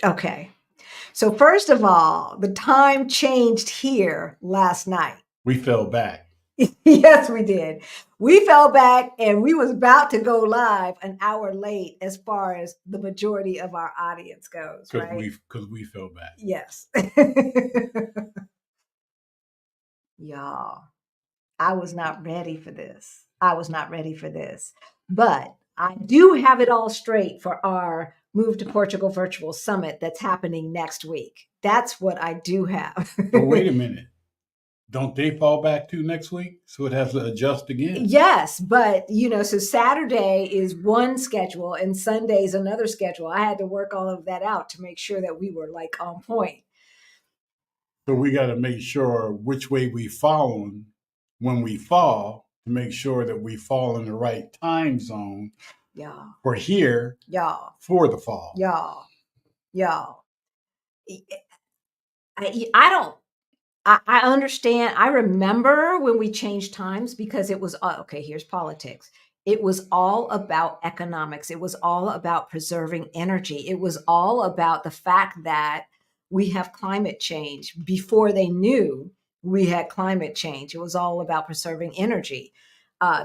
Okay. So first of all, the time changed here last night. We fell back. Yes, we did. We fell back and we was about to go live an hour late as far as the majority of our audience goes, right? Because we fell back. Yes. Y'all, I was not ready for this. I was not ready for this. But I do have it all straight for our Move to Portugal Virtual Summit that's happening next week. That's what I do have. But wait a minute. Don't they fall back to next week? So it has to adjust again. Yes, but so Saturday is one schedule and Sunday is another schedule. I had to work all of that out to make sure that we were like on point. So we got to make sure which way we fall when we fall to make sure that we fall in the right time zone. Yeah. For here. Yeah. For the fall. Yeah. Yeah. I understand. I remember when we changed times because it was, okay, here's politics. It was all about economics. It was all about preserving energy. It was all about the fact that we have climate change. Before they knew we had climate change, it was all about preserving energy.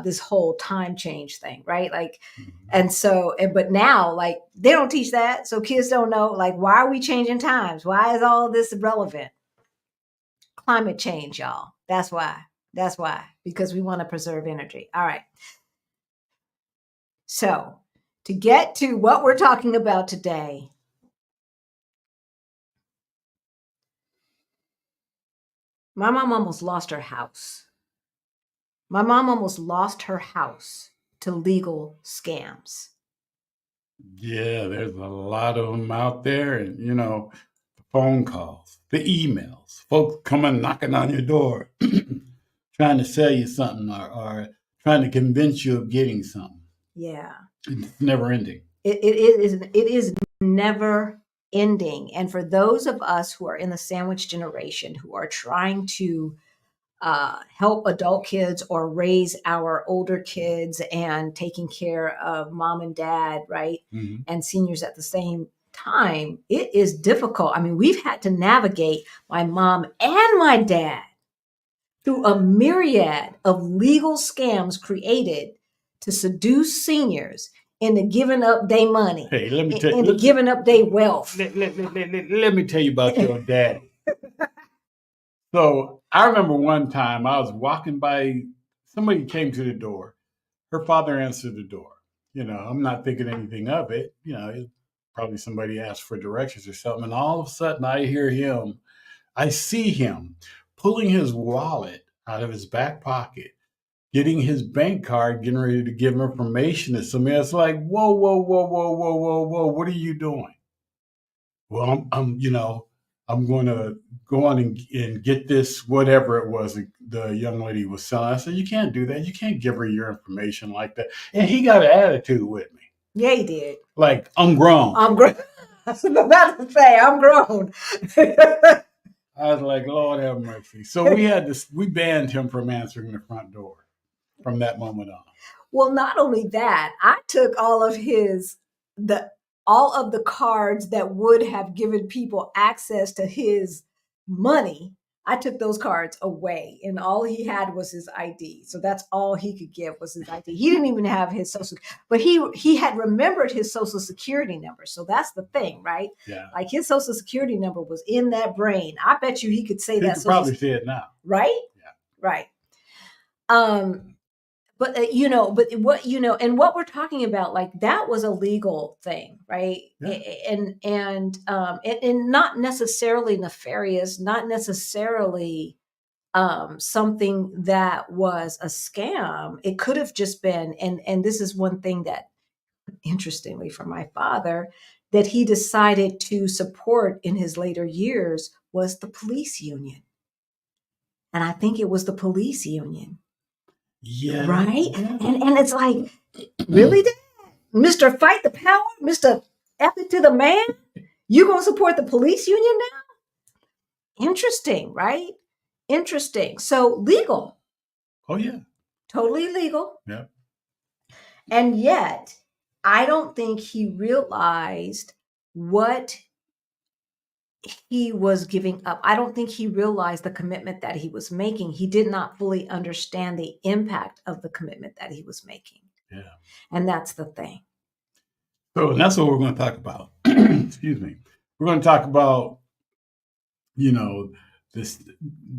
This whole time change thing, right? Like, and so, but now, like, they don't teach that. So kids don't know, like, why are we changing times? Why is all this relevant? Climate change, y'all. That's why. That's why. Because we want to preserve energy. All right. So to get to what we're talking about today, my mom almost lost her house. My mom almost lost her house to legal scams. Yeah, there's a lot of them out there. And, the phone calls, the emails, folks coming knocking on your door, trying to sell you something or trying to convince you of getting something. Yeah. It's never ending. It is never ending. And for those of us who are in the sandwich generation, who are trying to help adult kids or raise our older kids and taking care of mom and dad, right? Mm-hmm. And seniors at the same time, it is difficult. I mean, we've had to navigate my mom and my dad through a myriad of legal scams created to seduce seniors into giving up their money. Hey, let me tell you, into giving up their wealth. Let me tell you about your daddy. So I remember one time I was walking by, somebody came to the door. Her father answered the door. I'm not thinking anything of it. Probably somebody asked for directions or something. And all of a sudden I see him pulling his wallet out of his back pocket, getting his bank card, getting ready to give information to somebody. It's like, whoa, whoa, whoa, whoa, whoa, whoa, whoa. What are you doing? Well, I'm going to go on and get this, whatever it was the young lady was selling. I said, you can't do that. You can't give her your information like that. And he got an attitude with me. Yeah, he did. Like, I'm grown. I'm grown. I was about to say, I'm grown. I was like, Lord have mercy. So we banned him from answering the front door from that moment on. Well, not only that, I took all of the cards that would have given people access to his money. I took those cards away, and all he had was his ID. So that's all he could give was his ID. He didn't even have his social, but he had remembered his social security number. So that's the thing, right? Yeah. Like his social security number was in that brain. I bet you he could say that. He could probably say it now. Right? Yeah. Right. But and what we're talking about, like that was a legal thing, right? Yeah. And not necessarily nefarious, not necessarily something that was a scam. It could have just been, and this is one thing that, interestingly, for my father, that he decided to support in his later years was the police union. And I think it was the police union. Yeah. Right? Yeah. And it's like, really, Dad? Mr. Fight the Power? Mr. F it to the man? You gonna support the police union now? Interesting, right? Interesting. So legal. Oh, yeah. Totally legal. Yeah. And yet, I don't think he realized what he was giving up. I don't think he realized the commitment that he was making. He did not fully understand the impact of the commitment that he was making. Yeah. And that's the thing. So that's what we're going to talk about. Excuse me. We're going to talk about, this.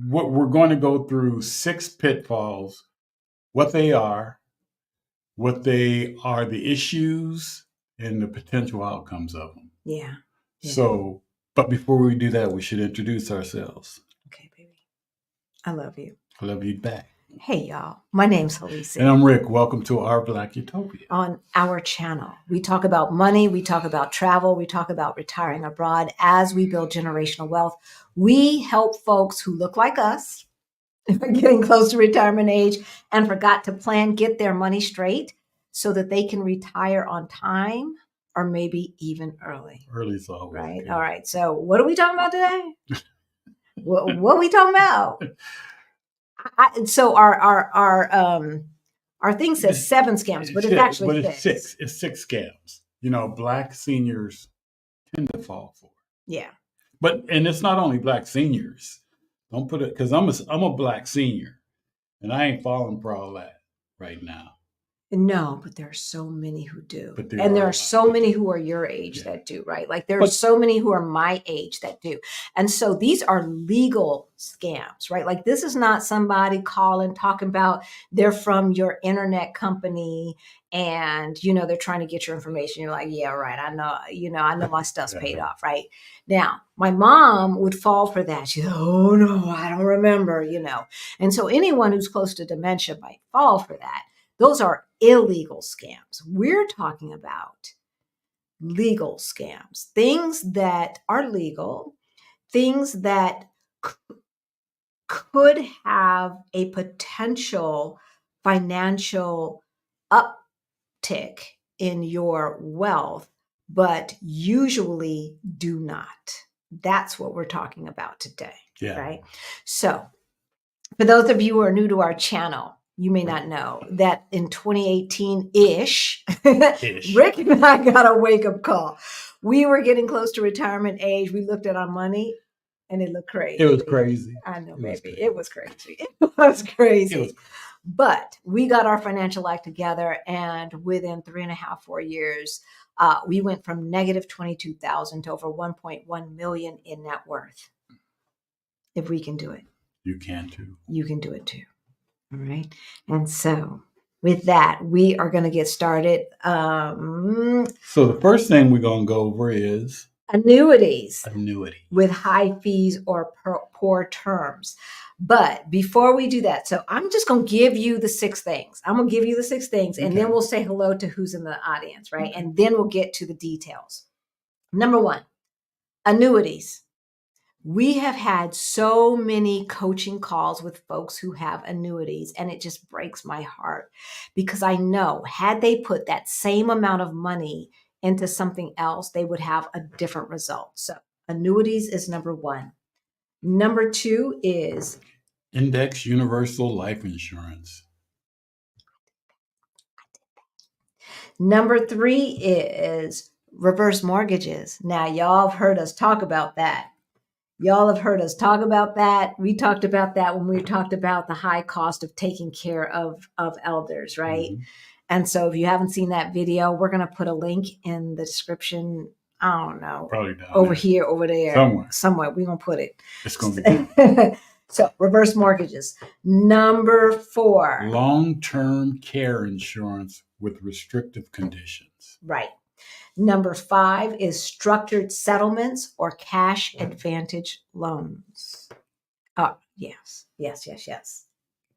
What we're going to go through 6 pitfalls, what they are, the issues, and the potential outcomes of them. Yeah. So, but before we do that, we should introduce ourselves. Okay, baby. I love you. I love you back. Hey, y'all. My name's Halisa. And I'm Rick. Welcome to Our Black Utopia. On our channel, we talk about money, we talk about travel, we talk about retiring abroad as we build generational wealth. We help folks who look like us, getting close to retirement age and forgot to plan, get their money straight so that they can retire on time or maybe even early. Early is always right. good. All right. So what are we talking about today? what are we talking about? So our thing says 7 scams, but it's actually 6. It's 6 scams. Black seniors tend to fall for. Yeah. And it's not only Black seniors. Don't put it, because I'm a Black senior, and I ain't falling for all that right now. No, but there are so many who do. And there are so many who are your age that do, right? Like there are so many who are my age that do. And so these are legal scams, right? Like this is not somebody calling, talking about they're from your internet company and, they're trying to get your information. You're like, yeah, right. I know my stuff's paid off, right? Now, my mom would fall for that. She's like, oh no, I don't remember, And so anyone who's close to dementia might fall for that. Those are illegal scams. We're talking about legal scams, things that are legal, things that could have a potential financial uptick in your wealth, but usually do not. That's what we're talking about today, right? So for those of you who are new to our channel, you may not know that in 2018-ish, Rick and I got a wake-up call. We were getting close to retirement age. We looked at our money, and it looked crazy. It was crazy. I know, baby. It was crazy. It was crazy. But we got our financial life together, and within 3.5, 4 years, we went from negative 22,000 to over 1.1 million in net worth. If we can do it. You can too. You can do it too. All right. And so with that, we are going to get started. So the first thing we're going to go over is annuities. With high fees or poor terms. But before we do that, so I'm just going to give you the 6 things. I'm going to give you the 6 things, and then we'll say hello to who's in the audience, right? Okay. And then we'll get to the details. Number 1, annuities. We have had so many coaching calls with folks who have annuities, and it just breaks my heart because I know had they put that same amount of money into something else, they would have a different result. So annuities is number 1. Number 2 is index universal life insurance. Number 3 is reverse mortgages. Now, y'all have heard us talk about that. We talked about that when we talked about the high cost of taking care of elders, right? Mm-hmm. And so if you haven't seen that video, we're going to put a link in the description. I don't know. Probably down over here, over there. Somewhere. We're going to put it. It's going to be So reverse mortgages. Number 4. Long-term care insurance with restrictive conditions. Right. Number 5 is structured settlements or cash advantage loans. Oh, yes.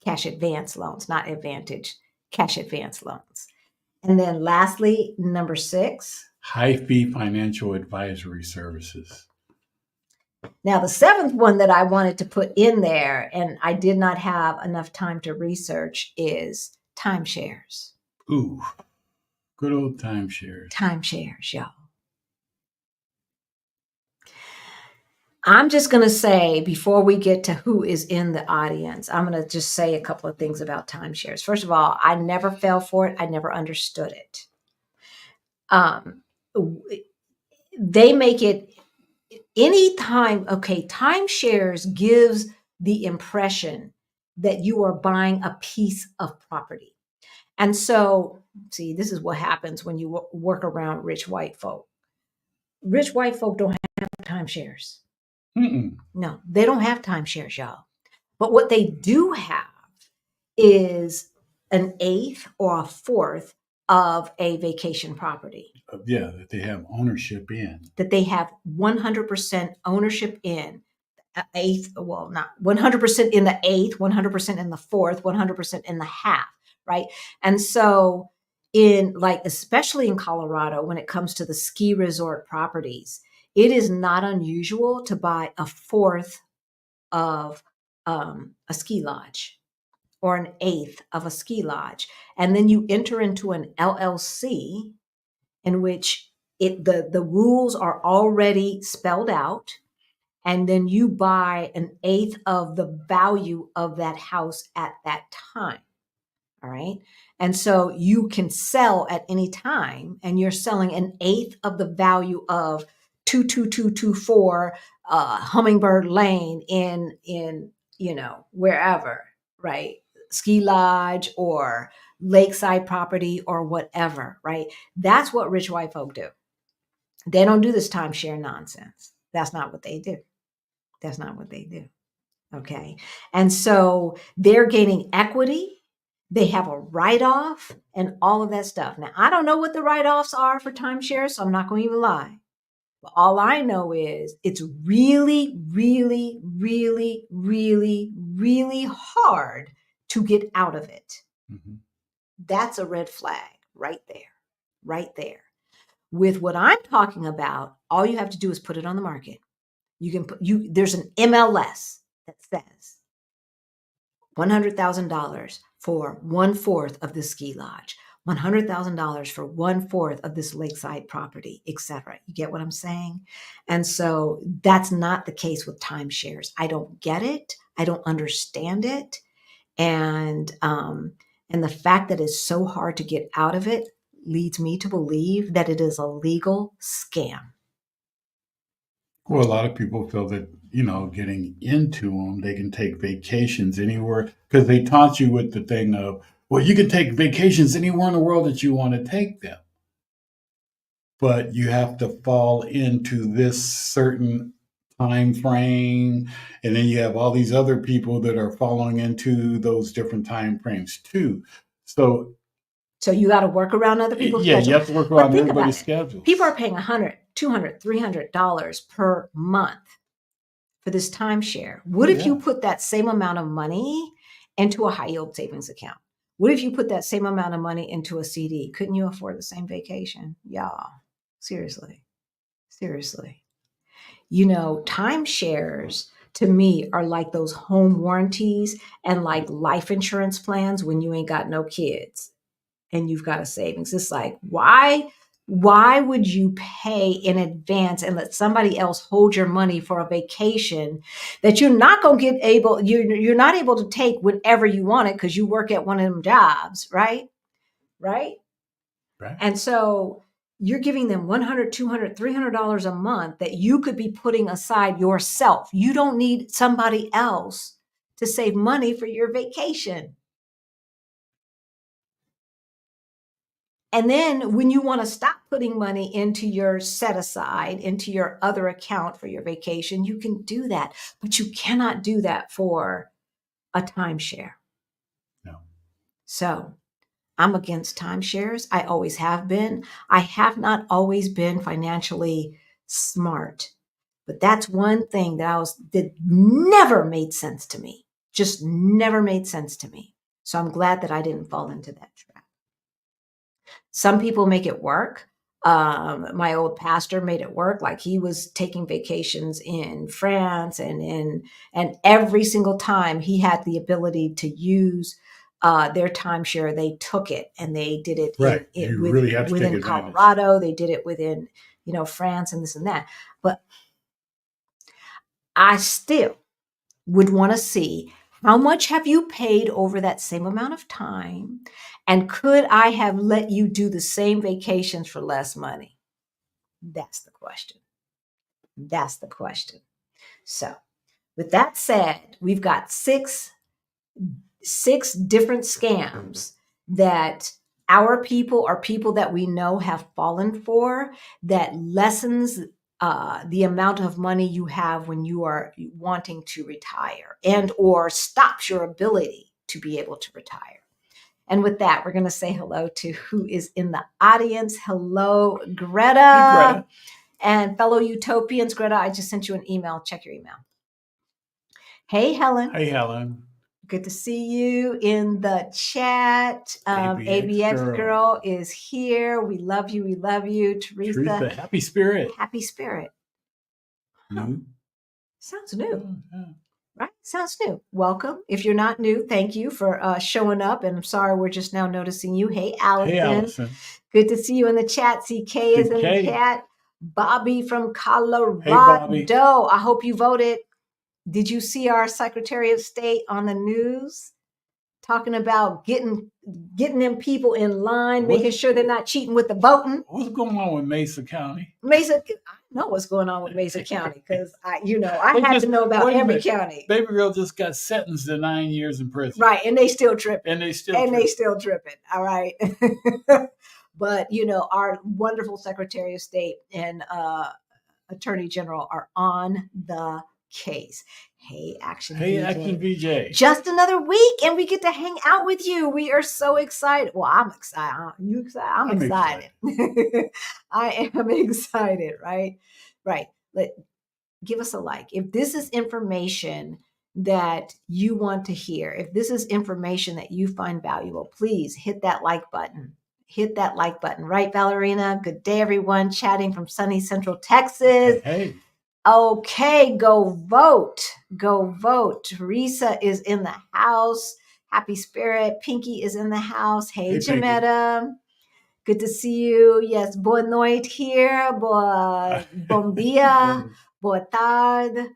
Cash advance loans, not advantage, cash advance loans. And then lastly, number 6. High fee financial advisory services. Now, the 7th one that I wanted to put in there, and I did not have enough time to research, is timeshares. Ooh. Good old timeshares. Timeshares, y'all. I'm just going to say, before we get to who is in the audience, I'm going to just say a couple of things about timeshares. First of all, I never fell for it. I never understood it. They make it anytime, okay, timeshares gives the impression that you are buying a piece of property. And so, see, this is what happens when you work around rich white folk. Rich white folk don't have timeshares. Mm-mm. No, they don't have timeshares, y'all. But what they do have is an eighth or a fourth of a vacation property. Yeah, that they have ownership in. That they have 100% ownership in. Eighth, well, not 100% in the eighth, 100% in the fourth, 100% in the half, right? And so in like, especially in Colorado, when it comes to the ski resort properties, it is not unusual to buy a fourth of a ski lodge or an eighth of a ski lodge. And then you enter into an LLC in which the rules are already spelled out. And then you buy an eighth of the value of that house at that time. All right. And so you can sell at any time, and you're selling an eighth of the value of 22224 Hummingbird Lane in wherever, right? Ski lodge or lakeside property or whatever, right? That's what rich white folk do. They don't do this timeshare nonsense. That's not what they do. That's not what they do. Okay. And so they're gaining equity. They have a write-off and all of that stuff. Now, I don't know what the write-offs are for timeshares, so I'm not going to even lie. But all I know is it's really, really, really, really, really hard to get out of it. Mm-hmm. That's a red flag right there, right there. With what I'm talking about, all you have to do is put it on the market. You can put there's an MLS that says $100,000 for 1/4 of the ski lodge, $100,000 for 1/4 of this lakeside property, etc. You get what I'm saying? And so that's not the case with timeshares. I don't get it. I don't understand it. And the fact that it's so hard to get out of it leads me to believe that it is a legal scam. Well, a lot of people feel that, getting into them, they can take vacations anywhere because they taunt you with the thing of, well, you can take vacations anywhere in the world that you want to take them. But you have to fall into this certain time frame. And then you have all these other people that are falling into those different time frames too. So you got to work around other people's schedules. You have to work around everybody's schedule. People are paying $100, $200, $300 per month for this timeshare. What if you put that same amount of money into a high yield savings account? What if you put that same amount of money into a CD? Couldn't you afford the same vacation? Y'all, seriously. Timeshares to me are like those home warranties and like life insurance plans when you ain't got no kids and you've got a savings. It's like, why would you pay in advance and let somebody else hold your money for a vacation that you're not going to you're not able to take whenever you want it because you work at one of them jobs, right? And so you're giving them $100, $200, $300 a month that you could be putting aside yourself. You don't need somebody else to save money for your vacation. And then when you want to stop putting money into your set aside, into your other account for your vacation, you can do that. But you cannot do that for a timeshare. No. So I'm against timeshares. I always have been. I have not always been financially smart. But that's one thing that never made sense to me. Just never made sense to me. So I'm glad that I didn't fall into that trap. Some people make it work. My old pastor made it work. Like he was taking vacations in France and every single time he had the ability to use their timeshare, they took it and they did it within Colorado. They did it within, France and this and that. But I still would want to see how much have you paid over that same amount of time? And could I have let you do the same vacations for less money? That's the question. That's the question. So with that said, we've got six different scams that our people or people that we know have fallen for, that lessens the amount of money you have when you are wanting to retire, and or stops your ability to be able to retire. And with that, we're going to say hello to who is in the audience. Hello, Greta. Hey, Greta. And fellow utopians. Greta, I just sent you an email. Check your email. Hey, Helen. Hey, Helen. Good to see you in the chat. ABX girl is here. We love you. We love you. Teresa, happy spirit. Happy spirit. Mm-hmm. Sounds new. Right? Sounds new. Welcome. If you're not new, thank you for showing up. And I'm sorry, we're just now noticing you. Hey, Allison. Hey, Allison. Good to see you in the chat. CK is in the chat. Bobby from Colorado. Hey, Bobby. I hope you voted. Did you see our Secretary of State on the news talking about getting them people in line, making sure they're not cheating with the voting? What's going on with Mesa County? I know what's going on with Mesa County because I had to know about every county. Baby girl just got sentenced to 9 years in prison. Right, and they still tripping. They still tripping. All right. But our wonderful Secretary of State and Attorney General are on the case. Hey, Action VJ. Just another week and we get to hang out with you. We are so excited. Well, I'm excited. You excited? I'm excited. I am excited, right? Right. Give us a like. If this is information that you want to hear, if this is information that you find valuable, please hit that like button. Hit that like button. Right, Valerina? Good day, everyone. Chatting from sunny Central Texas. Hey. Okay, go vote. Go vote. Teresa is in the house. Happy spirit. Pinky is in the house. Hey Jametta. Good to see you. Yes, boa noite here. Bom dia. Boa tarde.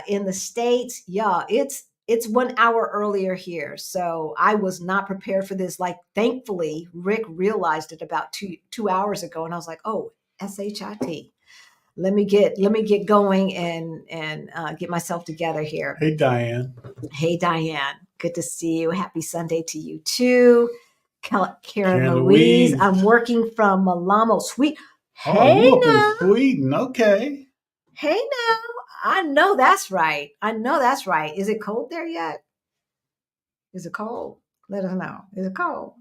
In the States. Yeah, it's 1 hour earlier here. So I was not prepared for this. Like, thankfully, Rick realized it about two hours ago. And I was like, oh, SHIT. Let me get going and get myself together here. Hey, Diane. Hey, Diane. Good to see you. Happy Sunday to you too. Karen Louise. I'm working from Malamo, Sweden. Hey, you up in Sweden. Okay. Hey, now. I know that's right. Is it cold there yet? Is it cold? Let us know. Is it cold?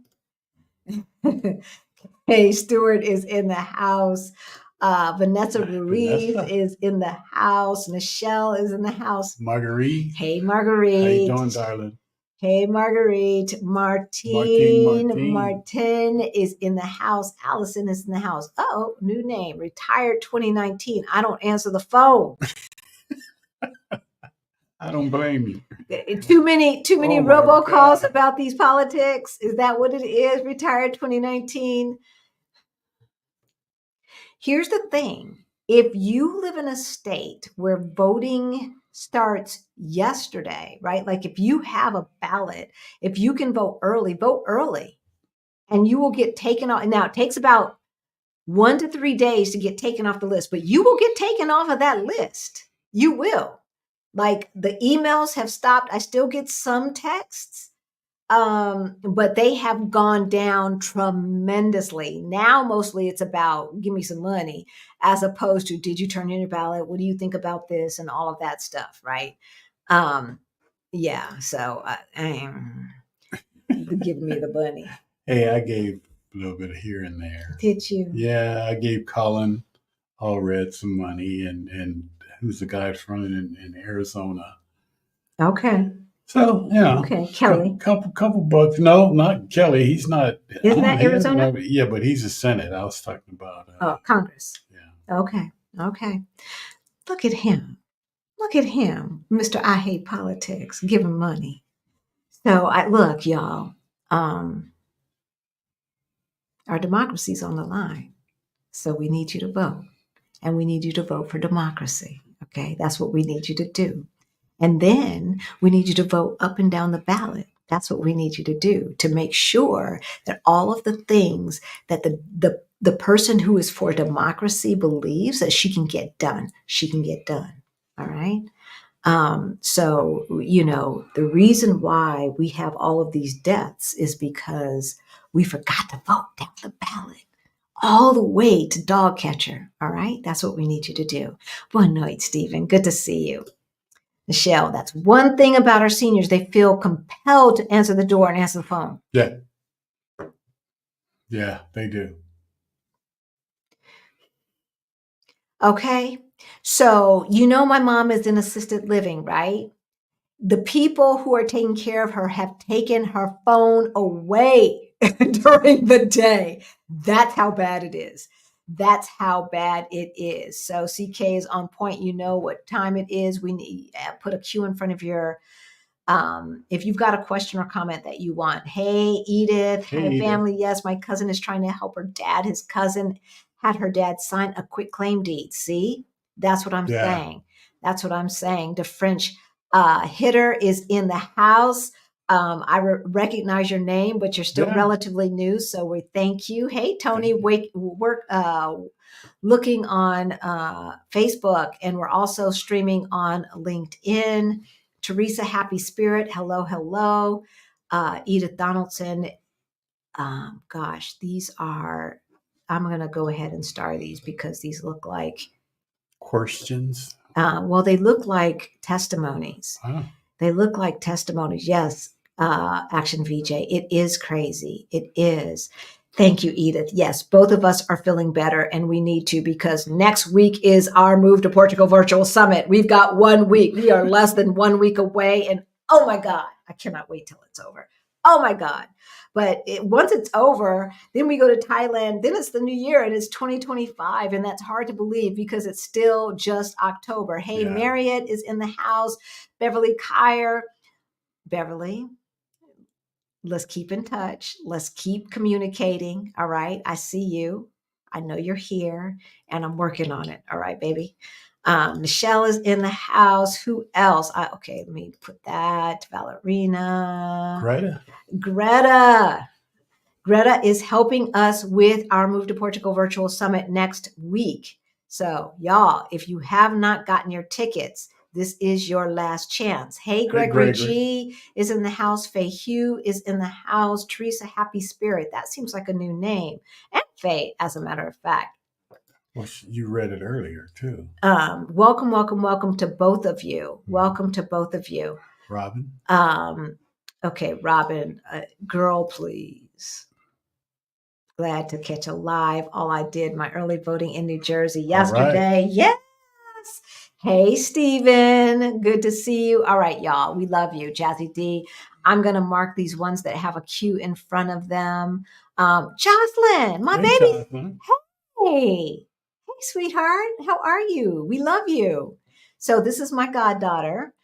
Hey, Stuart is in the house. Vanessa Ruiz is in the house. Michelle is in the house. Marguerite. Hey, Marguerite. How you doing, darling? Hey, Marguerite. Martin is in the house. Allison is in the house. Oh, new name. Retired 2019. I don't answer the phone. I don't blame you. Too many robocalls about these politics. Is that what it is? Retired 2019. Here's the thing. If you live in a state where voting starts yesterday, right? Like if you have a ballot, if you can vote early, and you will get taken off. Now it takes about 1 to 3 days to get taken off the list, but you will get taken off of that list. You will. Like the emails have stopped. I still get some texts, but they have gone down tremendously. Now, mostly it's about give me some money as opposed to did you turn in your ballot? What do you think about this? And all of that stuff, right? Yeah, so give me the money. Hey, I gave a little bit of here and there. Did you? Yeah, I gave Colin Allred some money and who's the guy that's running in Arizona. Okay. So, Okay, Kelly. Couple bucks. No, not Kelly. He's not. Isn't that Arizona? Yeah, but he's a Senate. I was talking about. Congress. Yeah. Okay. Look at him, Mr. I Hate Politics, giving money. So look, y'all, our democracy's on the line. So we need you to vote, and we need you to vote for democracy. Okay, that's what we need you to do. And then we need you to vote up and down the ballot. That's what we need you to do to make sure that all of the things that the the person who is for democracy believes that she can get done. She can get done. All right. So, the reason why we have all of these deaths is because we forgot to vote down the ballot all the way to dog catcher. All right. That's what we need you to do. Boa noite, Stephen. Good to see you. Michelle, that's one thing about our seniors. They feel compelled to answer the door and answer the phone. Yeah. Yeah, they do. Okay. So, my mom is in assisted living, right? The people who are taking care of her have taken her phone away during the day. That's how bad it is. That's how bad it is. So CK is on point. You know what time it is. We need put a Q in front of your if you've got a question or comment that you want. Hey, Edith. Hey, family. Yes, my cousin is trying to help her dad. His cousin had her dad sign a quit claim deed. See, that's what I'm saying. That's what I'm saying. The French hitter is in the house. I recognize your name, but you're still relatively new. So we thank you. Hey, Tony, looking on Facebook, and we're also streaming on LinkedIn. Teresa, happy spirit. Hello, hello. Edith Donaldson. Gosh, these are, I'm going to go ahead and star these because these look like questions. Well, they look like testimonies. They look like testimonies. Yes. Action VJ. It is crazy. It is. Thank you, Edith. Yes, both of us are feeling better, and we need to, because next week is our Move to Portugal Virtual Summit. We've got 1 week. We are less than 1 week away, and oh my God, I cannot wait till it's over. Oh my God. But once it's over, then we go to Thailand, then it's the new year, and it's 2025, and that's hard to believe because it's still just October. Hey, Marriott is in the house. Beverly Kyer. Beverly, let's keep in touch. Let's keep communicating. All right. I see you. I know you're here, and I'm working on it. All right, baby. Michelle is in the house. Who else? Okay, let me put that. Valerina. Greta is helping us with our Move to Portugal Virtual Summit next week. So y'all, if you have not gotten your tickets, this is your last chance. Hey, Gregory G is in the house. Faye Hugh is in the house. Teresa, happy spirit. That seems like a new name. And Faye, as a matter of fact. Well, you read it earlier too. Welcome to both of you. Welcome to both of you. Robin. Okay, Robin, girl, please. Glad to catch a live. All I did my early voting in New Jersey yesterday. Right. Yes. Hey, Stephen. Good to see you. All right, y'all. We love you. Jazzy D. I'm going to mark these ones that have a Q in front of them. Jocelyn, my baby. Jocelyn. Hey, sweetheart. How are you? We love you. So this is my goddaughter.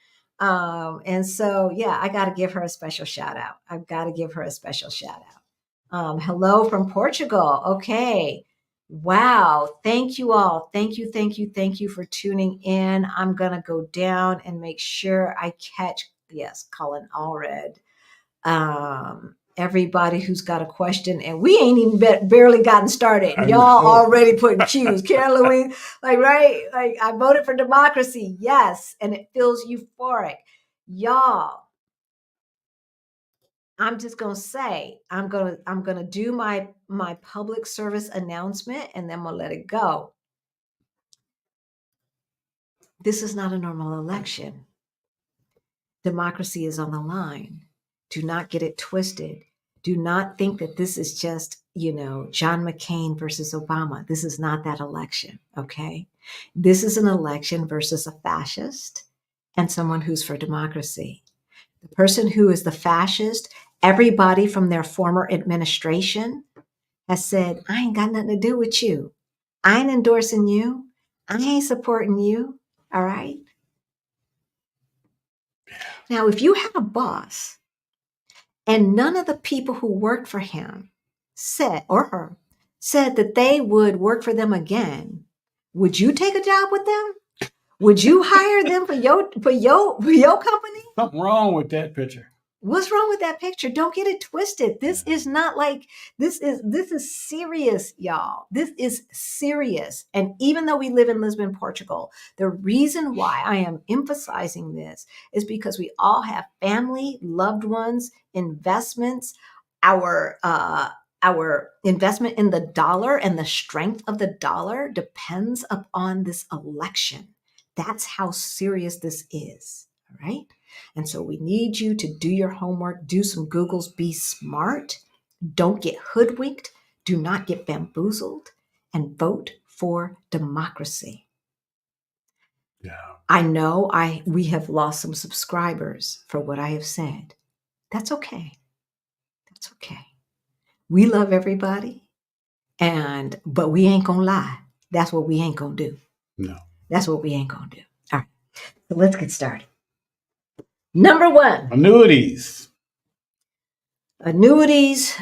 And so, I got to give her a special shout out. I've got to give her a special shout out. Hello from Portugal. Okay. Wow. Thank you all. Thank you for tuning in. I'm going to go down and make sure I catch, Colin Allred. Everybody who's got a question, and we ain't even barely gotten started. Y'all already putting cues. Karen Louise, right? I voted for democracy. Yes. And it feels euphoric. Y'all, I'm just going to say, I'm going to do my public service announcement, and then we'll let it go. This is not a normal election. Democracy is on the line. Do not get it twisted. Do not think that this is just, John McCain versus Obama. This is not that election, okay? This is an election versus a fascist and someone who's for democracy. The person who is the fascist, everybody from their former administration has said, I ain't got nothing to do with you. I ain't endorsing you. I ain't supporting you. All right? Now, if you had a boss and none of the people who worked for him said that they would work for them again, would you take a job with them? Would you hire them for your company? Something wrong with that picture. What's wrong with that picture? Don't get it twisted. This is not like this is serious, y'all. This is serious. And even though we live in Lisbon, Portugal, the reason why I am emphasizing this is because we all have family, loved ones, investments, our investment in the dollar and the strength of the dollar depends upon this election. That's how serious this is. All right. And so we need you to do your homework, do some Googles, be smart, don't get hoodwinked, do not get bamboozled, and vote for democracy. Yeah. I know we have lost some subscribers for what I have said. That's okay. That's okay. We love everybody, but we ain't gonna lie. That's what we ain't gonna do. No. That's what we ain't gonna do. All right. So let's get started. Number one. Annuities. Annuities.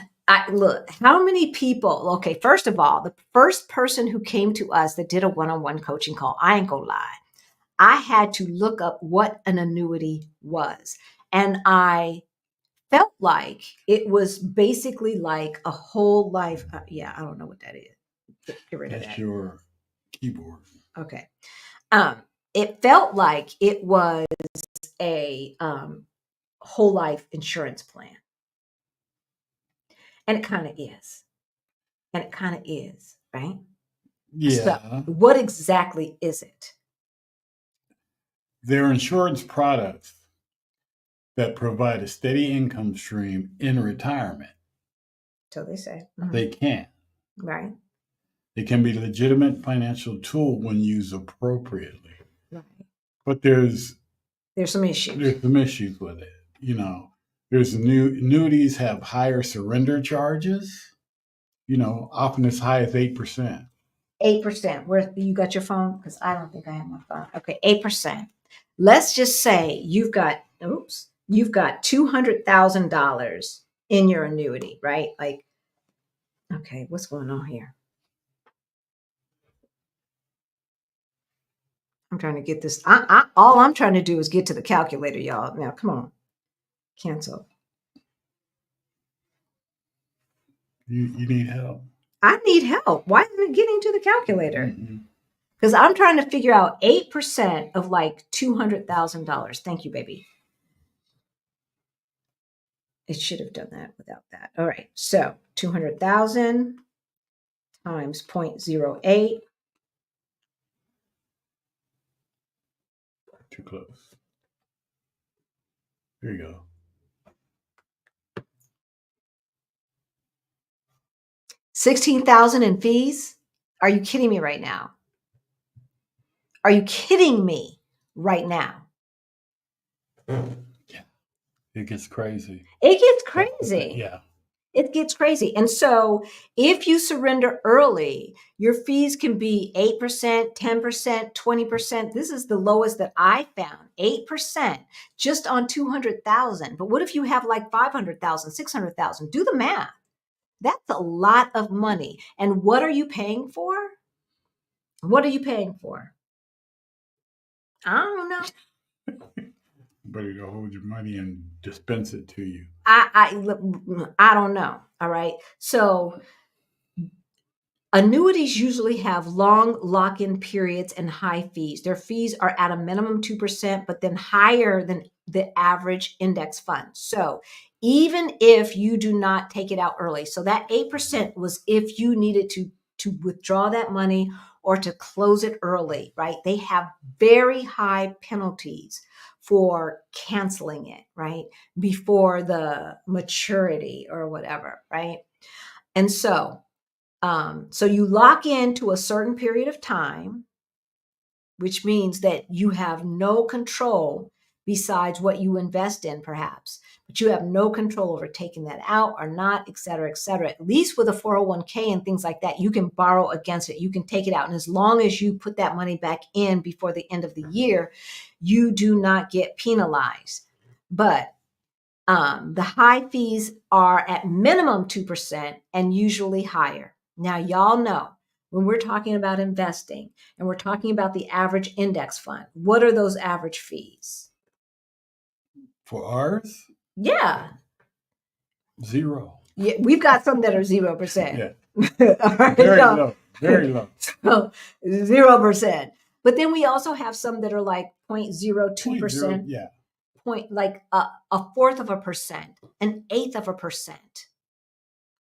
Look, how many people? Okay, first of all, the first person who came to us that did a one-on-one coaching call, I ain't gonna lie, I had to look up what an annuity was. And I felt like it was basically like a whole life. Yeah, I don't know what that is. Get rid of that. That's your keyboard. Okay. It felt like it was a whole life insurance plan. And it kind of is. Right? Yeah. So what exactly is it? They're insurance products that provide a steady income stream in retirement. So they say. Mm-hmm. They can. Right. It can be a legitimate financial tool when used appropriately. Right. But there's some issues. There's some issues with it. You know, there's annuities have higher surrender charges, often as high as 8%. 8%. Where you got your phone? Because I don't think I have my phone. Okay, 8%. Let's just say you've got $200,000 in your annuity, right? Like, okay, what's going on here? I'm trying to get this. All I'm trying to do is get to the calculator, y'all. Now, come on. Cancel. You need help. I need help. Why isn't it getting to the calculator? Because I'm trying to figure out 8% of like $200,000. Thank you, baby. It should have done that without that. All right. So 200,000 times 0.08. Too close. There you go. $16,000 in fees? Are you kidding me right now? Are you kidding me right now? Yeah. It gets crazy. It gets crazy. Yeah. It gets crazy. And so if you surrender early, your fees can be 8%, 10%, 20%. This is the lowest that I found, 8% just on 200,000. But what if you have like 500,000, 600,000? Do the math. That's a lot of money. And what are you paying for? What are you paying for? I don't know. Somebody to hold your money and dispense it to you. I don't know. All right. So annuities usually have long lock-in periods and high fees. Their fees are at a minimum 2%, but then higher than the average index fund. So even if you do not take it out early, so that 8% was if you needed to withdraw that money or to close it early, right? They have very high penalties for canceling it, right? Before the maturity or whatever, right? And so you lock into a certain period of time, which means that you have no control besides what you invest in, perhaps, but you have no control over taking that out or not, et cetera, et cetera. At least with a 401k and things like that, you can borrow against it. You can take it out. And as long as you put that money back in before the end of the year, you do not get penalized. But the high fees are at minimum 2% and usually higher. Now, y'all know when we're talking about investing and we're talking about the average index fund, what are those average fees? For ours? Yeah. Zero. Yeah, we've got some that are 0%. Yeah. All right, Very so, low. Very low. so 0%. But then we also have some that are like 0.02%, Yeah. like a fourth of a percent, an eighth of a percent,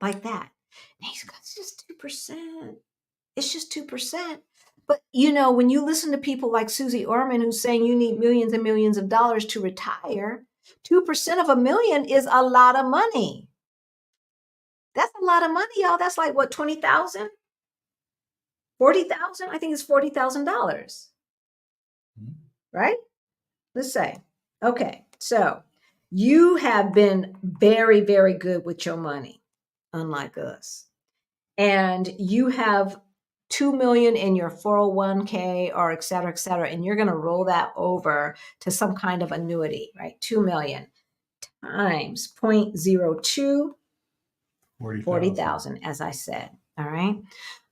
like that. It's just 2%. It's just 2%. But when you listen to people like Susie Orman, who's saying you need millions and millions of dollars to retire, 2% of $1 million is a lot of money. That's a lot of money, y'all. That's like what, 20,000? 40,000? I think it's $40,000. Right? Let's say. Okay. So you have been very, very good with your money, unlike us. And you have 2 million in your 401k or et cetera, and you're going to roll that over to some kind of annuity, right? 2 million times 0.02, 40,000, as I said. All right.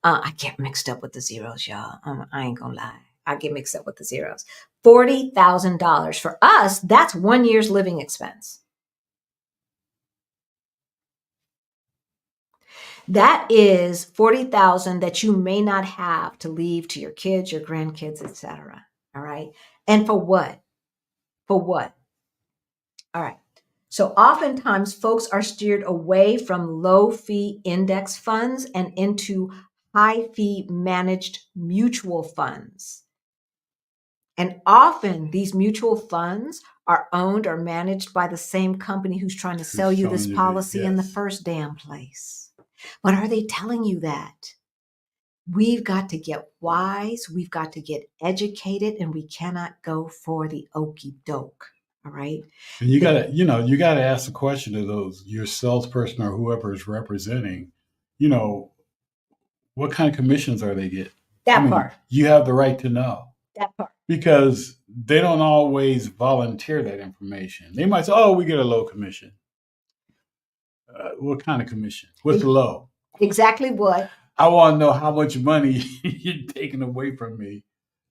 I get mixed up with the zeros, y'all. I ain't gonna lie. I get mixed up with the zeros. $40,000 for us. That's 1 year's living expense. That is 40,000 that you may not have to leave to your kids, your grandkids, etc. All right. And for what? For what? All right. So oftentimes folks are steered away from low fee index funds and into high fee managed mutual funds. And often these mutual funds are owned or managed by the same company who's trying to sell you this policy in the first damn place. But are they telling you that? We've got to get wise, we've got to get educated, and we cannot go for the okey doke. All right. And you gotta ask the question to those, your salesperson or whoever is representing, what kind of commissions are they getting? That part. You have the right to know. That part. Because they don't always volunteer that information. They might say, "Oh, we get a low commission." What kind of commission? What's low? Exactly what? I want to know how much money you're taking away from me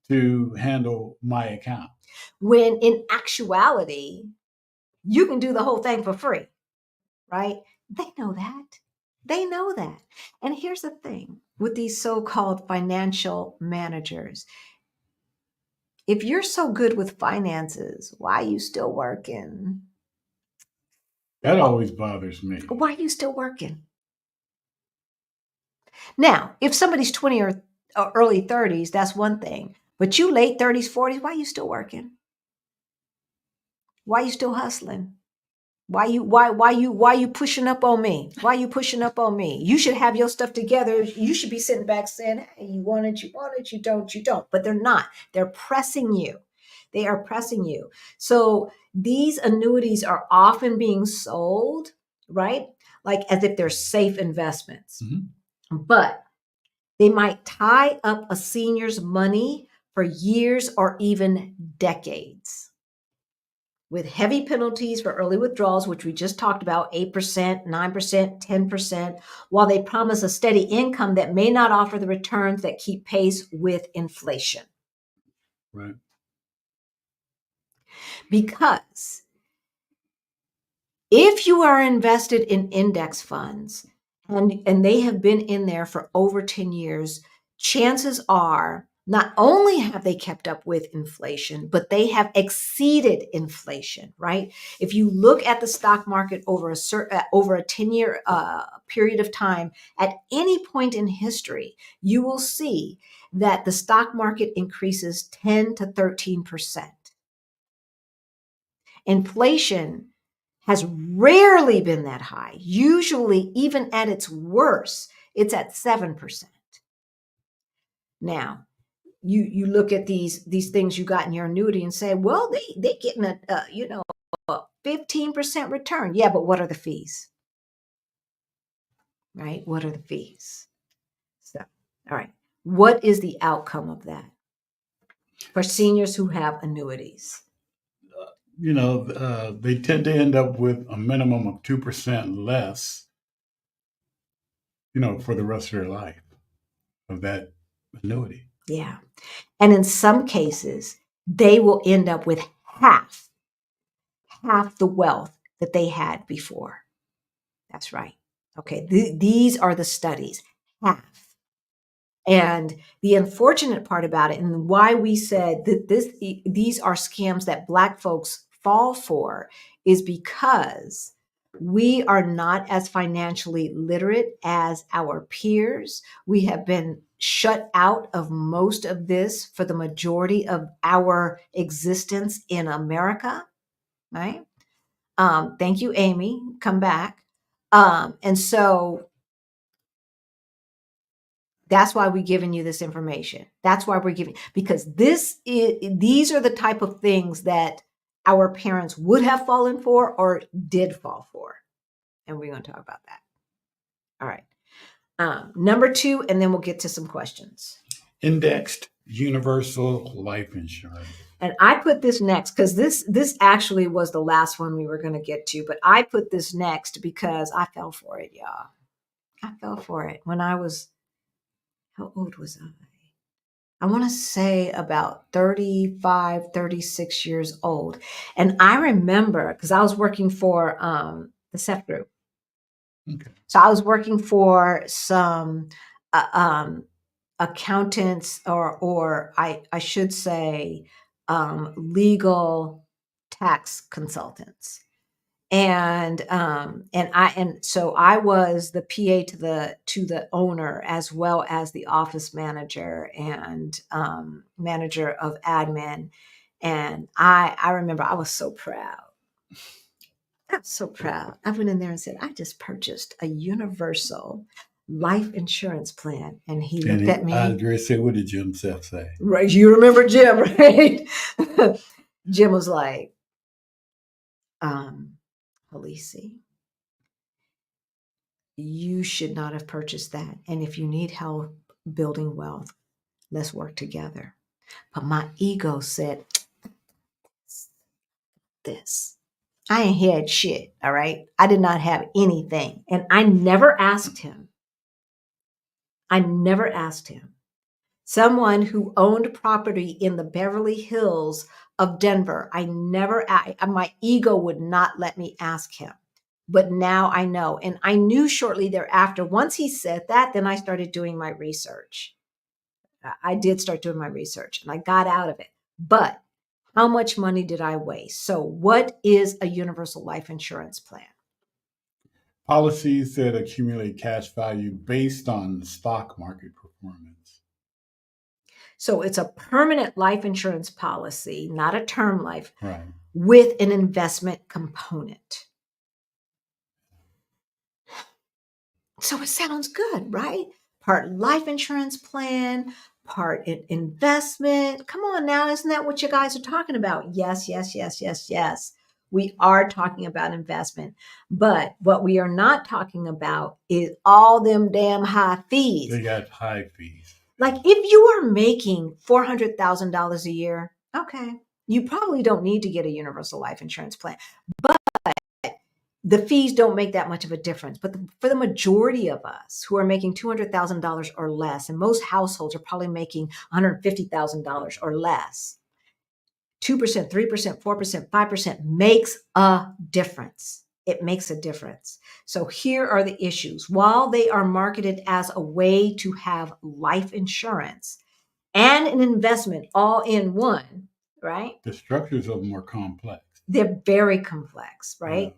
to handle my account. When in actuality, you can do the whole thing for free, right? They know that. They know that. And here's the thing with these so-called financial managers. If you're so good with finances, why are you still working? That always bothers me. Why are you still working? Now, if somebody's 20 or early 30s, that's one thing. But you late 30s, 40s, why are you still working? Why are you still hustling? Why you pushing up on me? Why you pushing up on me? You should have your stuff together. You should be sitting back saying, hey, you want it, you don't. But they're not. They're pressing you. They are pressing you. So these annuities are often being sold, right? Like as if they're safe investments. Mm-hmm. But they might tie up a senior's money for years or even decades, with heavy penalties for early withdrawals, which we just talked about, 8%, 9%, 10%, while they promise a steady income that may not offer the returns that keep pace with inflation. Right. Because if you are invested in index funds and they have been in there for over 10 years, chances are not only have they kept up with inflation, but they have exceeded inflation, right? If you look at the stock market over a 10-year period of time, at any point in history, you will see that the stock market increases 10 to 13%. Inflation has rarely been that high. Usually, even at its worst, it's at 7%. Now, you look at these things you got in your annuity and say, well, they getting a 15% return. Yeah, but what are the fees? Right? What are the fees? So, all right. What is the outcome of that for seniors who have annuities? They tend to end up with a minimum of 2% less, for the rest of their life of that annuity. Yeah. And in some cases, they will end up with half the wealth that they had before. That's right. Okay, these are the studies, half. And the unfortunate part about it, and why we said that these are scams that Black folks fall for, is because we are not as financially literate as our peers. We have been shut out of most of this for the majority of our existence in America, right? Thank you, Amy. Come back. And so that's why we're giving you this information. That's why we're giving, because these are the type of things that our parents would have fallen for or did fall for. And we're going to talk about that. All right. Number 2, and then we'll get to some questions. Indexed universal life insurance. And I put this next because this actually was the last one we were going to get to, but I put this next because I fell for it, y'all. I fell for it when I was, how old was I want to say about 35, 36 years old. And I remember because I was working for the SEF group. Okay. So I was working for some accountants or I should say legal tax consultants. And so I was the PA to the owner, as well as the office manager and manager of admin. And I remember I was so proud. I'm so proud. I went in there and said, I just purchased a universal life insurance plan. And he looked at me. I agree. Say, what did Jim Seth say? Right. You remember Jim, right? Jim was like, Halisi, you should not have purchased that. And if you need help building wealth, let's work together. But my ego said, this. I ain't had shit, all right? I did not have anything. And I never asked him. Someone who owned property in the Beverly Hills of Denver, my ego would not let me ask him. But now I know. And I knew shortly thereafter, once he said that, then I started doing my research. I did start doing my research and I got out of it. But how much money did I waste? So what is a universal life insurance plan? Policies that accumulate cash value based on stock market performance. So it's a permanent life insurance policy, not a term life, right, with an investment component. So it sounds good, right? Part life insurance plan, part investment. Come on now, isn't that what you guys are talking about? Yes. We are talking about investment, but what we are not talking about is all them damn high fees. They got high fees. Like if you are making $400,000 a year, okay, you probably don't need to get a universal life insurance plan, but the fees don't make that much of a difference. But for the majority of us who are making $200,000 or less, and most households are probably making $150,000 or less, 2%, 3%, 4%, 5% makes a difference. It makes a difference. So here are the issues. While they are marketed as a way to have life insurance and an investment all in one, right? The structures of them are complex. They're very complex, right?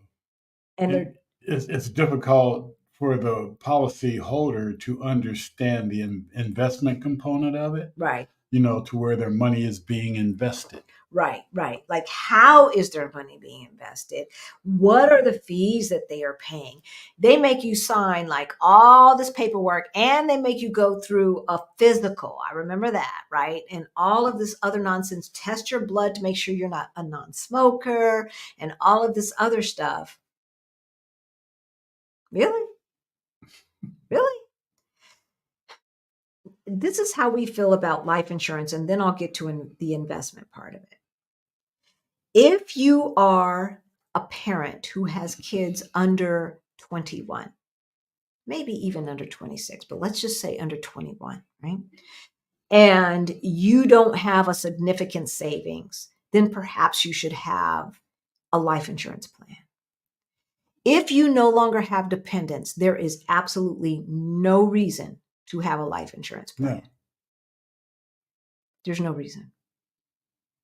Yeah. And it's difficult for the policy holder to understand the investment component of it. Right. To where their money is being invested. Right. Like, how is their money being invested? What are the fees that they are paying? They make you sign like all this paperwork and they make you go through a physical. I remember that, right? And all of this other nonsense, test your blood to make sure you're not a non-smoker and all of this other stuff. Really? This is how we feel about life insurance, and then I'll get to the investment part of it. If you are a parent who has kids under 21, maybe even under 26, but let's just say under 21, right? And you don't have a significant savings, then perhaps you should have a life insurance plan. If you no longer have dependents, there is absolutely no reason to have a life insurance plan. No. There's no reason,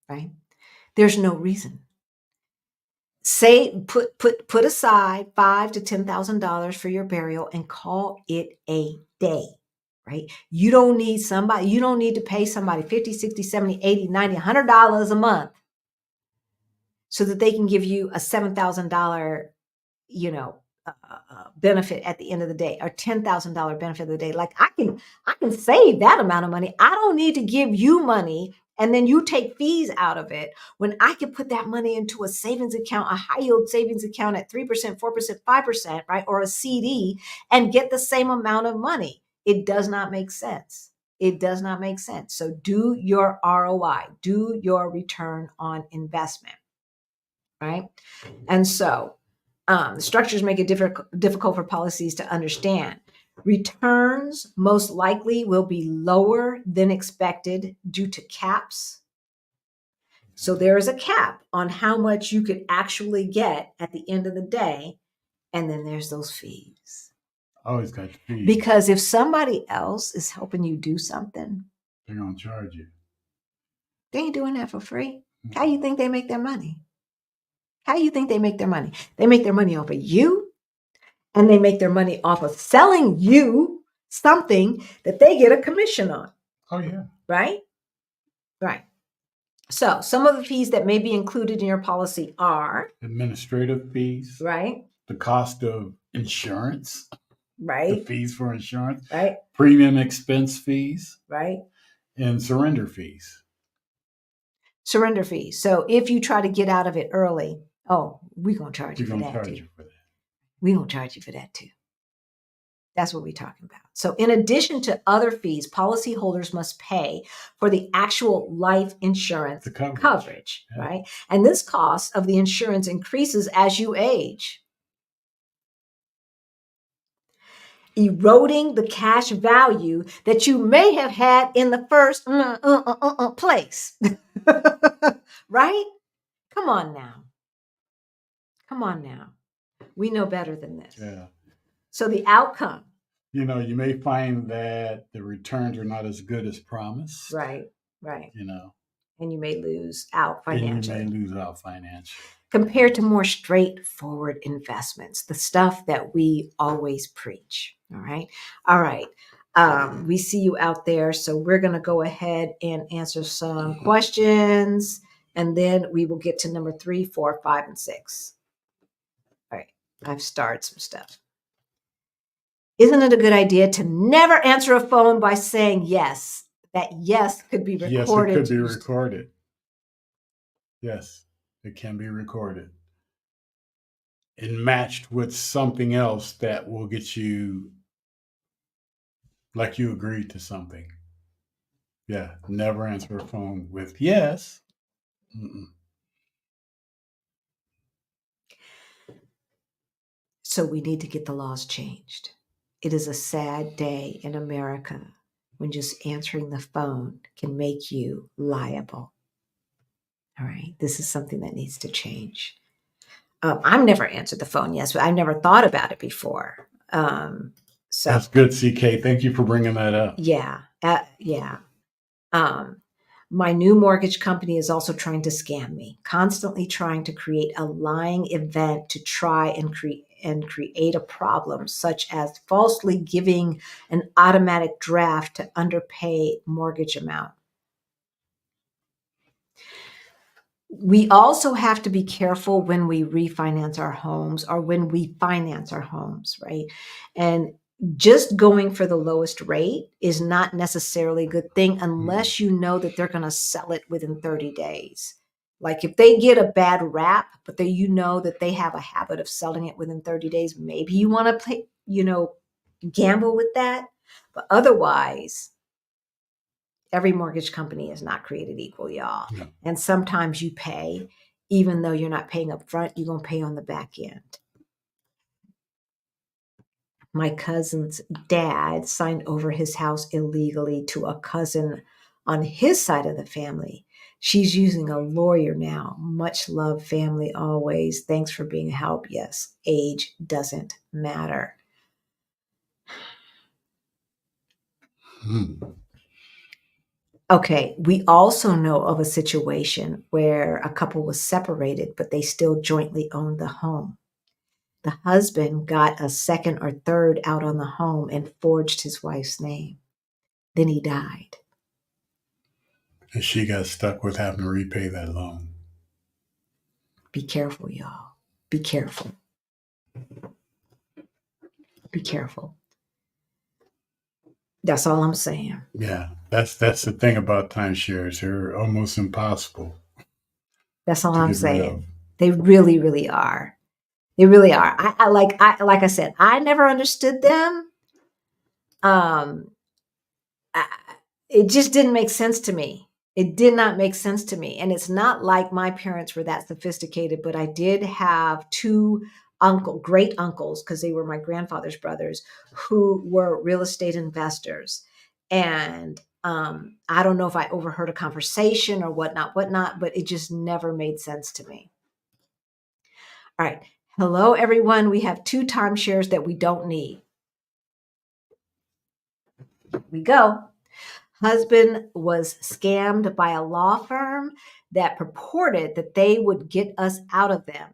right? There's no reason. Say put aside $5,000 to $10,000 for your burial and call it a day, right? You don't need to pay somebody $50, $60, $70, $80, $90, $100 a month so that they can give you a $7,000, benefit at the end of the day, or $10,000 benefit of the day. Like I can save that amount of money. I don't need to give you money and then you take fees out of it when I can put that money into a savings account, a high yield savings account at 3%, 4%, 5%, right? Or a CD and get the same amount of money. It does not make sense. It does not make sense. So do your ROI, do your return on investment, right? And so structures make it difficult for policies to understand. Returns most likely will be lower than expected due to caps. So there is a cap on how much you could actually get at the end of the day. And then there's those fees. Always got fees. Because if somebody else is helping you do something, they're going to charge you. They ain't doing that for free. How you think they make their money? How you think they make their money? They make their money off of you, and they make their money off of selling you something that they get a commission on. Oh, yeah. Right? Right. So some of the fees that may be included in your policy are administrative fees. Right. The cost of insurance. Right. The fees for insurance. Right. Premium expense fees. Right. And surrender fees. Surrender fees. So if you try to get out of it early, we're going to charge you for that too. We're going to charge you for that too. That's what we're talking about. So in addition to other fees, policyholders must pay for the actual life insurance coverage, yeah. Right? And this cost of the insurance increases as you age, eroding the cash value that you may have had in the first place. Right? Come on now. We know better than this. Yeah. So the outcome. You may find that the returns are not as good as promised. Right. And you may lose out financially. Compared to more straightforward investments, the stuff that we always preach. All right. We see you out there. So we're going to go ahead and answer some questions. And then we will get to number 3, 4, 5, and 6. All right. I've started some stuff. Isn't it a good idea to never answer a phone by saying yes? That yes could be recorded. Yes, it could be recorded. Yes, it can be recorded. And matched with something else that will get you, like you agreed to something. Yeah, never answer a phone with yes. Mm-mm. So we need to get the laws changed. It is a sad day in America when just answering the phone can make you liable. All right. This is something that needs to change. I've never answered the phone, yes, but I've never thought about it before. So that's good, CK. Thank you for bringing that up. Yeah. My new mortgage company is also trying to scam me, constantly trying to create a lying event to try and create a problem, such as falsely giving an automatic draft to underpay mortgage amount. We also have to be careful when we refinance our homes or when we finance our homes, right? And just going for the lowest rate is not necessarily a good thing unless you know that they're going to sell it within 30 days. Like if they get a bad rap, but that they have a habit of selling it within 30 days, maybe you want to play, gamble with that. But otherwise, every mortgage company is not created equal, y'all. No. And sometimes you pay, even though you're not paying up front, you're going to pay on the back end. My cousin's dad signed over his house illegally to a cousin on his side of the family. She's using a lawyer now. Much love, family, always. Thanks for being a help. Yes, age doesn't matter. Okay, we also know of a situation where a couple was separated, but they still jointly owned the home. The husband got a second or third out on the home and forged his wife's name. Then he died. And she got stuck with having to repay that loan. Be careful, y'all. Be careful. Be careful. That's all I'm saying. Yeah, that's the thing about timeshares. They're almost impossible. That's all to I'm get rid of. saying. They really, really are. They really are. Like I said, I never understood them. It just didn't make sense to me. It did not make sense to me. And it's not like my parents were that sophisticated, but I did have two great uncles, because they were my grandfather's brothers, who were real estate investors. And I don't know if I overheard a conversation or whatnot, but it just never made sense to me. All right. Hello, everyone. We have 2 timeshares that we don't need. Here we go. Husband was scammed by a law firm that purported that they would get us out of them,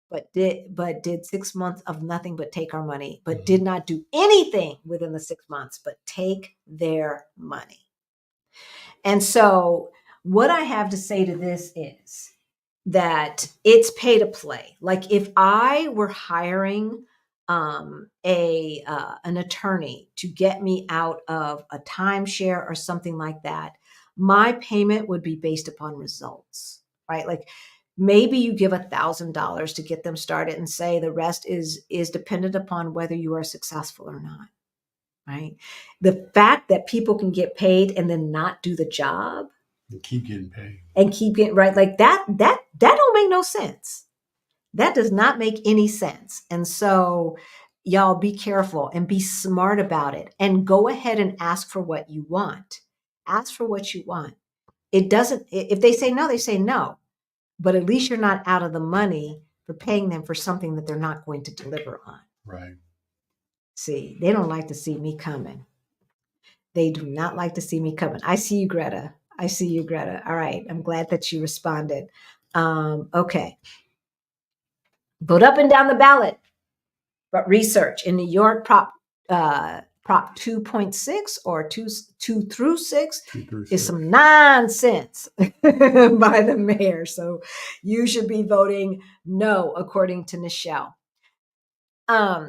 but did 6 months of nothing but take our money, but did not do anything within the 6 months, but take their money. And so what I have to say to this is that it's pay to play. Like if I were hiring an attorney to get me out of a timeshare or something like that, my payment would be based upon results, right? Like maybe you give $1,000 to get them started and say the rest is dependent upon whether you are successful or not, right? The fact that people can get paid and then not do the job and keep getting paid and keep getting right, like that don't make no sense. That does not make any sense. And so y'all be careful and be smart about it and go ahead and ask for what you want. Ask for what you want. It doesn't, if they say no, they say no, but at least you're not out of the money for paying them for something that they're not going to deliver on. Right. See, they don't like to see me coming. They do not like to see me coming. I see you, Greta. I see you, Greta. All right. I'm glad that you responded. Okay. Vote up and down the ballot. But research in New York, Prop 2.6 or 2 through 6 is some nonsense by the mayor. So you should be voting no, according to Nichelle.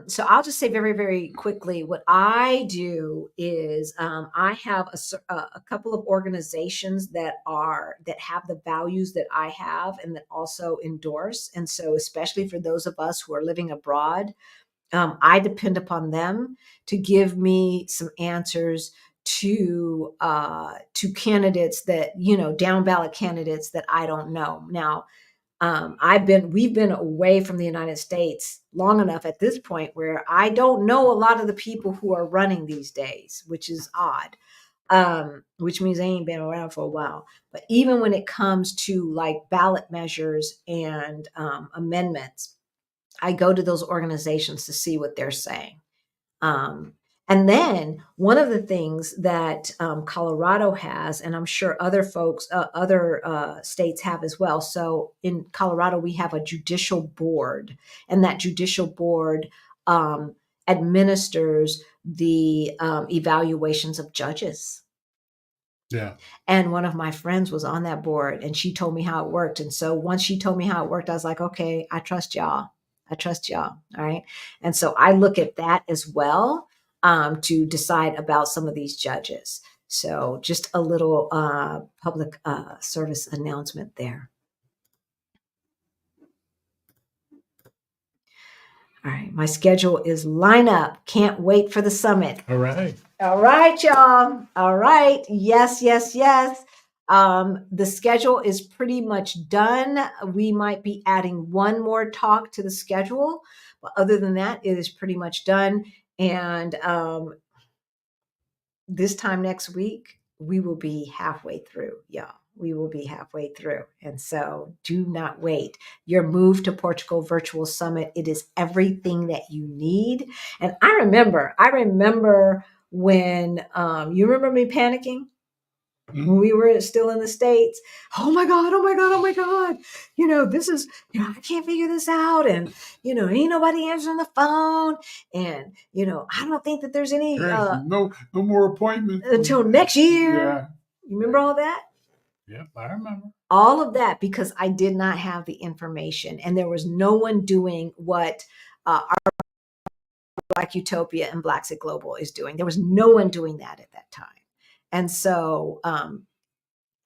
So I'll just say very, very quickly, what I do is I have a couple of organizations that have the values that I have and that also endorse. And so especially for those of us who are living abroad, I depend upon them to give me some answers to candidates that, down ballot candidates that I don't know. Now, we've been away from the United States long enough at this point where I don't know a lot of the people who are running these days, which is odd. Which means they ain't been around for a while. But even when it comes to like ballot measures and amendments, I go to those organizations to see what they're saying. And then one of the things that Colorado has, and I'm sure other states have as well. So in Colorado, we have a judicial board, and that judicial board administers the evaluations of judges. Yeah. And one of my friends was on that board, and she told me how it worked. And so once she told me how it worked, I was like, okay, I trust y'all. All right. And so I look at that as well to decide about some of these judges. So just a little public service announcement there. All right. My schedule is line up. Can't wait for the summit. All right. All right, y'all. All right. Yes. The schedule is pretty much done. We might be adding one more talk to the schedule, but other than that, it is pretty much done. And this time next week, we will be halfway through, y'all. We will be halfway through. And so do not wait. Your Move to Portugal Virtual Summit, it is everything that you need. And I remember when, you remember me panicking? When we were still in the States, oh my God, this is, I can't figure this out. And, ain't nobody answering the phone. And, I don't think that there's any, no more appointments until next year. Yeah. You remember all that? Yep, I remember. All of that because I did not have the information, and there was no one doing what Our Black Utopia and Blacks at Global is doing. There was no one doing that at that time. And so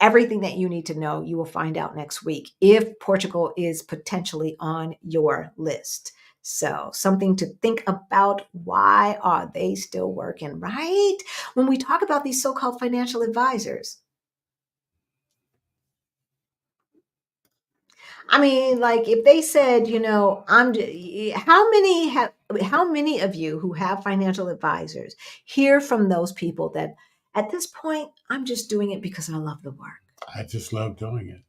everything that you need to know, you will find out next week if Portugal is potentially on your list. So something to think about. Why are they still working, right? When we talk about these so-called financial advisors, I mean, like if they said, how many of you who have financial advisors hear from those people that at this point, I'm just doing it because I love the work. I just love doing it.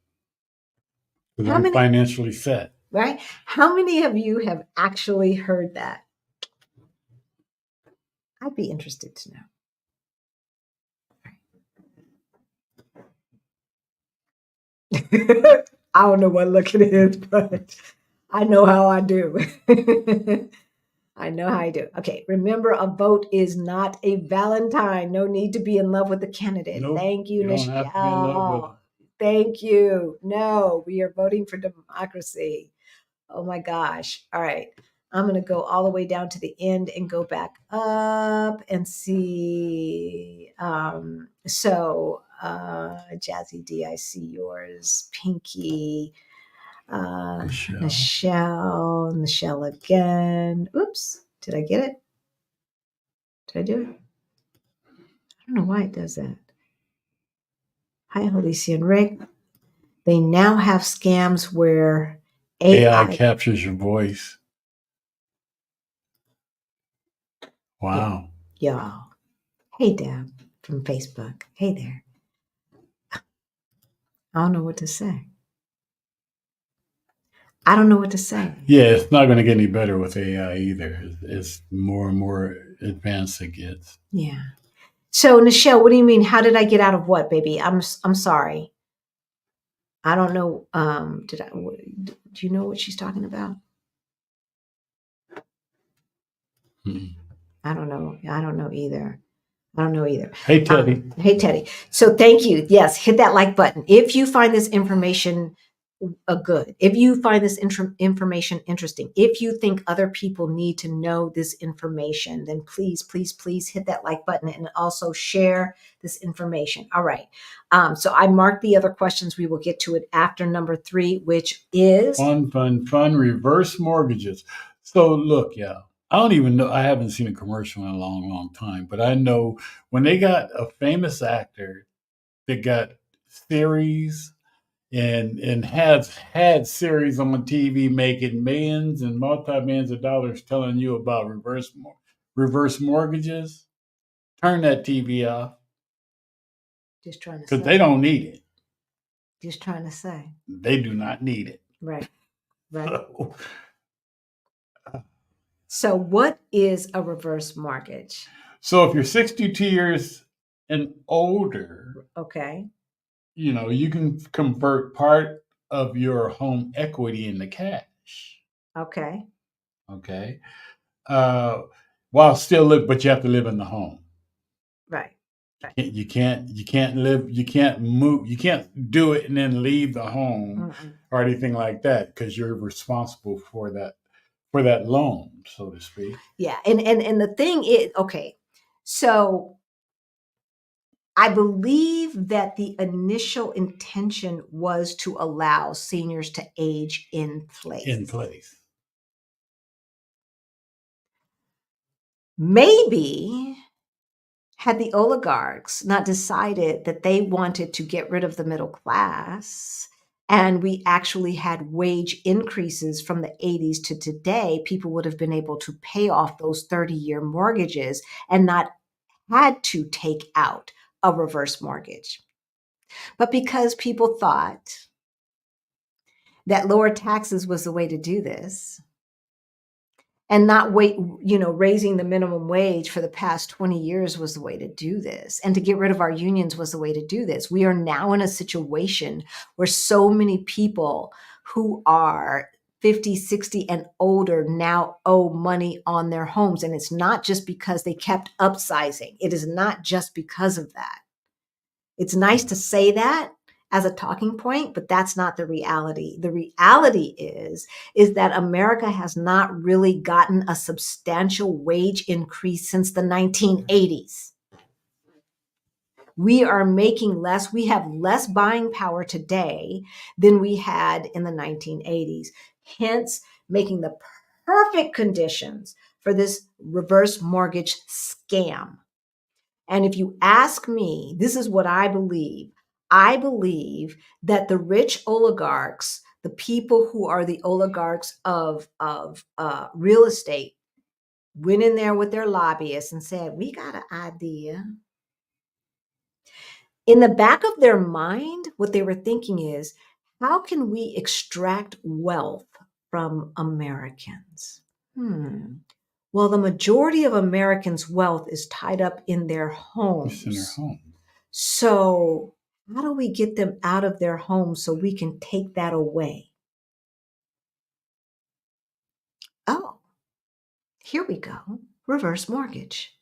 Because I'm financially set. Right? How many of you have actually heard that? I'd be interested to know. I don't know what look it is, but I know how I do. I know how I do. Okay, remember, a vote is not a Valentine. No need to be in love with the candidate. Nope, Thank you, Nichelle. Thank you. No, we are voting for democracy. Oh my gosh. All right. I'm going to go all the way down to the end and go back up and see. Jazzy D, I see yours. Pinky. Michelle again. Oops. Did I get it? Did I do it? I don't know why it does that. Hi, Alicia and Rick. They now have scams where AI captures your voice. Wow. Y'all. Hey, Deb from Facebook. Hey there. I don't know what to say. Yeah, it's not going to get any better with AI either. It's more and more advanced it gets. Yeah. So, Nichelle, what do you mean? How did I get out of what, baby? I'm sorry. I don't know. Do you know what she's talking about? I don't know. I don't know either. Hey, Teddy. So thank you. Yes, hit that like button. If you find this information good, if you find this information interesting, if you think other people need to know this information, then please, please, please hit that like button and also share this information. All right. So I marked the other questions. We will get to it after number 3, which is fun, reverse mortgages. So look, yeah. I don't even know. I haven't seen a commercial in a long, long time, but I know when they got a famous actor that got series and has had series on TV making millions and multi-millions of dollars telling you about reverse mortgages, turn that TV off. Just trying to say. Because they don't need it. Just trying to say. They do not need it. Right. So what is a reverse mortgage? So if you're 62 years and older, okay, you can convert part of your home equity into cash. Okay. While still but you have to live in the home. Right. You can't move, you can't do it and then leave the home or anything like that because you're responsible for that loan, so to speak. Yeah. And the thing is, okay, so I believe that the initial intention was to allow seniors to age in place. Maybe had the oligarchs not decided that they wanted to get rid of the middle class, and we actually had wage increases from the 80s to today, people would have been able to pay off those 30-year mortgages and not had to take out a reverse mortgage. But because people thought that lower taxes was the way to do this, and not raising the minimum wage for the past 20 years was the way to do this, and to get rid of our unions was the way to do this. We are now in a situation where so many people who are 50, 60 and older now owe money on their homes. And it's not just because they kept upsizing. It is not just because of that. It's nice to say that as a talking point, but that's not the reality. The reality is that America has not really gotten a substantial wage increase since the 1980s. We are making less. We have less buying power today than we had in the 1980s, hence making the perfect conditions for this reverse mortgage scam. And if you ask me, this is what I believe. I believe that the rich oligarchs, the people who are the oligarchs of real estate, went in there with their lobbyists and said, we got an idea. In the back of their mind, what they were thinking is, how can we extract wealth from Americans? Well, the majority of Americans' wealth is tied up in their homes. It's in their home. So how do we get them out of their homes so we can take that away? Oh, here we go. Reverse mortgage.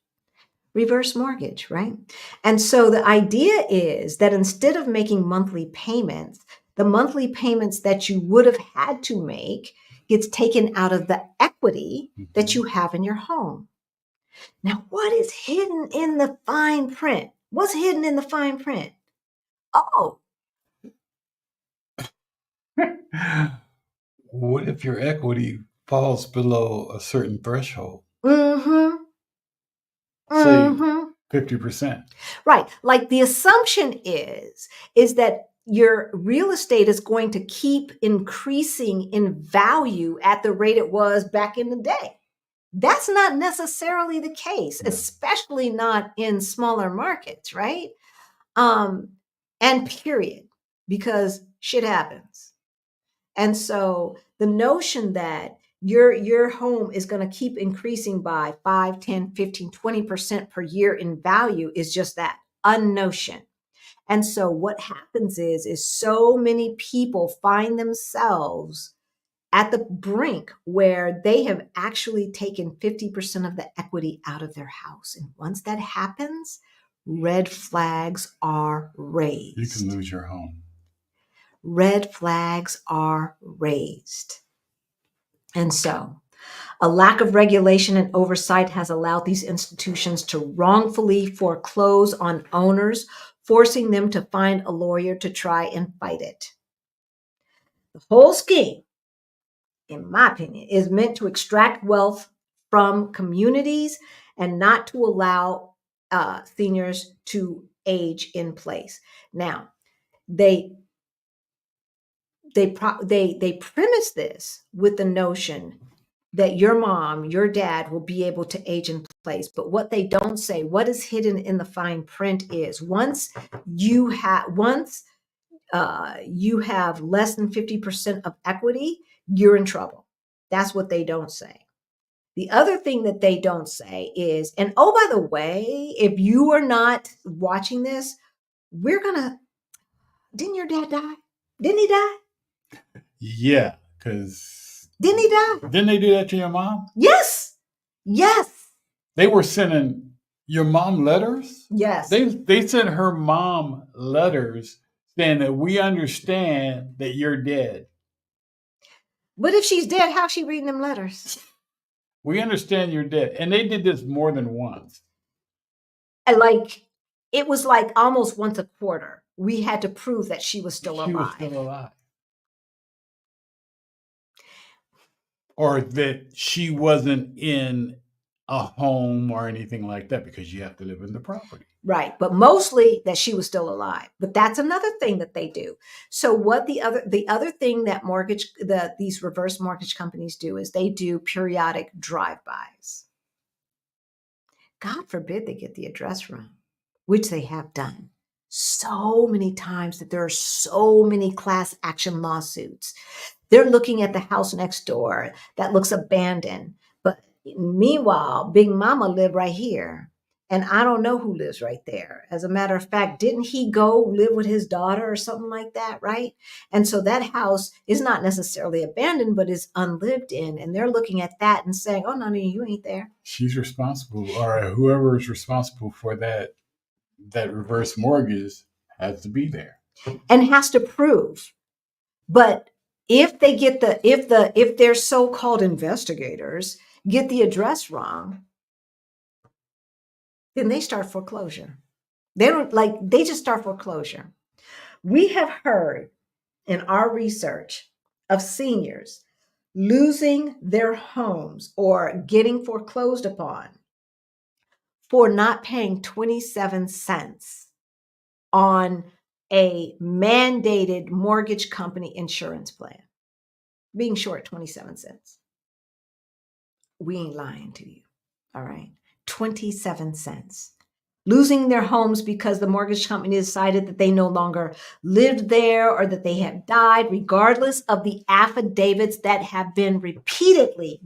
Reverse mortgage, right? And so the idea is that instead of making monthly payments, the monthly payments that you would have had to make gets taken out of the equity that you have in your home. Now, what is hidden in the fine print? What's hidden in the fine print? Oh. What if your equity falls below a certain threshold? Say 50%. Right. Like the assumption is that your real estate is going to keep increasing in value at the rate it was back in the day. That's not necessarily the case, especially not in smaller markets, right? And period, because shit happens. And so the notion that your home is going to keep increasing by 5, 10, 15, 20% per year in value is just that, a notion. And so what happens is so many people find themselves at the brink where they have actually taken 50% of the equity out of their house. And once that happens, red flags are raised. You can lose your home. Red flags are raised. And so a lack of regulation and oversight has allowed these institutions to wrongfully foreclose on owners, forcing them to find a lawyer to try and fight it. The whole scheme, in my opinion, is meant to extract wealth from communities and not to allow seniors to age in place. Now, they premise this with the notion that your mom, your dad will be able to age in place. But what they don't say, what is hidden in the fine print is once you have less than 50% of equity, you're in trouble. That's what they don't say. The other thing that they don't say is, and oh, by the way, if you are not watching this, didn't your dad die? Didn't he die? Yeah, because didn't he die? Didn't they do that to your mom? Yes. They were sending your mom letters? Yes. They sent her mom letters saying that we understand that you're dead. But if she's dead, how's she reading them letters? We understand you're dead. And they did this more than once. And it was like almost once a quarter. We had to prove that she was still alive. Or that she wasn't in a home or anything like that, because you have to live in the property. Right. But mostly that she was still alive. But that's another thing that they do. So what the other thing that these reverse mortgage companies do is they do periodic drive-bys. God forbid they get the address wrong. which they have done so many times that there are so many class action lawsuits. They're looking at the house next door that looks abandoned. But meanwhile, Big Mama lived right here. And I don't know who lives right there. As a matter of fact, didn't he go live with his daughter or something like that, right? And so that house is not necessarily abandoned, but is unlived in. And they're looking at that and saying, oh, no, you ain't there. She's responsible, or whoever is responsible for that reverse mortgage has to be there. And has to prove. But if they get if their so-called investigators get the address wrong, then they start foreclosure. They just start foreclosure. We have heard in our research of seniors losing their homes or getting foreclosed upon for not paying 27 cents on a mandated mortgage company insurance plan, being short 27 cents. We ain't lying to you. All right. 27 cents. Losing their homes because the mortgage company decided that they no longer lived there or that they had died, regardless of the affidavits that have been repeatedly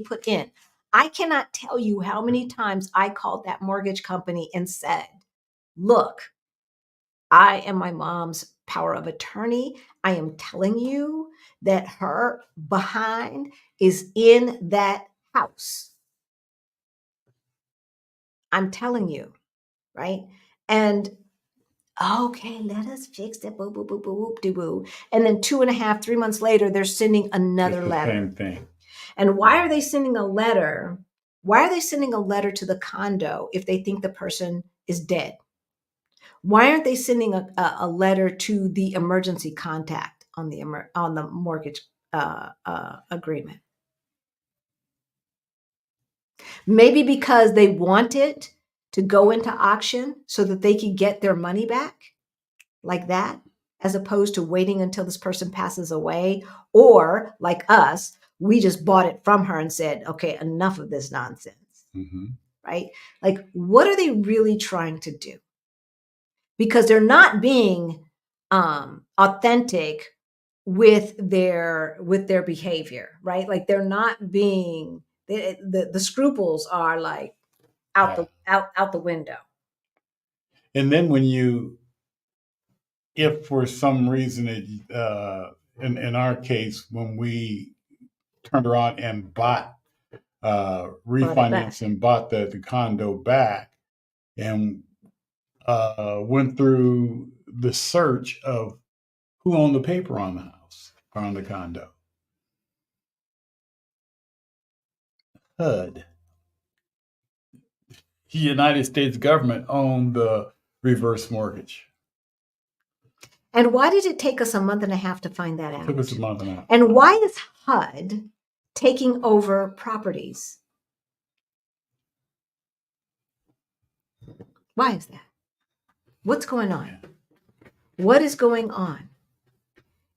put in. I cannot tell you how many times I called that mortgage company and said, look, I am my mom's power of attorney. I am telling you that her behind is in that house. I'm telling you, right? And okay, let us fix it. Boo, boo, boo, boo, whoop, de boo. And then 2.5, 3 months later, they're sending another letter. Same thing. And why are they sending a letter? Why are they sending a letter to the condo if they think the person is dead? Why aren't they sending a letter to the emergency contact on the mortgage agreement? Maybe because they wanted to go into auction so that they could get their money back like that, as opposed to waiting until this person passes away. Or like us, we just bought it from her and said, okay, enough of this nonsense, right? Like, what are they really trying to do? Because they're not being authentic with their behavior, right? Like they're not being the scruples are like out the window. And then if for some reason in our case, when we turned around and refinanced and bought the condo back, and went through the search of who owned the paper on the house or on the condo. HUD. The United States government owned the reverse mortgage. And why did it take us a month and a half to find that out? It took us a month and a half. And why is HUD taking over properties? Why is that? What's going on? What is going on?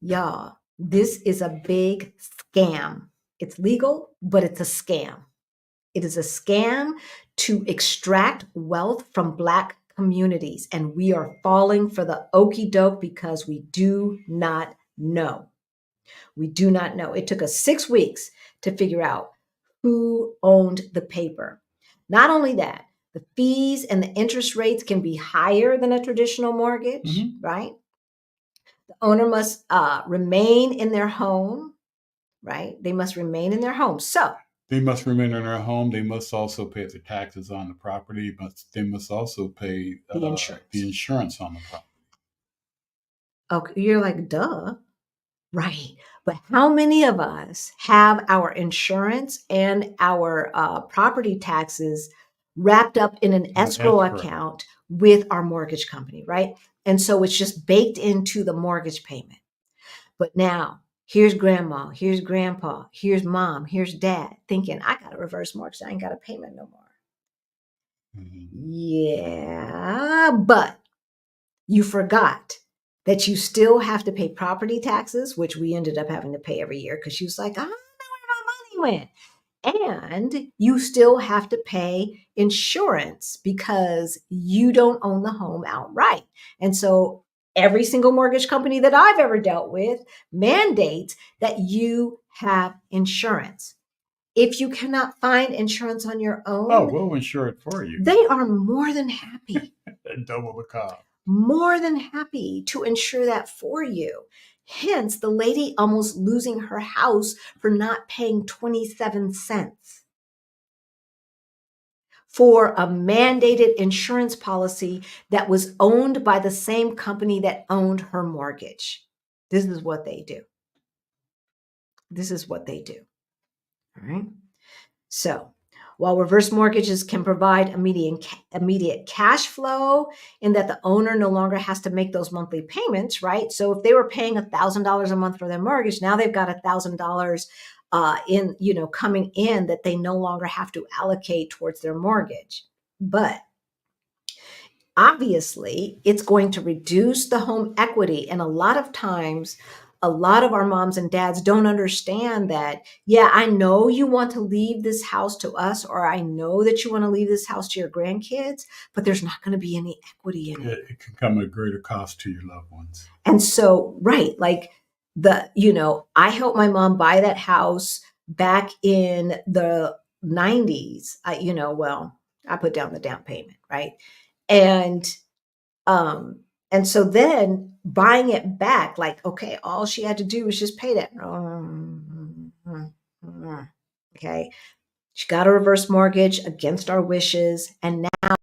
Y'all, this is a big scam. It's legal, but it's a scam. It is a scam to extract wealth from Black communities. And we are falling for the okie doke because we do not know. We do not know. It took us 6 weeks to figure out who owned the paper. Not only that, the fees and the interest rates can be higher than a traditional mortgage, right? The owner must remain in their home, right? They must remain in their home. So they must remain in their home. They must also pay the taxes on the property, but they must also pay the insurance on the property. Okay, you're like, duh. Right. But how many of us have our insurance and our property taxes wrapped up in an escrow account with our mortgage company, right? And so it's just baked into the mortgage payment. But now here's grandma, here's grandpa, here's mom, here's dad thinking, I got a reverse mortgage. I ain't got a payment no more. Yeah, but you forgot that you still have to pay property taxes, which we ended up having to pay every year because she was like, I don't know where my money went. And you still have to pay insurance because you don't own the home outright. And so every single mortgage company that I've ever dealt with mandates that you have insurance. If you cannot find insurance on your own, we'll insure it for you. they are more than happy. Double the cost. More than happy to insure that for you. Hence, the lady almost losing her house for not paying 27 cents for a mandated insurance policy that was owned by the same company that owned her mortgage. This is what they do. This is what they do. All right. So while reverse mortgages can provide immediate cash flow in that the owner no longer has to make those monthly payments, right? So if they were paying $1,000 a month for their mortgage, now they've got $1,000 coming in that they no longer have to allocate towards their mortgage. But obviously, it's going to reduce the home equity. And a lot of times, a lot of our moms and dads don't understand that, yeah, I know you want to leave this house to us, or I know that you want to leave this house to your grandkids, but there's not going to be any equity in it. It can come at a greater cost to your loved ones. And so, right, like I helped my mom buy that house back in the 90s. I put down the down payment, right? And so then buying it back, like, okay, all she had to do was just pay that. Okay. She got a reverse mortgage against our wishes. And now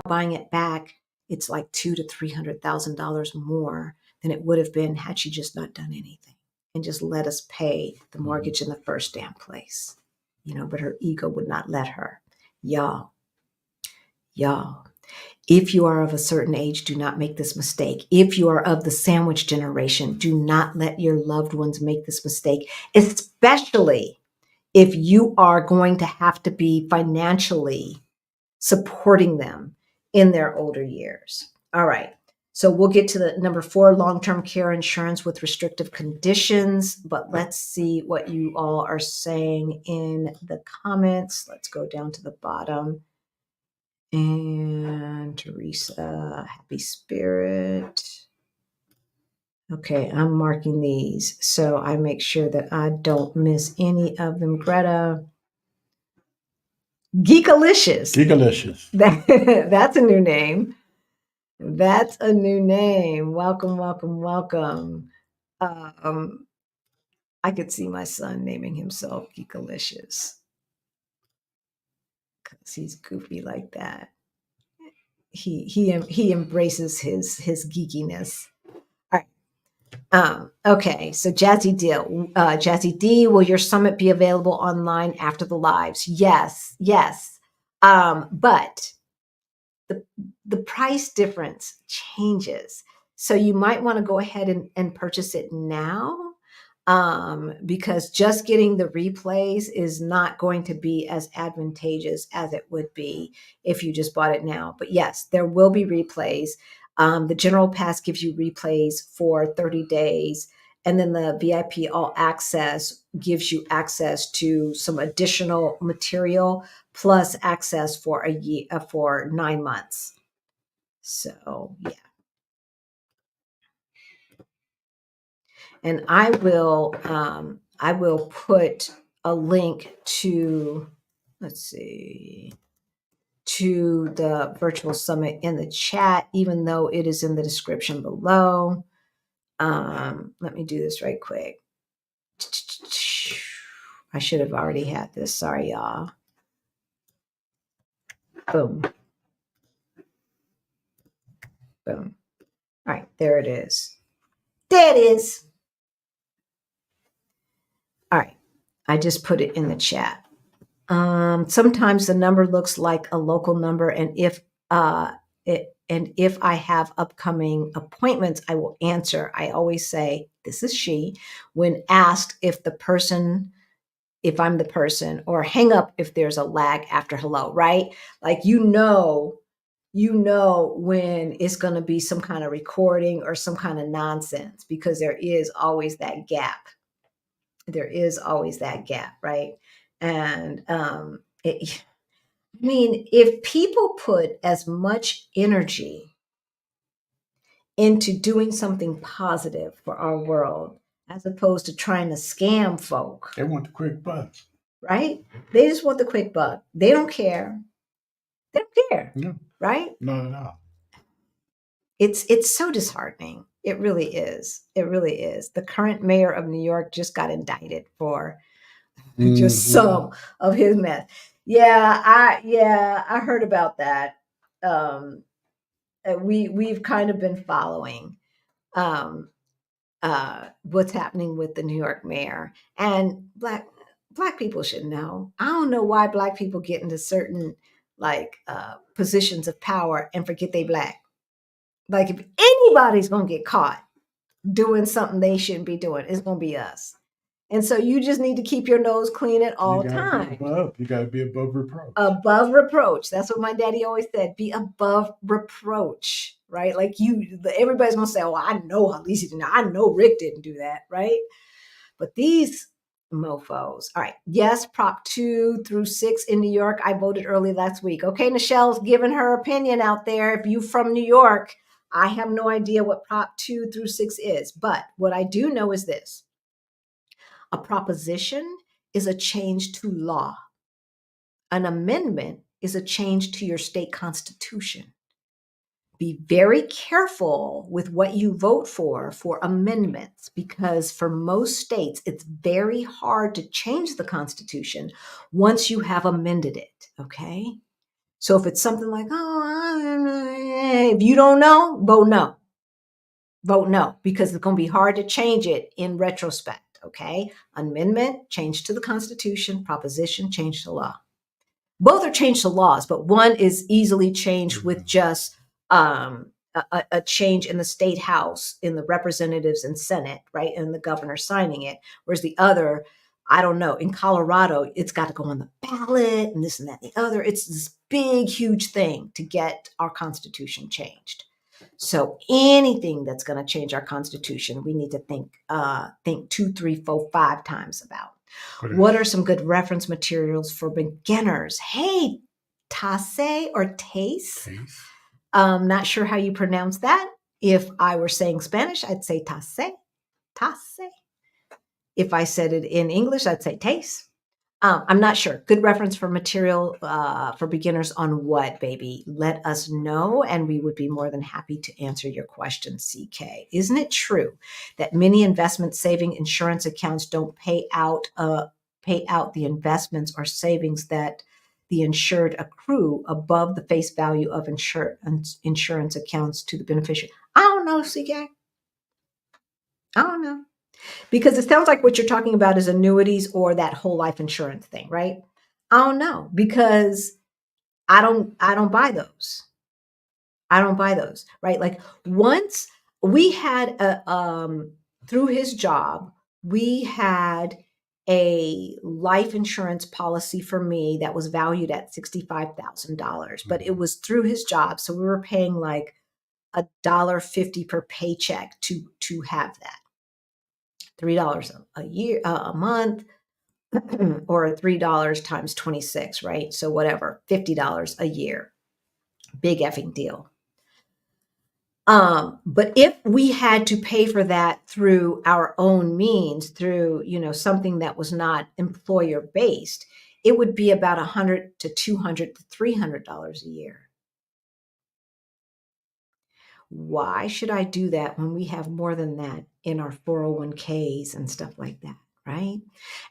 buying it back, it's like $200,000 to $300,000 more than it would have been had she just not done anything and just let us pay the mortgage in the first damn place. But her ego would not let her. Y'all. If you are of a certain age, do not make this mistake. If you are of the sandwich generation, do not let your loved ones make this mistake, especially if you are going to have to be financially supporting them in their older years. All right. So we'll get to the number 4, long-term care insurance with restrictive conditions, but let's see what you all are saying in the comments. Let's go down to the bottom. And Teresa, happy spirit. Okay, I'm marking these so I make sure that I don't miss any of them. Greta. Geekalicious. That's a new name. That's a new name. Welcome, welcome, welcome. I could see my son naming himself Geekalicious because he's goofy like that. He embraces his geekiness. All right. Okay. So Jazzy D, will your summit be available online after the lives? Yes. But the price difference changes. So you might want to go ahead and purchase it now. Because just getting the replays is not going to be as advantageous as it would be if you just bought it now. But yes, there will be replays. The general pass gives you replays for 30 days. And then the VIP all access gives you access to some additional material plus access for a year, for 9 months. So yeah. And I will put a link to, to the virtual summit in the chat, even though it is in the description below. Let me do this right quick. I should have already had this. Sorry, y'all. Boom. Boom. All right, there it is. There it is. All right, I just put it in the chat. Sometimes the number looks like a local number, and if I have upcoming appointments, I will answer. I always say, "This is she," when asked if I'm the person, or hang up if there's a lag after hello. Right? Like you know when it's going to be some kind of recording or some kind of nonsense, because there is always that gap. Right? And I mean, if people put as much energy into doing something positive for our world as opposed to trying to scam folk, They want the quick buck. right? They just want the quick buck. They don't care. They don't care, No, right? not at all. It's so disheartening. It really is. It really is. The current mayor of New York just got indicted for just some of his mess. I heard about that. We've kind of been following what's happening with the New York mayor, and black people should know. I don't know why black people get into certain positions of power and forget they black. Like if anybody's gonna get caught doing something they shouldn't be doing, it's gonna be us. And so you just need to keep your nose clean at all times. You got to be above reproach. Above reproach. That's what my daddy always said. Be above reproach, right? Like everybody's gonna say, "Oh, I know Lisa didn't. I know Rick didn't do that," right? But these mofos. All right. Yes, Prop 2 through 6 in New York. I voted early last week. Okay, Nichelle's giving her opinion out there. If you from New York, I have no idea what Prop 2 through 6 is. But what I do know is this. A proposition is a change to law. An amendment is a change to your state constitution. Be very careful with what you vote for amendments, because for most states, it's very hard to change the Constitution once you have amended it, okay? So if it's something like, if you don't know, vote no. Vote no, because it's going to be hard to change it in retrospect, okay? Amendment, change to the Constitution. Proposition, change to law. Both are changed to laws, but one is easily changed with just a change in the state house, in the representatives and Senate, right? And the governor signing it. Whereas the other, I don't know, in Colorado, it's got to go on the ballot and this and that and the other. It's this big, huge thing to get our Constitution changed. So anything that's going to change our Constitution, we need to think 2, 3, 4, 5 times about. What are some good reference materials for beginners? Hey, Tase or Tace? Not sure how you pronounce that. If I were saying Spanish, I'd say Tase. Tase. If I said it in English, I'd say Tace. I'm not sure. Good reference for material for beginners on what, baby? Let us know, and we would be more than happy to answer your question, CK. Isn't it true that many investment saving insurance accounts don't pay out the investments or savings that the insured accrue above the face value of insurance accounts to the beneficiary? I don't know, CK. I don't know. Because it sounds like what you're talking about is annuities or that whole life insurance thing, right? I don't know, because I don't buy those. I don't buy those, right? Like once we had through his job, we had a life insurance policy for me that was valued at $65,000, but it was through his job. So we were paying like $1.50 per paycheck to have that. $3 a year, a month, or $3 times 26, right? So whatever, $50 a year. Big effing deal. But if we had to pay for that through our own means, through, something that was not employer based, it would be about $100 to $200 to $300 a year. Why should I do that when we have more than that in our 401ks and stuff like that, right?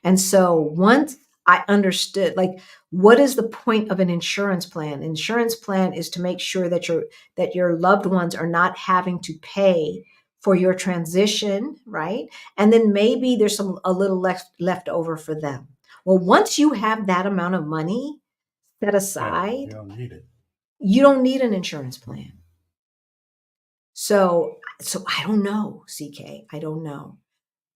And so once I understood, like, what is the point of an insurance plan? Insurance plan is to make sure that your loved ones are not having to pay for your transition, right? And then maybe there's a little left over for them. Well, once you have that amount of money set aside, you don't need it. You don't need an insurance plan. So I don't know, CK. I don't know.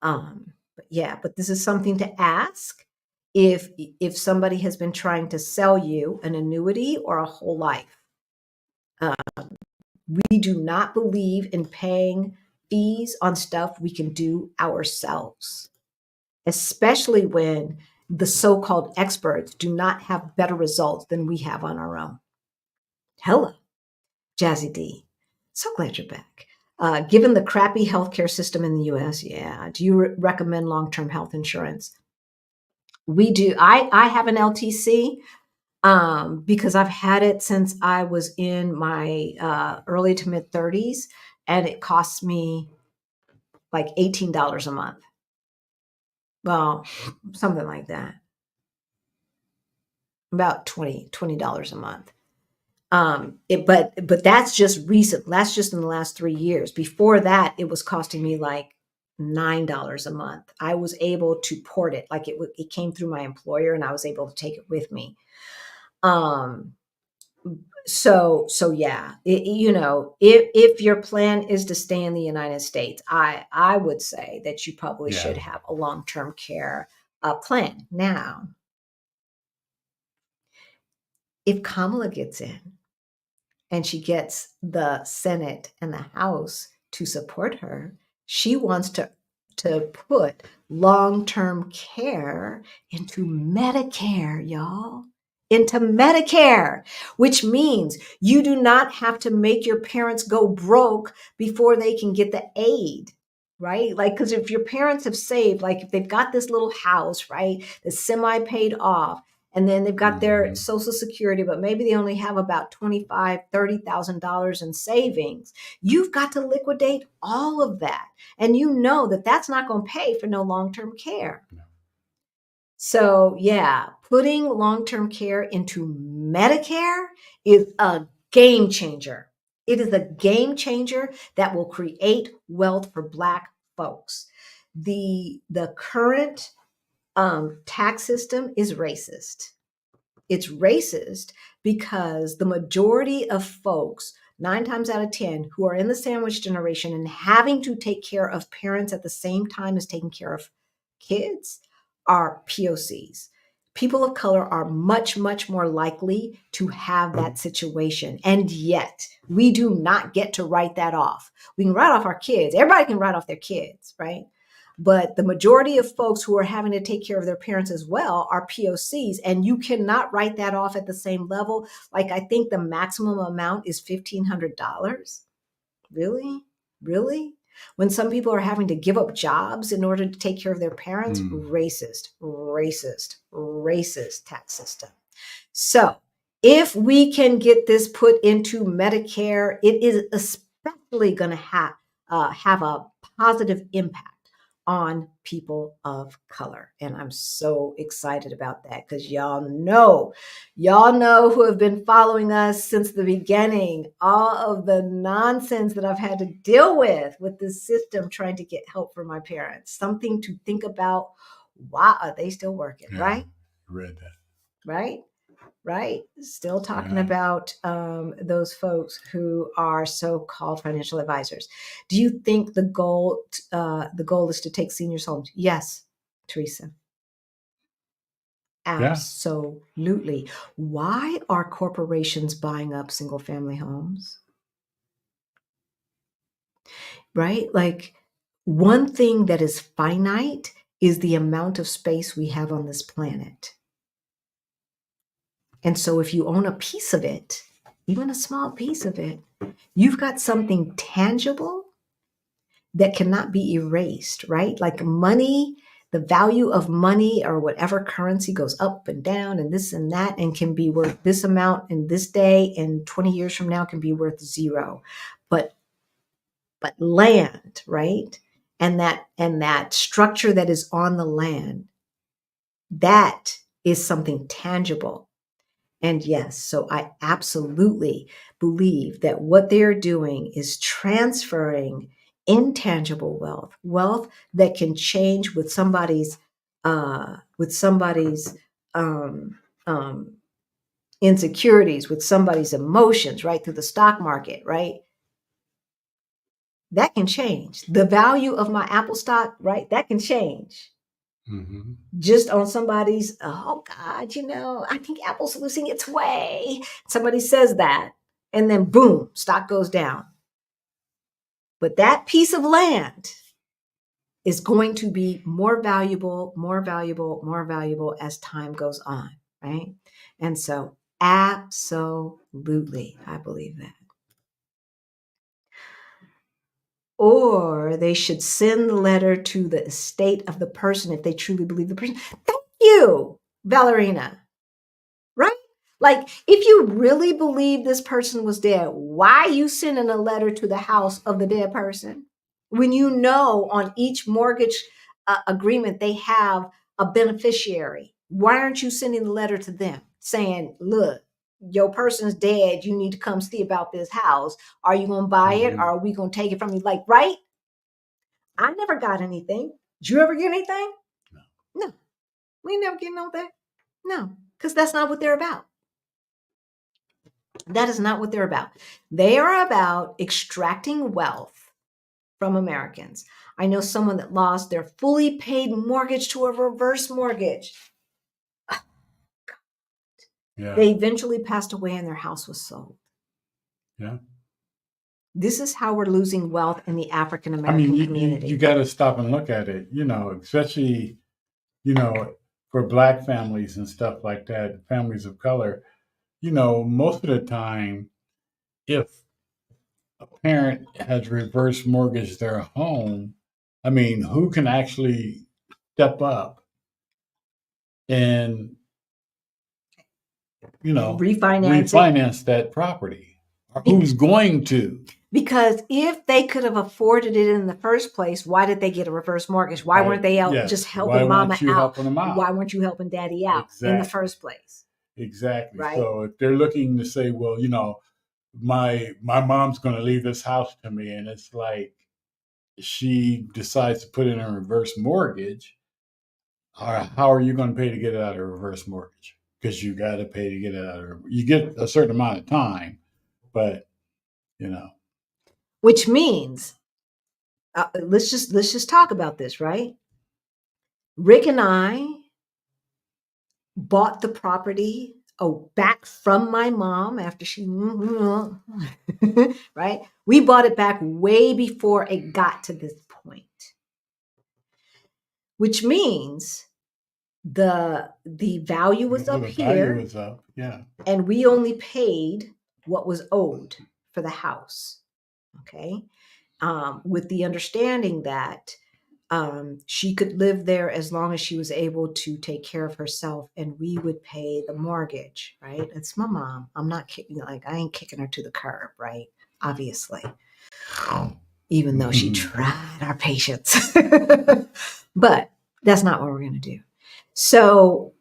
But this is something to ask if somebody has been trying to sell you an annuity or a whole life. We do not believe in paying fees on stuff we can do ourselves, especially when the so-called experts do not have better results than we have on our own. Hello, Jazzy D. So glad you're back. Given the crappy healthcare system in the US, yeah, do you recommend long-term health insurance? We do. I have an LTC because I've had it since I was in my early to mid 30s, and it costs me like $18 a month. Well, something like that. About $20 a month. But that's just recent. That's just in the last 3 years. Before that, it was costing me like $9 a month. I was able to port it, like it came through my employer, and I was able to take it with me. So yeah, if your plan is to stay in the United States, I would say that you probably should have a long-term care plan. Now, if Kamala gets in and she gets the Senate and the House to support her, she wants to put long-term care into Medicare, y'all. Into Medicare, which means you do not have to make your parents go broke before they can get the aid, right? Like, because if your parents have saved, like if they've got this little house, right, that's semi-paid off, and then they've got their Social Security, but maybe they only have about $25,000, $30,000 in savings. You've got to liquidate all of that. And you know that that's not going to pay for no long-term care. No. So yeah, putting long-term care into Medicare is a game changer. It is a game changer that will create wealth for Black folks. The current tax system is racist. It's racist because the majority of folks, 9 times out of 10, who are in the sandwich generation and having to take care of parents at the same time as taking care of kids are POCs. People of color are much, much more likely to have that situation. And yet we do not get to write that off. We can write off our kids. Everybody can write off their kids, right? But the majority of folks who are having to take care of their parents as well are POCs, and you cannot write that off at the same level. Like, I think the maximum amount is $1,500. Really? Really? When some people are having to give up jobs in order to take care of their parents, racist tax system. So if we can get this put into Medicare, it is especially going to have a positive impact on people of color. And I'm so excited about that because y'all know who have been following us since the beginning, all of the nonsense that I've had to deal with this system trying to get help for my parents. Something to think about. Why are they still working, right? Read that. Right. Still talking about those folks who are so-called financial advisors. Do you think the goal is to take seniors home? Yes, Teresa. Absolutely. Yeah. Why are corporations buying up single-family homes? Right? Like, one thing that is finite is the amount of space we have on this planet. And so if you own a piece of it, even a small piece of it, you've got something tangible that cannot be erased, right? Like money, the value of money or whatever currency goes up and down and this and that and can be worth this amount in this day, and 20 years from now can be worth zero. But land, right? And that structure that is on the land, that is something tangible. And yes, so I absolutely believe that what they're doing is transferring intangible wealth that can change with somebody's insecurities, with somebody's emotions, right, through the stock market, right? That can change. The value of my Apple stock, right, that can change. Mm-hmm. Just on somebody's, oh God, I think Apple's losing its way. Somebody says that, and then boom, stock goes down. But that piece of land is going to be more valuable as time goes on, right? And so absolutely, I believe that. Or they should send the letter to the estate of the person if they truly believe the person. Thank you, Valerina. Right? Like, if you really believe this person was dead, why are you sending a letter to the house of the dead person? When you know on each mortgage agreement they have a beneficiary, why aren't you sending the letter to them saying, look, your person's dead, you need to come see about this house. Are you going to buy it, or are we going to take it from you? Like, right? I never got anything. Did you ever get anything? No. We never get no that. No, because that's not what they're about. That is not what they're about. They are about extracting wealth from Americans. I know someone that lost their fully paid mortgage to a reverse mortgage. Yeah. They eventually passed away and their house was sold. Yeah. This is how we're losing wealth in the African American community. You got to stop and look at it, especially, for Black families and stuff like that, families of color. Most of the time, if a parent has reverse mortgaged their home, who can actually step up and, refinance that property? Or who's going to? Because if they could have afforded it in the first place, why did they get a reverse mortgage? Why weren't they out just helping mama out? Why weren't you helping daddy out in the first place? Exactly. Right? So if they're looking to say, well, my mom's going to leave this house to me, and it's like she decides to put in a reverse mortgage, how are you going to pay to get it out of a reverse mortgage? Because you got to pay to get it out of. You get a certain amount of time, but which means let's just talk about this, right? Rick and I bought the property back from my mom after she right? We bought it back way before it got to this point. Which means the value was up here. Value was up, yeah. And we only paid what was owed for the house. Okay. With the understanding that she could live there as long as she was able to take care of herself, and we would pay the mortgage, right? It's my mom. I'm not kicking, I ain't kicking her to the curb, right? Obviously, even though she tried our patience, but that's not what we're going to do. So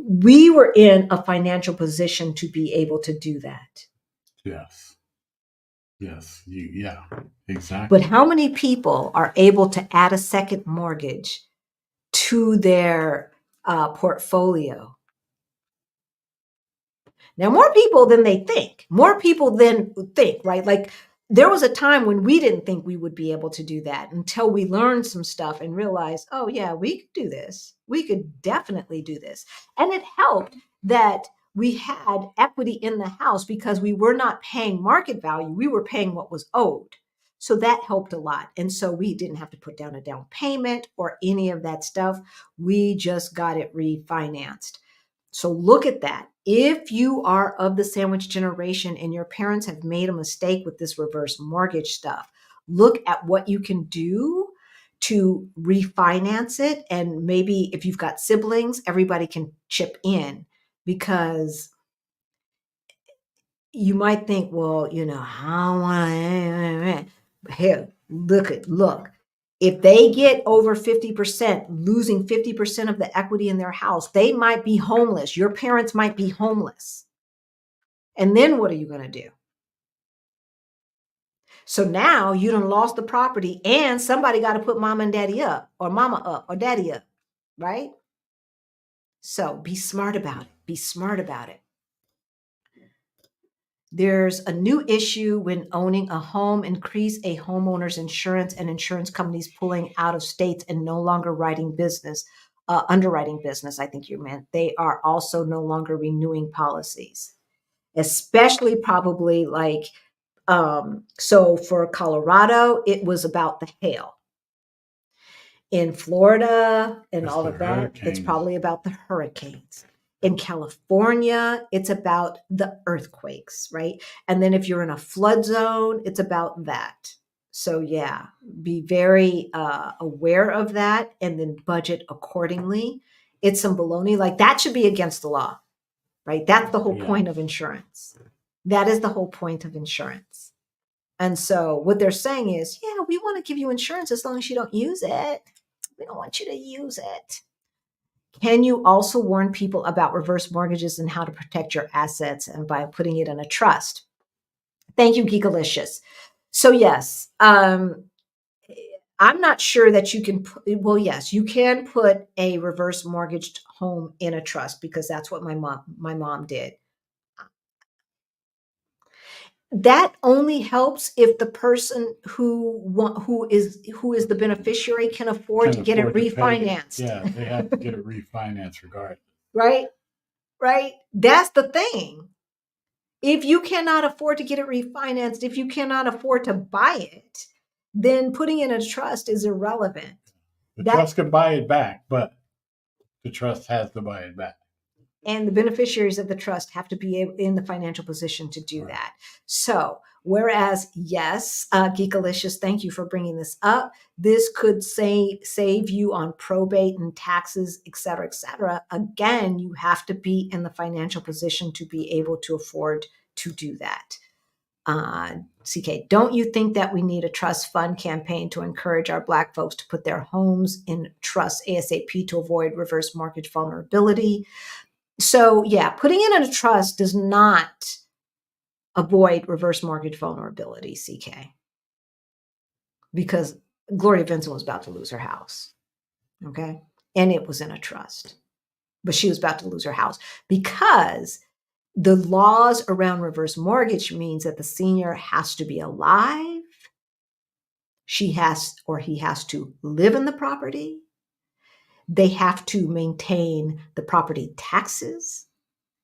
we were in a financial position to be able to do that. Yes. Yeah, exactly. But how many people are able to add a second mortgage to their portfolio? Now, more people than they think. More people than think, right? Like, there was a time when we didn't think we would be able to do that until we learned some stuff and realized, oh, yeah, we could do this. We could definitely do this. And it helped that we had equity in the house because we were not paying market value. We were paying what was owed. So that helped a lot. And so we didn't have to put down a down payment or any of that stuff. We just got it refinanced. So look at that. If you are of the sandwich generation and your parents have made a mistake with this reverse mortgage stuff, look at what you can do to refinance it. And maybe if you've got siblings, everybody can chip in, because you might think, well, I don't want to. Here, look. If they get over 50%, losing 50% of the equity in their house, they might be homeless. Your parents might be homeless. And then what are you going to do? So now you done lost the property, and somebody got to put mama and daddy up, or mama up, or daddy up, right? So be smart about it. Be smart about it. There's a new issue when owning a home. Increase a homeowner's insurance, and insurance companies pulling out of states and no longer writing business, underwriting business, I think you meant. They are also no longer renewing policies, especially probably like, so for Colorado, it was about the hail. In Florida and It's all the of that, it's hurricanes. probably about the hurricanes. In California, it's about the earthquakes, right? And then if you're in a flood zone, it's about that. So yeah, be very aware of that and then budget accordingly. It's some baloney. Like that should be against the law, right? That's the whole Yeah. point of insurance. That is the whole point of insurance. And so what they're saying is, yeah, we want to give you insurance as long as you don't use it. We don't want you to use it. Can you also warn people about reverse mortgages and how to protect your assets and by putting it in a trust? Thank you, Geekalicious. So yes, I'm not sure that you can well, yes, you can put a reverse mortgaged home in a trust because that's what my mom did. That only helps if the person who is the beneficiary can afford to get it refinanced. Yeah, they have to get it refinanced regardless. Right? Right? That's the thing. If you cannot afford to get it refinanced, if you cannot afford to buy it, then putting in a trust is irrelevant. The trust can buy it back, but the trust has to buy it back. And the beneficiaries of the trust have to be in the financial position to do that. So, whereas, yes, Geekalicious, thank you for bringing this up. This could save you on probate and taxes, et cetera, et cetera. Again, you have to be in the financial position to be able to afford to do that. CK, don't you think that we need a trust fund campaign to encourage our Black folks to put their homes in trust ASAP to avoid reverse mortgage vulnerability? So yeah, putting it in a trust does not avoid reverse mortgage vulnerability, CK, because Gloria Vincent was about to lose her house. Okay. And it was in a trust, but she was about to lose her house because the laws around reverse mortgage means that the senior has to be alive. He has to live in the property. They have to maintain the property taxes,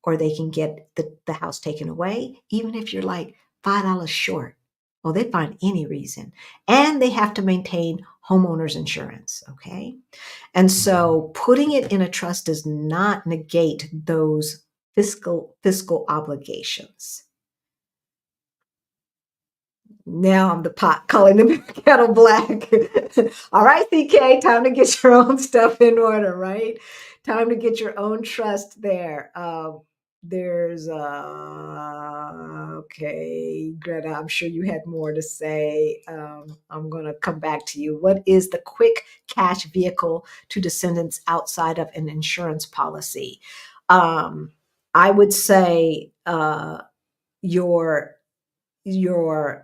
or they can get the house taken away, even if you're like $5 short. Well, they find any reason. And they have to maintain homeowners insurance, okay? And so putting it in a trust does not negate those fiscal obligations. Now I'm the pot calling the kettle black. All right, CK, time to get your own stuff in order, right? Time to get your own trust there. There's okay, Greta, I'm sure you had more to say. I'm going to come back to you. What is the quick cash vehicle to descendants outside of an insurance policy? I would say your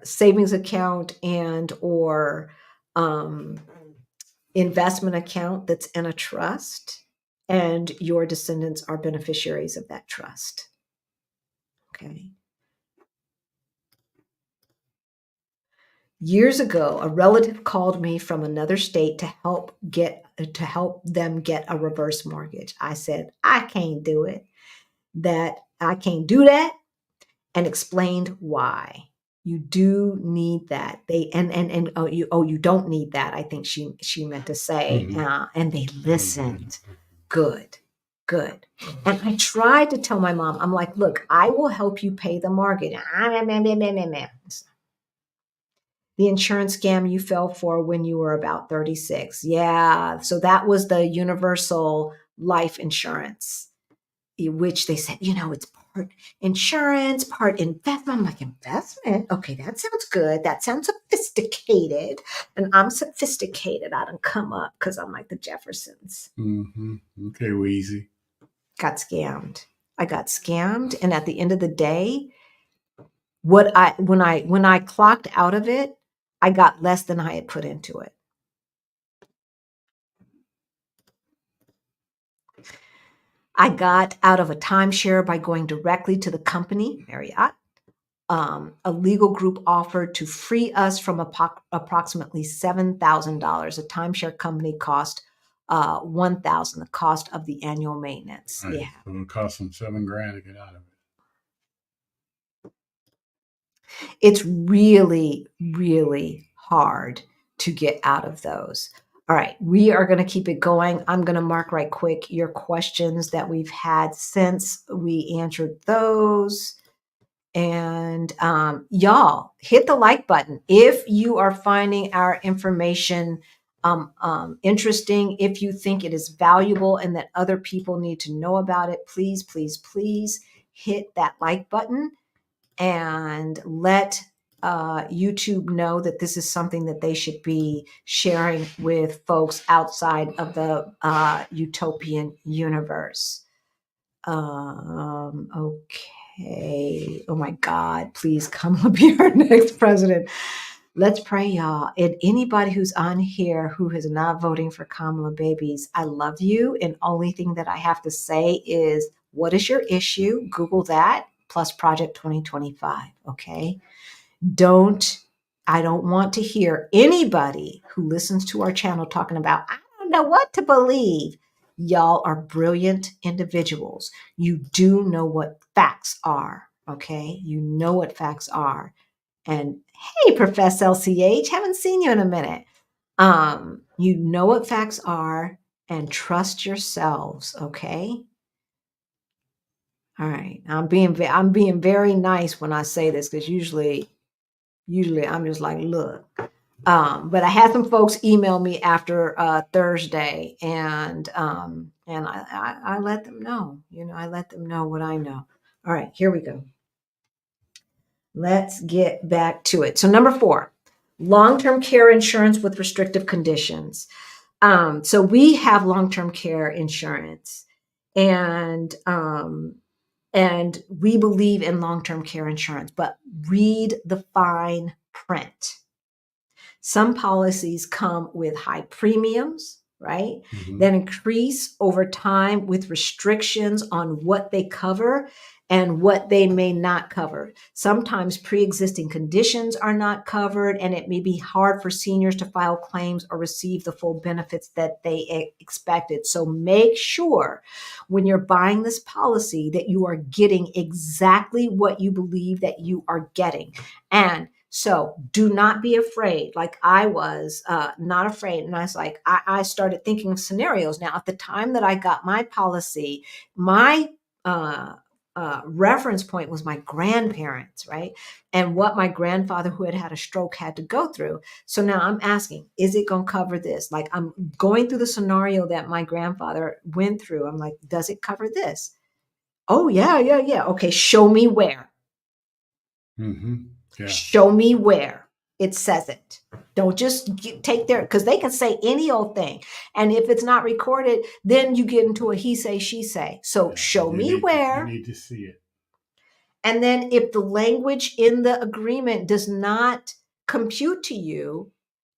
savings account and or investment account that's in a trust, and your descendants are beneficiaries of that trust. Okay. Years ago, a relative called me from another state to help them get a reverse mortgage. I said, I can't do it. I can't do that, and explained why. You do need that. You don't need that. I think she meant to say, and they listened. Good. And I tried to tell my mom, I'm like, look, I will help you pay the mortgage. The insurance scam you fell for when you were about 36. Yeah. So that was the universal life insurance, which they said, it's part insurance, part investment. I'm like, investment? Okay, that sounds good. That sounds sophisticated. And I'm sophisticated. I done come up because I'm like the Jeffersons. Okay, Weezy. Got scammed. I got scammed. And at the end of the day, when I clocked out of it, I got less than I had put into it. I got out of a timeshare by going directly to the company, Marriott. A legal group offered to free us from approximately $7,000. A timeshare company cost $1,000, the cost of the annual maintenance. Right. Yeah. So it cost them $7,000 to get out of it. It's really, really hard to get out of those. All right, we are going to keep it going. I'm going to mark right quick your questions that we've had since we answered those. And y'all, hit the like button if you are finding our information interesting, if you think it is valuable and that other people need to know about it. Please, please, please hit that like button and let YouTube know that this is something that they should be sharing with folks outside of the utopian universe. Okay. Oh my God, please come up be our next president. Let's pray, y'all. And anybody who's on here who is not voting for Kamala babies, I love you. And only thing that I have to say is, what is your issue? Google that plus Project 2025. Okay. I don't want to hear anybody who listens to our channel talking about, I don't know what to believe. Y'all are brilliant individuals. You do know what facts are, okay? You know what facts are. And hey, Professor LCH, haven't seen you in a minute. You know what facts are and trust yourselves, okay? All right. I'm being very nice when I say this because usually I'm just like, look. But I had some folks email me after Thursday, and I let them know. I let them know what I know. All right, here we go. Let's get back to it. So number 4, long-term care insurance with restrictive conditions. So we have long-term care insurance, and we believe in long-term care insurance, but read the fine print. Some policies come with high premiums, right? Mhm. That increase over time with restrictions on what they cover and what they may not cover. Sometimes pre-existing conditions are not covered, and it may be hard for seniors to file claims or receive the full benefits that they expected. So make sure when you're buying this policy that you are getting exactly what you believe that you are getting. And so do not be afraid. Like I was not afraid. And I was like, I started thinking of scenarios. Now, at the time that I got my policy, my reference point was my grandparents, right? And what my grandfather who had had a stroke had to go through. So now I'm asking, is it going to cover this? Like I'm going through the scenario that my grandfather went through. I'm like, does it cover this? Oh, yeah. Okay, show me where. Mm-hmm. Yeah. Show me where it says it. Don't just take their, because they can say any old thing. And if it's not recorded, then you get into a he say, she say. So show me where. You need to see it. And then if the language in the agreement does not compute to you,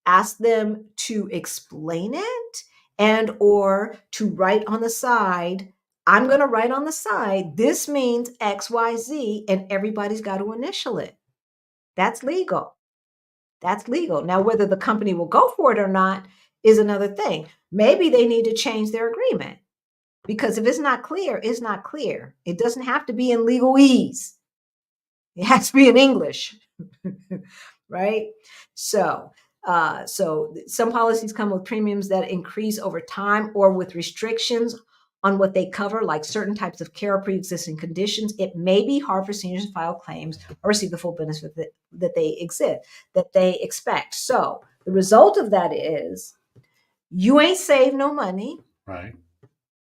ask them to explain it and or to write on the side. I'm going to write on the side, this means X, Y, Z, and everybody's got to initial it. That's legal. That's legal. Now, whether the company will go for it or not is another thing. Maybe they need to change their agreement because if it's not clear, it's not clear. It doesn't have to be in legalese. It has to be in English, right? So some policies come with premiums that increase over time or with restrictions on what they cover, like certain types of care or pre-existing conditions. It may be hard for seniors to file claims or receive the full benefit that they expect. So the result of that is you ain't saved no money, right?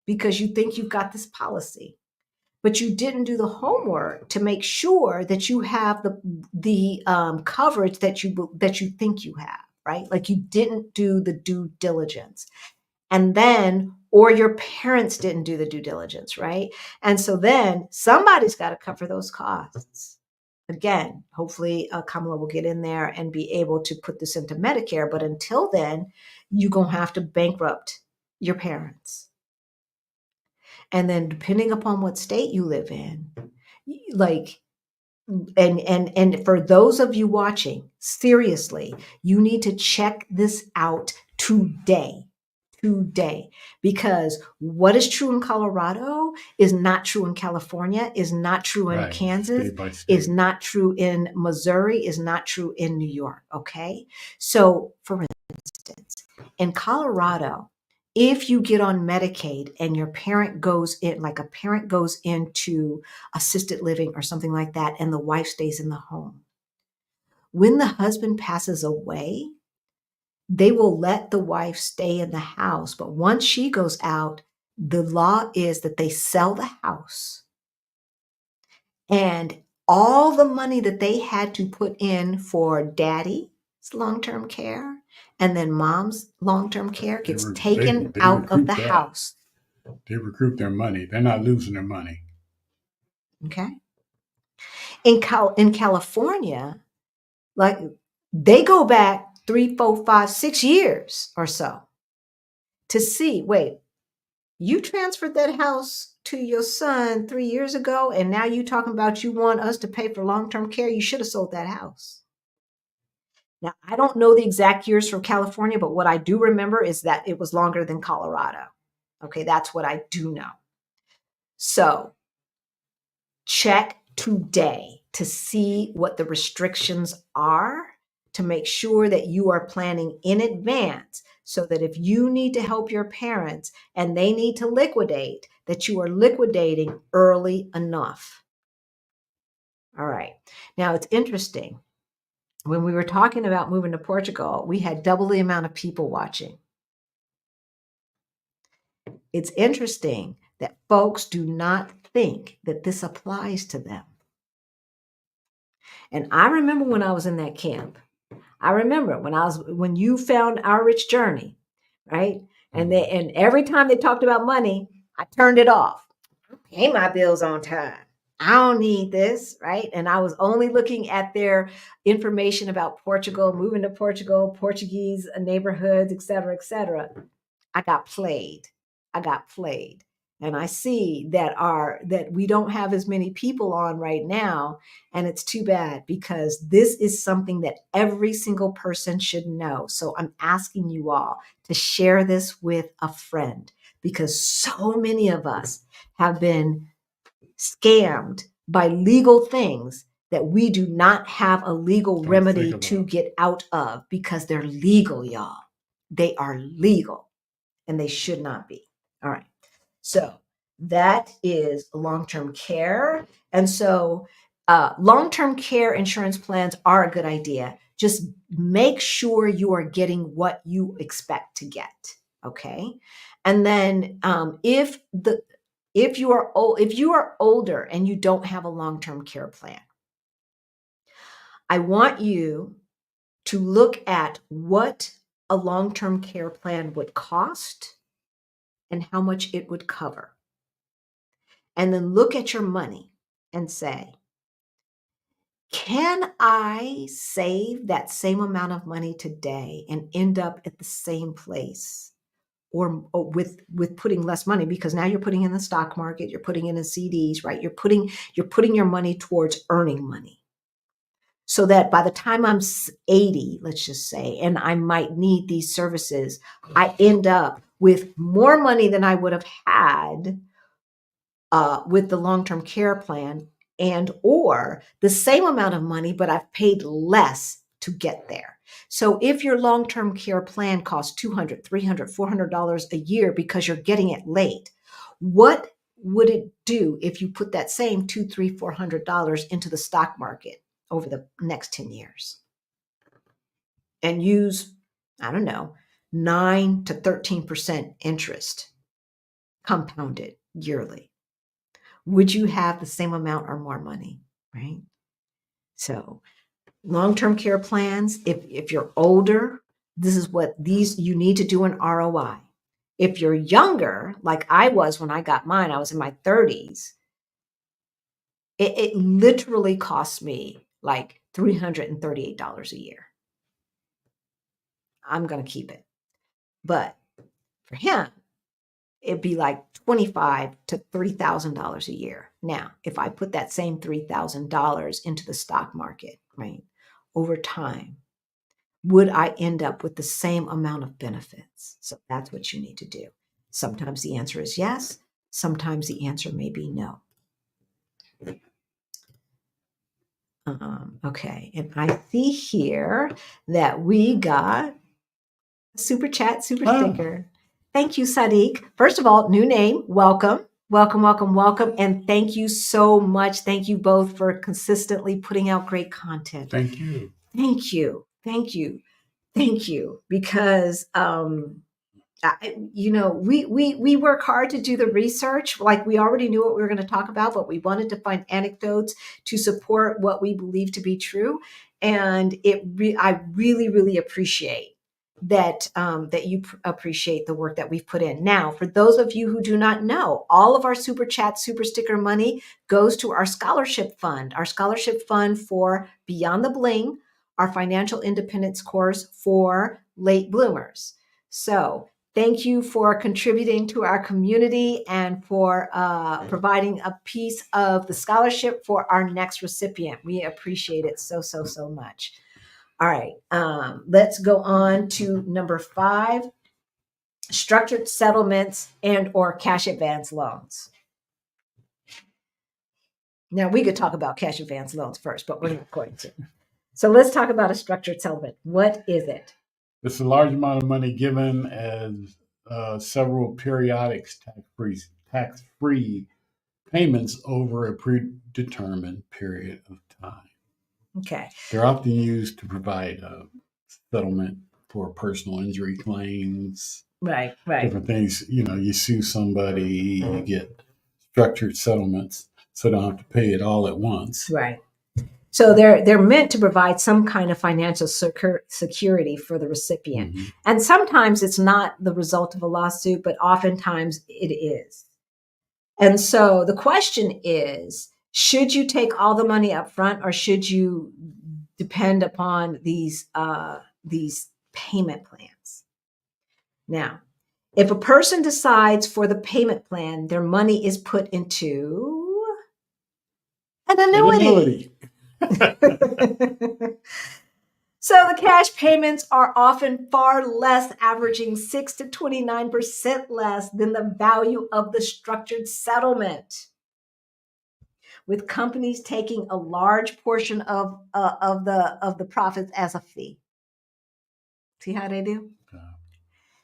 Because you think you've got this policy, but you didn't do the homework to make sure that you have the coverage that you think you have, right? Like you didn't do the due diligence. And then, or your parents didn't do the due diligence, right? And so then somebody's got to cover those costs. Again, hopefully Kamala will get in there and be able to put this into Medicare. But until then, you're going to have to bankrupt your parents. And then depending upon what state you live in, like, and for those of you watching, seriously, you need to check this out today, because what is true in Colorado is not true in California, is not true in Kansas, is not true in Missouri, is not true in New York. Okay. So for instance, In Colorado, if you get on Medicaid and your parent goes in, like a parent goes into assisted living or something like that, and the wife stays in the home, when the husband passes away, they will let the wife stay in the house. But once she goes out, the law is that they sell the house, and all the money that they had to put in for daddy's long-term care and then mom's long-term care gets taken out of the house. They recruit their money. They're not losing their money. Okay. In California, like they go back 3, 4, 5, 6 years or so to see, wait, you transferred that house to your son 3 years ago, and now you talking about you want us to pay for long-term care. You should have sold that house. Now, I don't know the exact years for California, but what I do remember is that it was longer than Colorado. Okay, that's what I do know. So check today to see what the restrictions are to make sure that you are planning in advance so that if you need to help your parents and they need to liquidate, that you are liquidating early enough. All right. Now it's interesting. When we were talking about moving to Portugal, we had double the amount of people watching. It's interesting that folks do not think that this applies to them. And I remember when I was in that camp, I remember when you found Our Rich Journey, right? And every time they talked about money, I turned it off. I pay my bills on time. I don't need this, right? And I was only looking at their information about Portugal, moving to Portugal, Portuguese neighborhoods, et cetera, et cetera. I got played. And I see that we don't have as many people on right now. And it's too bad because this is something that every single person should know. So I'm asking you all to share this with a friend because so many of us have been scammed by legal things that we do not have a legal remedy to get out of because they're legal, y'all. They are legal and they should not be. All right. So that is long-term care. And so long-term care insurance plans are a good idea. Just make sure you are getting what you expect to get. Okay. And then if you are older and you don't have a long-term care plan, I want you to look at what a long-term care plan would cost and how much it would cover. And then look at your money and say, can I save that same amount of money today and end up at the same place? Or with putting less money, because now you're putting in the stock market, you're putting in CDs, right? You're putting your money towards earning money. So that by the time I'm 80, let's just say, and I might need these services, I end up with more money than I would have had with the long-term care plan and or the same amount of money, but I've paid less to get there. So if your long-term care plan costs $200, $300, $400 a year because you're getting it late, what would it do if you put that same $200, $300, $400 into the stock market over the next 10 years and use, I don't know, 9 to 13% interest compounded yearly? Would you have the same amount or more money, right? So long-term care plans, if you're older, this is what you need to do an ROI. If you're younger, like I was when I got mine, I was in my 30s, it literally cost me like $338 a year. I'm going to keep it. But for him, it'd be like $25,000 to $3,000 a year. Now, if I put that same $3,000 into the stock market, right, over time, would I end up with the same amount of benefits? So that's what you need to do. Sometimes the answer is yes. Sometimes the answer may be no. Okay, and I see here that we got Super chat, super sticker. Thank you, Sadiq. First of all, new name. Welcome. Welcome, welcome, welcome. And thank you so much. Thank you both for consistently putting out great content. Thank you. Thank you. Thank you. Thank you. Because we work hard to do the research. Like, we already knew what we were going to talk about, but we wanted to find anecdotes to support what we believe to be true. And I really, really appreciate that you appreciate the work that we've put in. Now, for those of you who do not know, all of our super chat, super sticker money goes to our scholarship fund for Beyond the Bling, our financial independence course for late bloomers. So thank you for contributing to our community and for providing a piece of the scholarship for our next recipient. We appreciate it so, so, so much. All right, let's go on to number 5, structured settlements and or cash advance loans. Now, we could talk about cash advance loans first, but we're not going to. So let's talk about a structured settlement. What is it? It's a large amount of money given as several periodic tax-free payments over a predetermined period of time. Okay. They're often used to provide a settlement for personal injury claims. Right. Different things. You sue somebody, you get structured settlements, so they don't have to pay it all at once. Right. So they're meant to provide some kind of financial security for the recipient. Mm-hmm. And sometimes it's not the result of a lawsuit, but oftentimes it is. And so the question is, should you take all the money up front, or should you depend upon these payment plans? Now, if a person decides for the payment plan, their money is put into an annuity. So the cash payments are often far less, averaging 6 to 29% less than the value of the structured settlement, with companies taking a large portion of the profits as a fee. See how they do?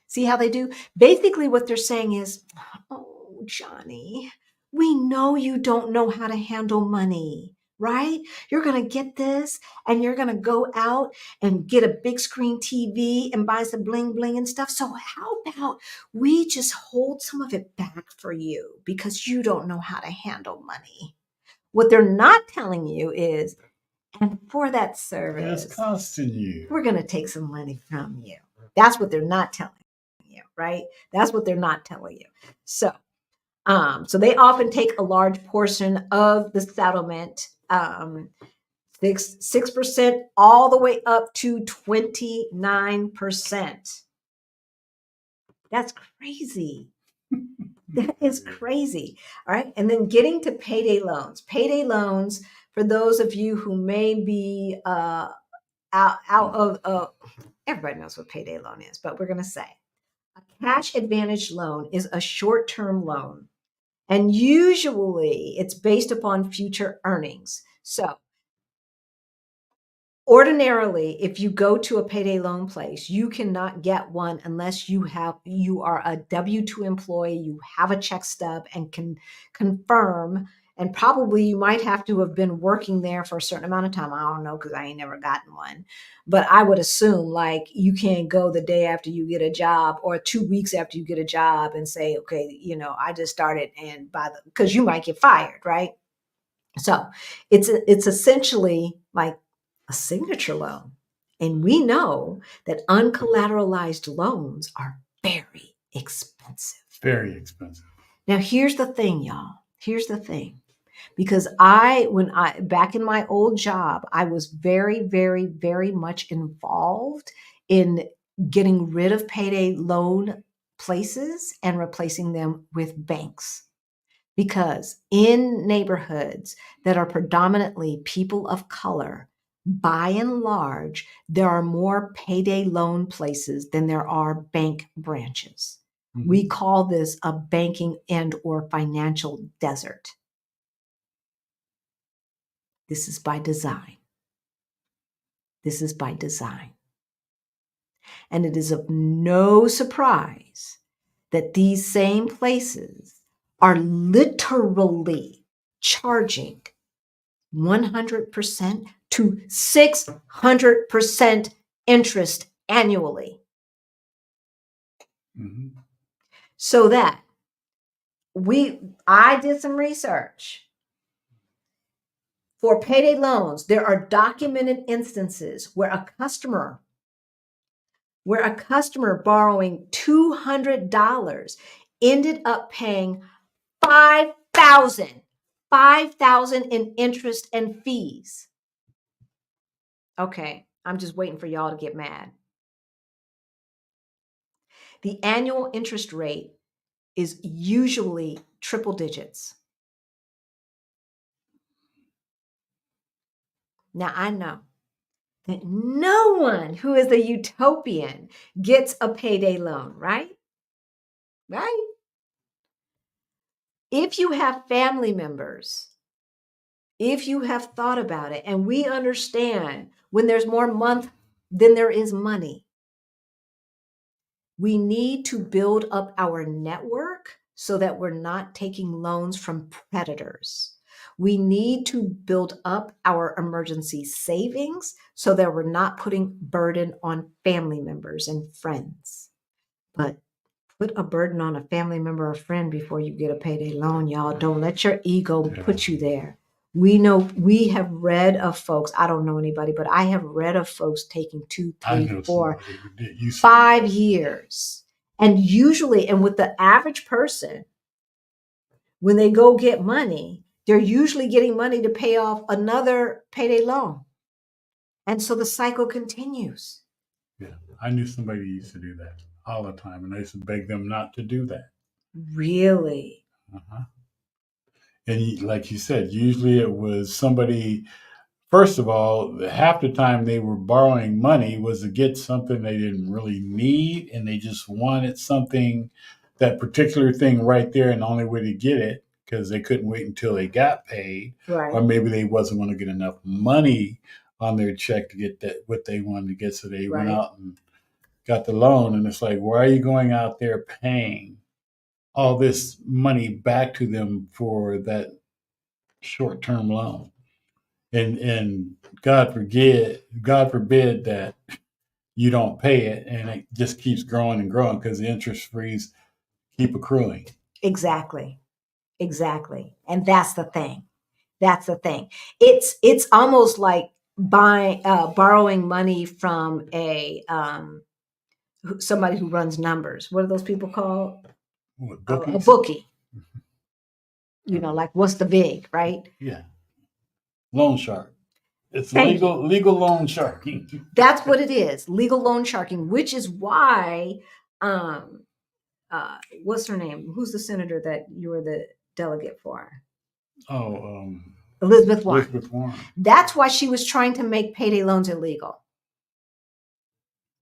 See how they do? Basically, what they're saying is, oh, Johnny, we know you don't know how to handle money, right? You're going to get this and you're going to go out and get a big screen TV and buy some bling bling and stuff. So how about we just hold some of it back for you because you don't know how to handle money? What they're not telling you is, and for that service, it's costing you. We're going to take some money from you. That's what they're not telling you, right? That's what they're not telling you. So they often take a large portion of the settlement, 6% all the way up to 29%. That's crazy. That is crazy. All right. And then getting to payday loans. Payday loans, for those of you who may be out of everybody knows what payday loan is, but we're going to say a cash advantage loan is a short-term loan. And usually it's based upon future earnings. So ordinarily, if you go to a payday loan place, you cannot get one unless you are a W-2 employee, you have a check stub and can confirm, and probably you might have to have been working there for a certain amount of time. I don't know, because I ain't never gotten one. But I would assume, like, you can't go the day after you get a job or 2 weeks after you get a job and say, okay, I just started, and because you might get fired, right? So it's essentially like a signature loan. And we know that uncollateralized loans are very expensive. Very expensive. Now, here's the thing, y'all. Here's the thing. Because back in my old job, I was very, very, very much involved in getting rid of payday loan places and replacing them with banks. Because in neighborhoods that are predominantly people of color, by and large, there are more payday loan places than there are bank branches. Mm-hmm. We call this a banking and or financial desert. This is by design. This is by design. And it is of no surprise that these same places are literally charging 100% to 600% interest annually. Mm-hmm. So that I did some research. For payday loans, there are documented instances where a customer borrowing $200 ended up paying $5,000 in interest and fees. Okay, I'm just waiting for y'all to get mad. The annual interest rate is usually triple digits. Now, I know that no one who is a utopian gets a payday loan, right? Right? If you have family members, if you have thought about it, and we understand when there's more month than there is money, we need to build up our network so that we're not taking loans from predators. We need to build up our emergency savings so that we're not putting burden on family members and friends. But put a burden on a family member or friend before you get a payday loan, y'all. Don't let your ego put you there. We have read of folks, I don't know anybody, but I have read of folks taking 2, 3, 4, 5 years. And usually, and with the average person, when they go get money, they're usually getting money to pay off another payday loan. And so the cycle continues. Yeah, I knew somebody who used to do that all the time, and I used to beg them not to do that. Really? Uh-huh. And like you said, usually it was somebody, first of all, half the time they were borrowing money was to get something they didn't really need, and they just wanted something, that particular thing right there, and the only way to get it, because they couldn't wait until they got paid, Right. Or maybe they wasn't going to get enough money on their check to get that what they wanted to get, so they went out and got the loan. And it's like, why are you going out there paying all this money back to them for that short-term loan? And God forbid that you don't pay it, and it just keeps growing and growing because the interest frees keep accruing. Exactly. And that's the thing. It's almost like borrowing money from somebody who runs numbers. What are those people called? A bookie. Like what's the vig, right? Yeah. Loan shark. It's legal loan sharking. That's what it is. Legal loan sharking, which is why what's her name? Who's the senator that you were the delegate for? Elizabeth Warren. That's why she was trying to make payday loans illegal.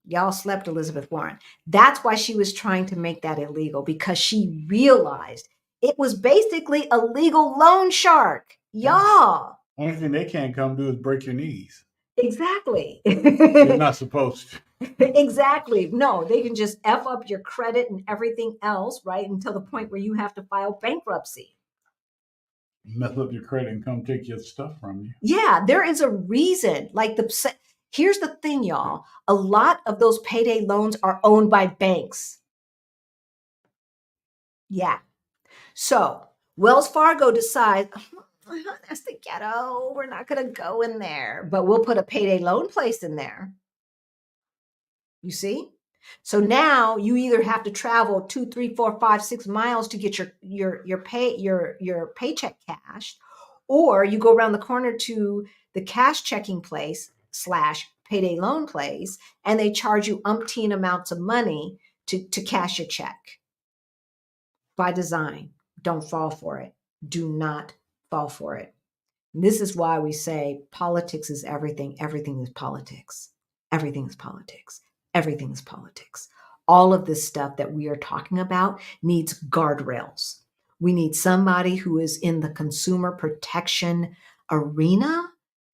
Y'all slept Elizabeth Warren. That's why she was trying to make that illegal, because she realized it was basically a legal loan shark. Y'all. Only thing they can't come do is break your knees. Exactly. They're not supposed to. Exactly. No, they can just F up your credit and everything else, right? Until the point where you have to file bankruptcy. Mess up your credit and come take your stuff from you. Yeah, there is a reason. Here's the thing, y'all. A lot of those payday loans are owned by banks. Yeah. So Wells Fargo decides, that's the ghetto. We're not going to go in there, but we'll put a payday loan place in there. You see? So now you either have to travel 2, 3, 4, 5, 6 miles to get your paycheck cashed, or you go around the corner to the cash checking place / payday loan place, and they charge you umpteen amounts of money to cash your check. By design, don't fall for it. Do not fall for it. And this is why we say politics is everything. Everything is politics. Everything is politics. Everything is politics. All of this stuff that we are talking about needs guardrails. We need somebody who is in the consumer protection arena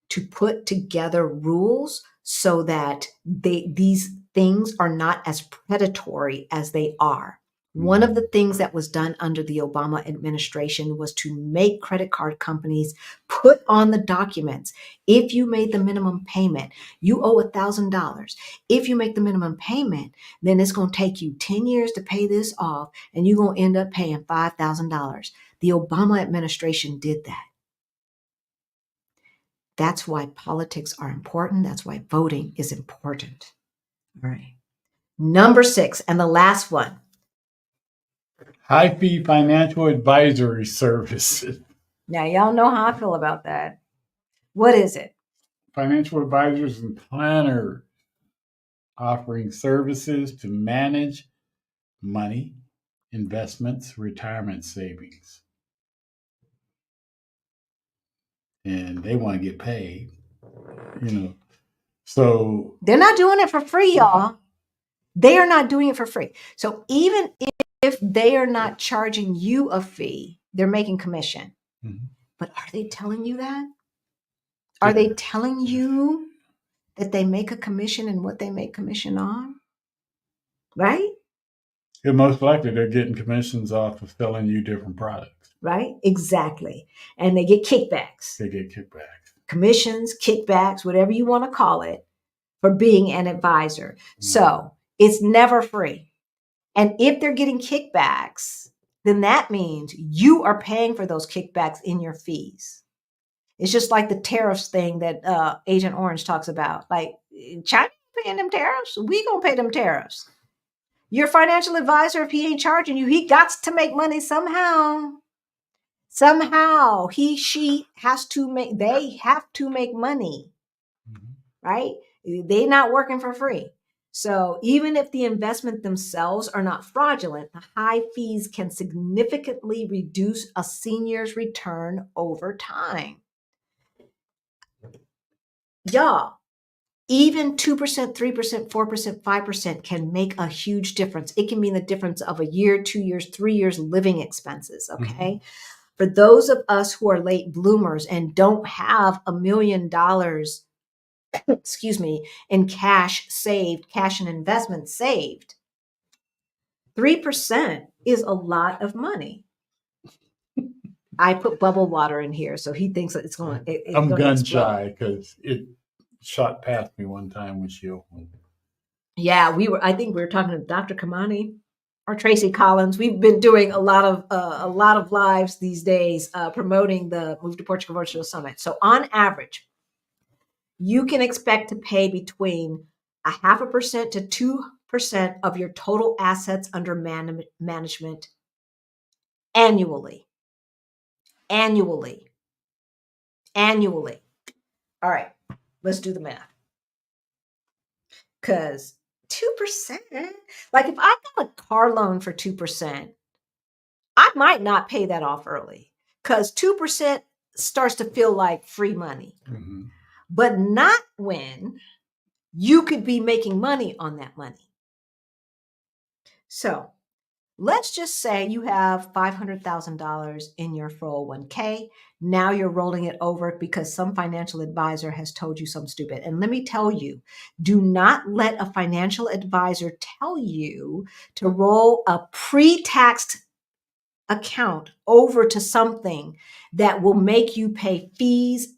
to put together rules so that these things are not as predatory as they are. One of the things that was done under the Obama administration was to make credit card companies put on the documents, if you made the minimum payment, you owe $1,000. If you make the minimum payment, then it's going to take you 10 years to pay this off, and you're going to end up paying $5,000. The Obama administration did that. That's why politics are important. That's why voting is important. All right. Number 6, and the last one. High fee financial advisory services. Now, y'all know how I feel about that. What is it? Financial advisors and planners offering services to manage money, investments, retirement savings. And they want to get paid, So they're not doing it for free, y'all. They are not doing it for free. So even if they are not charging you a fee, they're making commission. Mm-hmm. But are they telling you that? Are they telling you that they make a commission and what they make commission on? Right? Yeah, most likely they're getting commissions off of selling you different products. Right? Exactly. And they get kickbacks. Commissions, kickbacks, whatever you want to call it, for being an advisor. Mm-hmm. So it's never free. And if they're getting kickbacks, then that means you are paying for those kickbacks in your fees. It's just like the tariffs thing that Agent Orange talks about. Like, China paying them tariffs? We gonna pay them tariffs. Your financial advisor, if he ain't charging you, he got to make money somehow. Somehow, she has to make, they have to make money, right? They're not working for free. So even if the investment themselves are not fraudulent, the high fees can significantly reduce a senior's return over time. Y'all, even 2%, 3%, 4%, 5% can make a huge difference. It can mean the difference of a year, 2 years, 3 years living expenses, okay? Mm-hmm. For those of us who are late bloomers and don't have $1 million, in cash and investments saved, 3% is a lot of money. I put bubble water in here, so he thinks that it's going to. I'm gun shy because it shot past me one time when she opened. Yeah, I think we were talking to Dr. Kamani or Tracy Collins. We've been doing a lot of lives these days promoting the Move to Portugal Virtual Summit. So on average, you can expect to pay between 0.5% to 2% of your total assets under management annually. Annually. All right, let's do the math. Because 2%, like if I got a car loan for 2%, I might not pay that off early because 2% starts to feel like free money. Mm-hmm. But not when you could be making money on that money. So let's just say you have $500,000 in your 401k. Now you're rolling it over because some financial advisor has told you something stupid. And let me tell you, do not let a financial advisor tell you to roll a pre-taxed account over to something that will make you pay fees,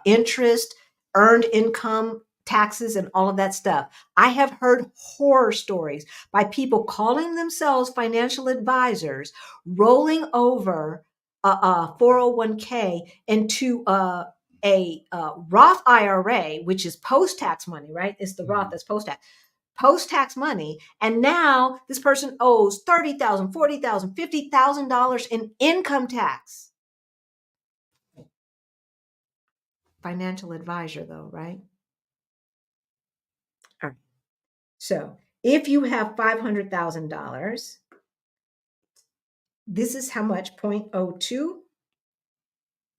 interest, earned income, taxes, and all of that stuff. I have heard horror stories by people calling themselves financial advisors, rolling over a 401k into a Roth IRA, which is post-tax money, right? It's the Roth that's post-tax money. And now this person owes $30,000, $40,000, $50,000 in income tax. Financial advisor though, right? All right. So if you have $500,000, this is how much, 0.02.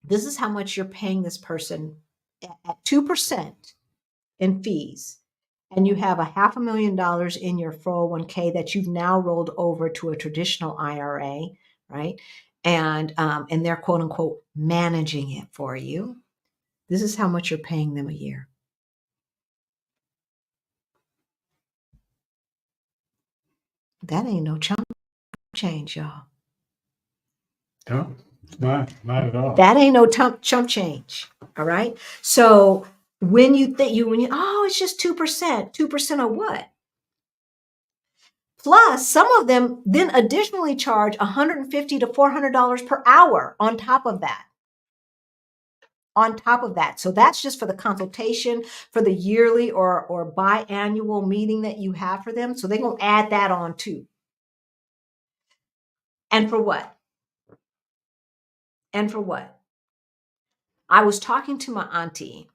This is how much you're paying this person at 2% in fees. And you have $500,000 in your 401k that you've now rolled over to a traditional IRA, right? And they're quote unquote managing it for you. This is how much you're paying them a year. That ain't no chump change, y'all. No, it's not at all. That ain't no chump change. All right. So when you oh, it's just 2%, 2% of what? Plus, some of them then additionally charge $150 to $400 per hour on top of that. On top of that. So that's just for the consultation, for the yearly or biannual meeting that you have for them. So they're going to add that on too. And for what? And for what? I was talking to my auntie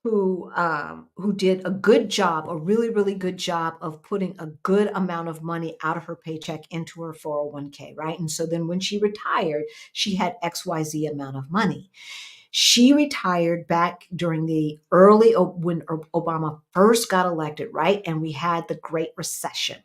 who did a good job, a really, really good job of putting a good amount of money out of her paycheck into her 401k, right? And so then when she retired, she had XYZ amount of money. She retired back during the when Obama first got elected, right? And we had the Great Recession.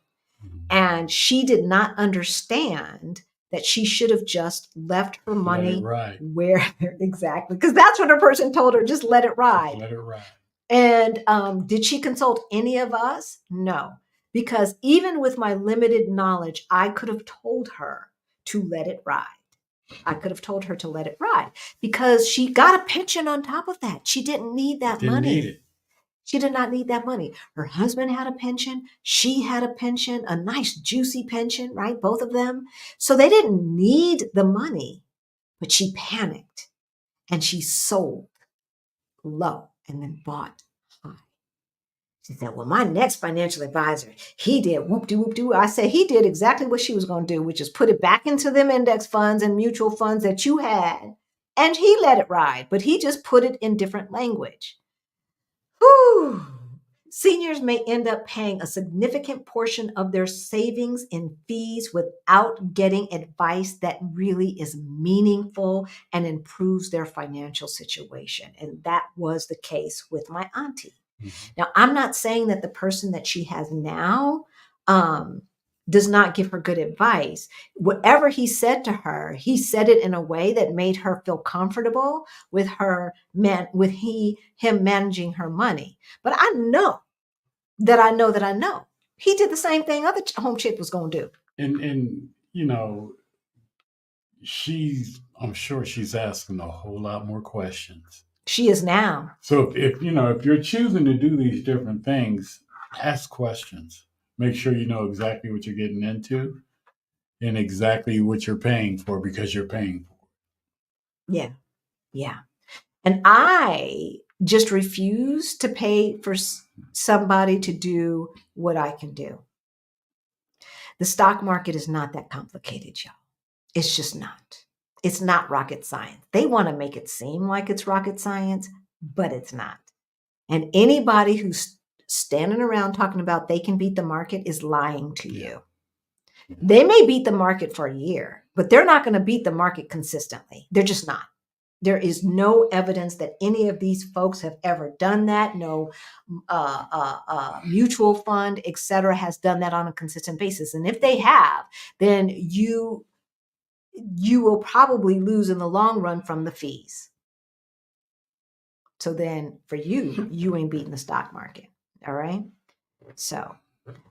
And she did not understand that she should have just left her money where exactly, because that's what her person told her, just let it ride. Let it ride. And did she consult any of us? No, because even with my limited knowledge, I could have told her to let it ride. I could have told her to let it ride because she got a pension on top of that. She didn't need that money. Need it. She did not need that money. Her husband had a pension. She had a pension, a nice juicy pension, right? Both of them. So they didn't need the money, but she panicked and she sold low and then bought high. She said, well, my next financial advisor, he did whoop-de-whoop-de-whoop. I said, he did exactly what she was going to do, which is put it back into them index funds and mutual funds that you had. And he let it ride, but he just put it in different language. Whew. Seniors may end up paying a significant portion of their savings in fees without getting advice that really is meaningful and improves their financial situation. And that was the case with my auntie. Mm-hmm. Now, I'm not saying that the person that she has now does not give her good advice. Whatever he said to her, he said it in a way that made her feel comfortable with him managing her money. But I know he did the same thing other home chick was going to do. And you know, I'm sure she's asking a whole lot more questions. She is now. So if you're choosing to do these different things, ask questions. Make sure you know exactly what you're getting into and exactly what you're paying for because you're paying for it. Yeah. And I just refuse to pay for somebody to do what I can do. The stock market is not that complicated, y'all. It's just not. It's not rocket science. They want to make it seem like it's rocket science, but it's not. And anybody who's standing around talking about they can beat the market is lying to you. They may beat the market for a year, but they're not going to beat the market consistently. They're just not. There is no evidence that any of these folks have ever done that. No mutual fund, et cetera, has done that on a consistent basis. And if they have, then you will probably lose in the long run from the fees. So then for you ain't beating the stock market. All right. So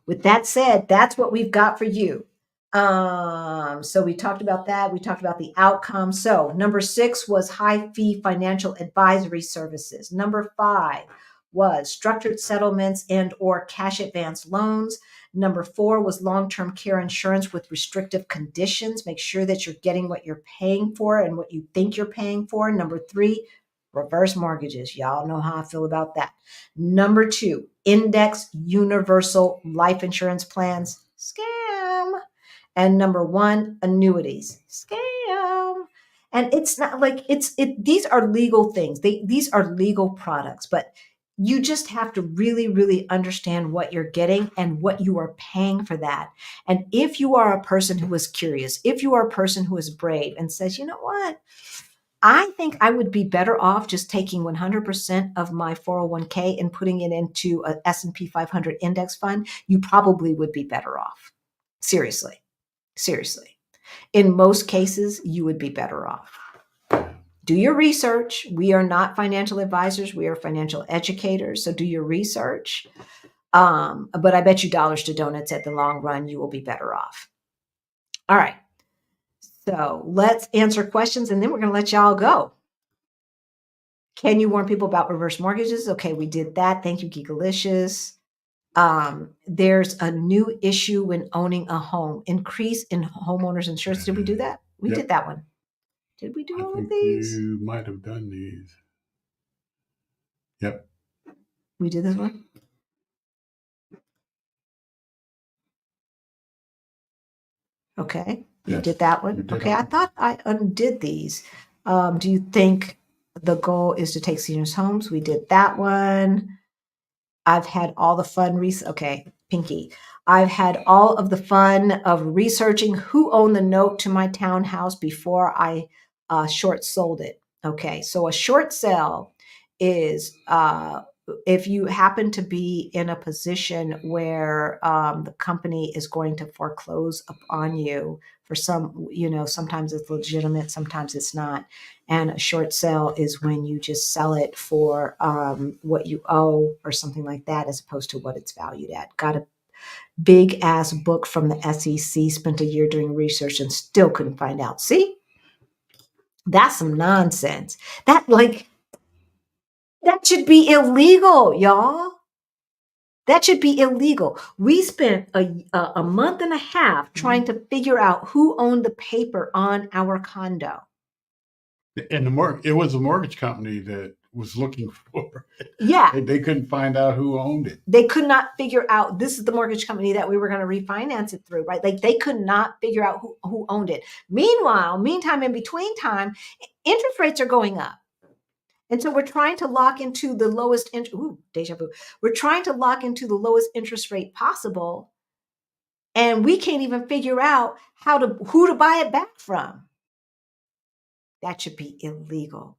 with that said, that's what we've got for you. So we talked about that. We talked about the outcome. So number 6 was high fee financial advisory services. Number 5 was structured settlements and or cash advance loans. Number 4 was long-term care insurance with restrictive conditions. Make sure that you're getting what you're paying for and what you think you're paying for. Number 3, reverse mortgages. Y'all know how I feel about that. Number 2, index universal life insurance plans. Scam. And number 1, annuities. Scam. And it's not like these are legal things. These are legal products, but you just have to really, really understand what you're getting and what you are paying for that. And if you are a person who is curious, if you are a person who is brave and says, you know what? I think I would be better off just taking 100% of my 401k and putting it into a S&P 500 index fund. You probably would be better off. Seriously. In most cases, you would be better off. Do your research. We are not financial advisors. We are financial educators. So do your research. But I bet you dollars to donuts at the long run, you will be better off. All right. So let's answer questions and then we're going to let y'all go. Can you warn people about reverse mortgages? Okay, we did that. Thank you, Geekalicious. There's a new issue when owning a home. Increase in homeowners insurance. Did we do that? We did that one. Did we do all of these? You might have done these. Yep. We did this one? Okay. You did that one? Okay, I thought I undid these. Do you think the goal is to take seniors' homes? We did that one. I've had all the fun okay, Pinky. I've had all of the fun of researching who owned the note to my townhouse before I short sold it. Okay, so a short sale is if you happen to be in a position where the company is going to foreclose upon you for some, sometimes it's legitimate, sometimes it's not. And a short sale is when you just sell it for what you owe or something like that, as opposed to what it's valued at. Got a big ass book from the SEC, spent a year doing research and still couldn't find out. See, that's some nonsense. That should be illegal, y'all. That should be illegal. We spent a month and a half trying to figure out who owned the paper on our condo. And it was a mortgage company that was looking for it. Yeah. They couldn't find out who owned it. They could not figure out, this is the mortgage company that we were going to refinance it through, right? Like they could not figure out who owned it. Meantime, in between time, interest rates are going up. And so we're trying to lock into the lowest deja vu. We're trying to lock into the lowest interest rate possible. And we can't even figure out who to buy it back from. That should be illegal.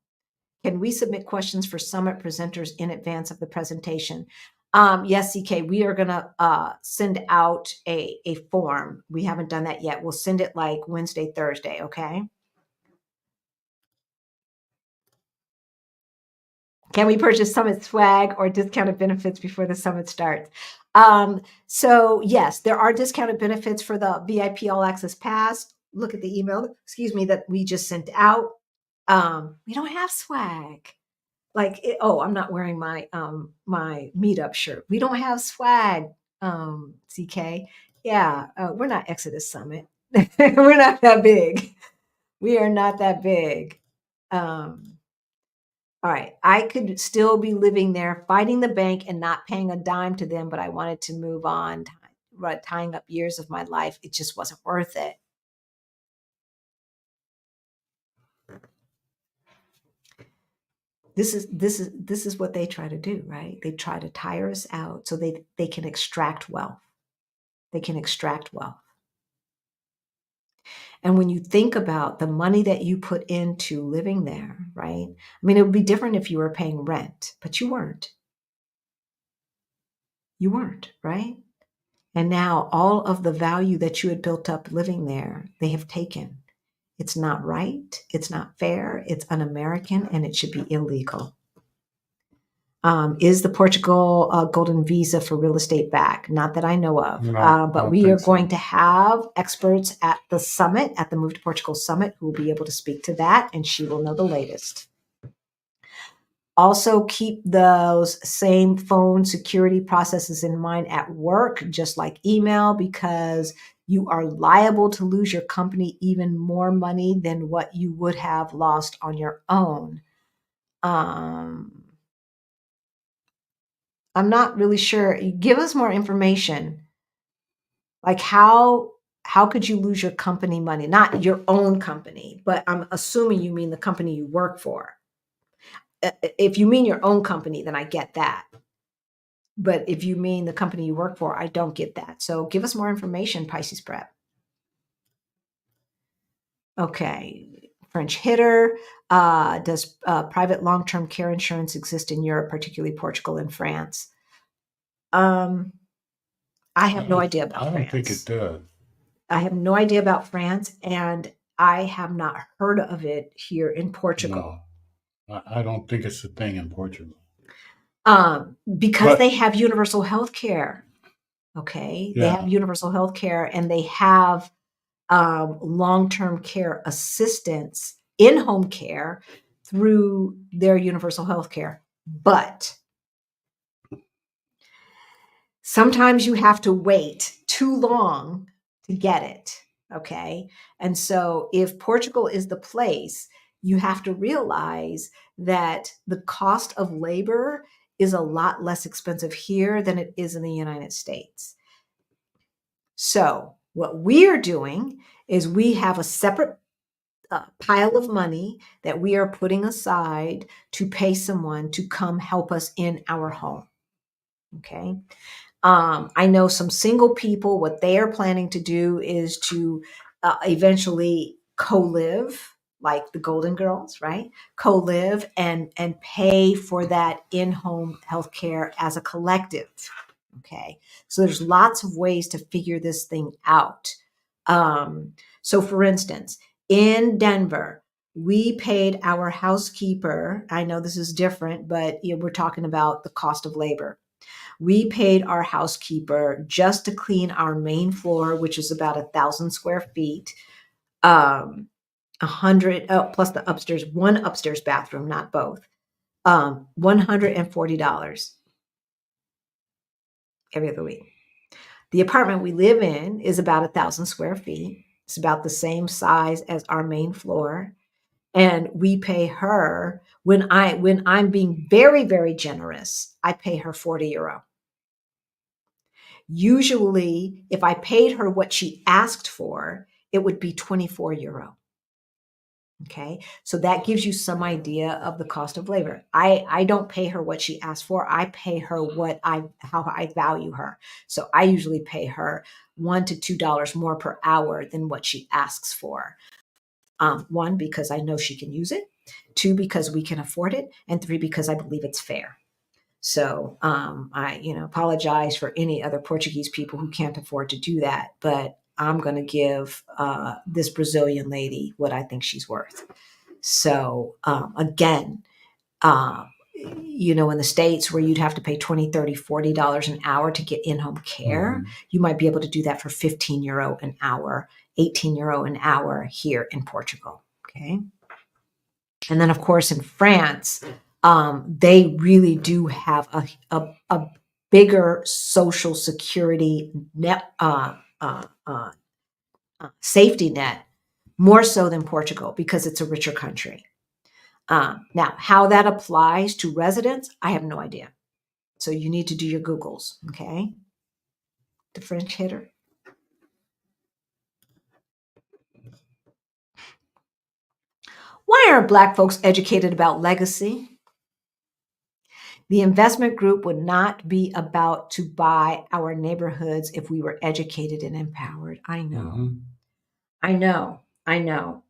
Can we submit questions for summit presenters in advance of the presentation? Yes, CK, we are going to send out a form. We haven't done that yet. We'll send it like Wednesday, Thursday, okay? Can we purchase summit swag or discounted benefits before the summit starts? So yes, there are discounted benefits for the VIP All Access Pass. Look at the email, that we just sent out. We don't have swag. I'm not wearing my my meetup shirt. We don't have swag, CK. Yeah, we're not Exodus Summit. We're not that big. We are not that big. All right, I could still be living there, fighting the bank and not paying a dime to them, but I wanted to move on, tying up years of my life. It just wasn't worth it. This is what they try to do, right? They try to tire us out so they can extract wealth. They can extract wealth. And when you think about the money that you put into living there, right? I mean, it would be different if you were paying rent, but you weren't. You weren't, right? And now all of the value that you had built up living there, they have taken. It's not right. It's not fair. It's un-American, and it should be illegal. Is the Portugal golden visa for real estate back? Not that I know of, but we are going to have experts at the summit, at the Move to Portugal Summit, who will be able to speak to that, and she will know the latest. Also, keep those same phone security processes in mind at work, just like email, because you are liable to lose your company even more money than what you would have lost on your own. I'm not really sure. Give us more information. Like how could you lose your company money? Not your own company, but I'm assuming you mean the company you work for. If you mean your own company, then I get that. But if you mean the company you work for, I don't get that. So give us more information, Pisces Prep. Okay. French hitter. Does private long-term care insurance exist in Europe, particularly Portugal and France? I have no idea about France. I don't think it does. I have no idea about France, and I have not heard of it here in Portugal. No, I don't think it's a thing in Portugal. Because But they have universal health care. Okay. They yeah, have universal health care, and they have long-term care assistance in home care through their universal health care. But sometimes you have to wait too long to get it. Okay. And so if Portugal is the place, you have to realize that the cost of labor is a lot less expensive here than it is in the United States. So what we are doing is we have a separate pile of money that we are putting aside to pay someone to come help us in our home. Okay. I know some single people, what they are planning to do is to eventually co-live, like the Golden Girls, right? Co-live and pay for that in-home healthcare as a collective. Okay. So there's lots of ways to figure this thing out. So for instance, in Denver, we paid our housekeeper. I know this is different, but we're talking about the cost of labor. We paid our housekeeper just to clean our main floor, which is about 1,000 square feet, 100 plus the upstairs, one upstairs bathroom, not both, $140 every other week. The apartment we live in is about 1,000 square feet. It's about the same size as our main floor. And we pay her when I'm being very, very generous, I pay her 40 euro. Usually, if I paid her what she asked for, it would be 24 euro. Okay. So that gives you some idea of the cost of labor. I don't pay her what she asked for. I pay her how I value her. So I usually pay her $1 to $2 more per hour than what she asks for. One, because I know she can use it. Two, because we can afford it. And three, because I believe it's fair. So I apologize for any other Portuguese people who can't afford to do that, but I'm going to give this Brazilian lady what I think she's worth. So again, in the States where you'd have to pay $20, $30, $40 an hour to get in-home care, you might be able to do that for 15 euro an hour, 18 euro an hour here in Portugal. Okay. And then, of course, in France, they really do have a bigger social security net, safety net, more so than Portugal because it's a richer country. Now, how that applies to residents, I have no idea. So you need to do your Googles, okay? The French hitter. Why aren't Black folks educated about legacy? The investment group would not be about to buy our neighborhoods if we were educated and empowered. I know. I know. I know.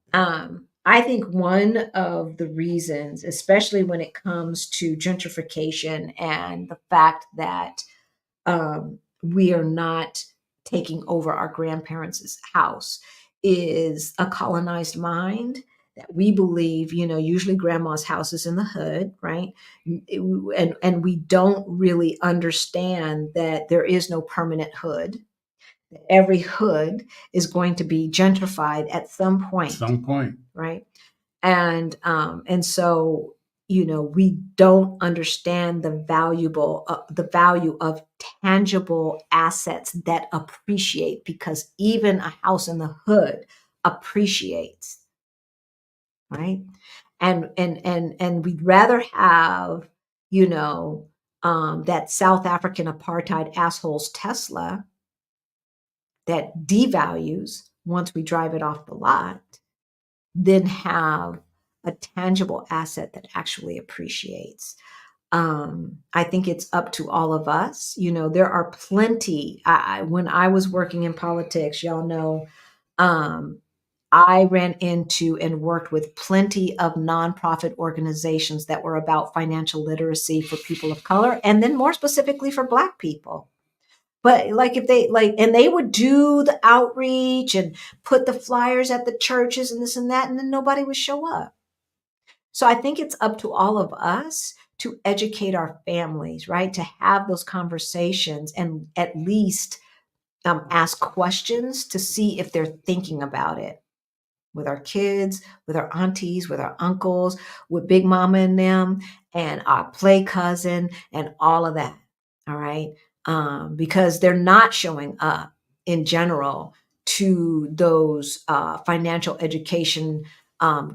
I think one of the reasons, especially when it comes to gentrification and the fact that we are not taking over our grandparents' house, is a colonized mind that we believe, usually grandma's house is in the hood, right? And we don't really understand that there is no permanent hood. Every hood is going to be gentrified at some point. Right? And so we don't understand the value of tangible assets that appreciate, because even a house in the hood appreciates, right? And we'd rather have that South African apartheid asshole's Tesla that devalues once we drive it off the lot than have a tangible asset that actually appreciates. I think it's up to all of us. There are plenty. When I was working in politics, y'all know, I ran into and worked with plenty of nonprofit organizations that were about financial literacy for people of color, and then more specifically for Black people. But if they would do the outreach and put the flyers at the churches and this and that, and then nobody would show up. So I think it's up to all of us to educate our families, right? To have those conversations and at least ask questions to see if they're thinking about it with our kids, with our aunties, with our uncles, with Big Mama and them, and our play cousin, and all of that. All right. Because they're not showing up in general to those financial education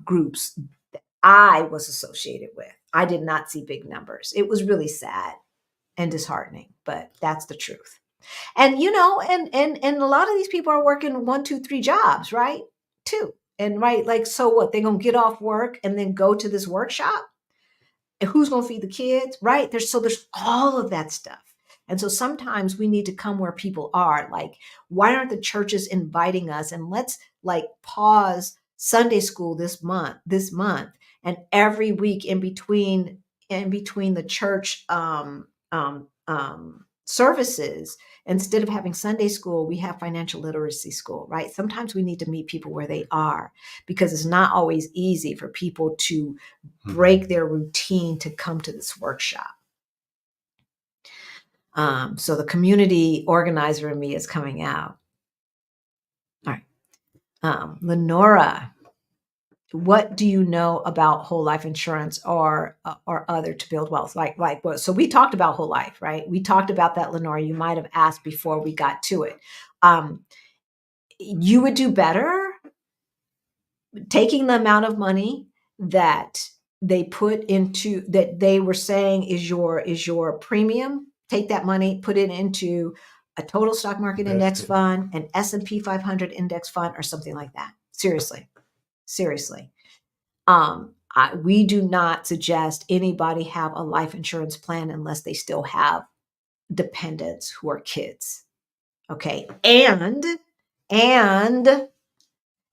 groups that I was associated with. I did not see big numbers. It was really sad and disheartening, but that's the truth. And and a lot of these people are working 1, 2, 3 jobs, right? 2. And right, like, so what? They're gonna get off work and then go to this workshop? And who's gonna feed the kids? Right? There's all of that stuff. And so sometimes we need to come where people are. Like, why aren't the churches inviting us? And let's like pause Sunday school this month, and every week in between the church services, instead of having Sunday school, we have financial literacy school, right? Sometimes we need to meet people where they are, because it's not always easy for people to break their routine to come to this workshop. So the community organizer in me is coming out. All right. Lenora, what do you know about whole life insurance or other to build wealth? Like what? So we talked about whole life, right? We talked about that, Lenora. You might have asked before we got to it. You would do better taking the amount of money that they put into, that they were saying is your premium. Take that money, put it into a total stock market index fund, an S&P 500 index fund, or something like that. Seriously. We do not suggest anybody have a life insurance plan unless they still have dependents who are kids. Okay. And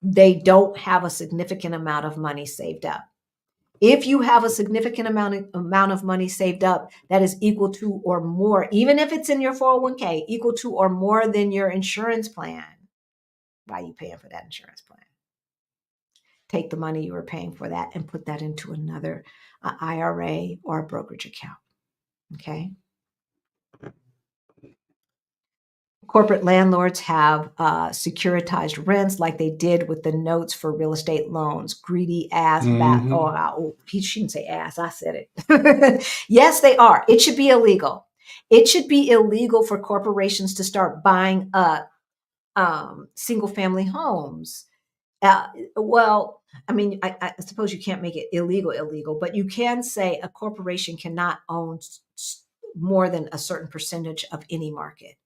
they don't have a significant amount of money saved up. If you have a significant amount of money saved up that is equal to or more, even if it's in your 401k, equal to or more than your insurance plan, why are you paying for that insurance plan? Take the money you were paying for that and put that into another IRA or a brokerage account. Okay. Corporate landlords have securitized rents like they did with the notes for real estate loans. Greedy ass. He shouldn't say ass. I said it. Yes, they are. It should be illegal. It should be illegal for corporations to start buying up single family homes. Well, I mean, I suppose you can't make it illegal, but you can say a corporation cannot own more than a certain percentage of any market.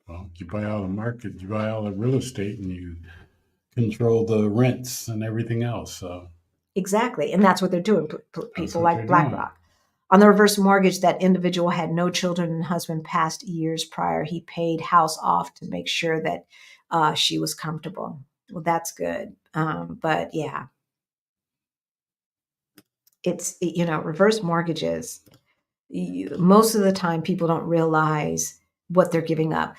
Well, you buy all the market, you buy all the real estate, and you control the rents and everything else. So exactly, and that's what they're doing. People like BlackRock. On the reverse mortgage, that individual had no children and husband passed years prior. He paid house off to make sure that she was comfortable. Well, that's good. But yeah, it's, reverse mortgages. Most of the time, people don't realize what they're giving up.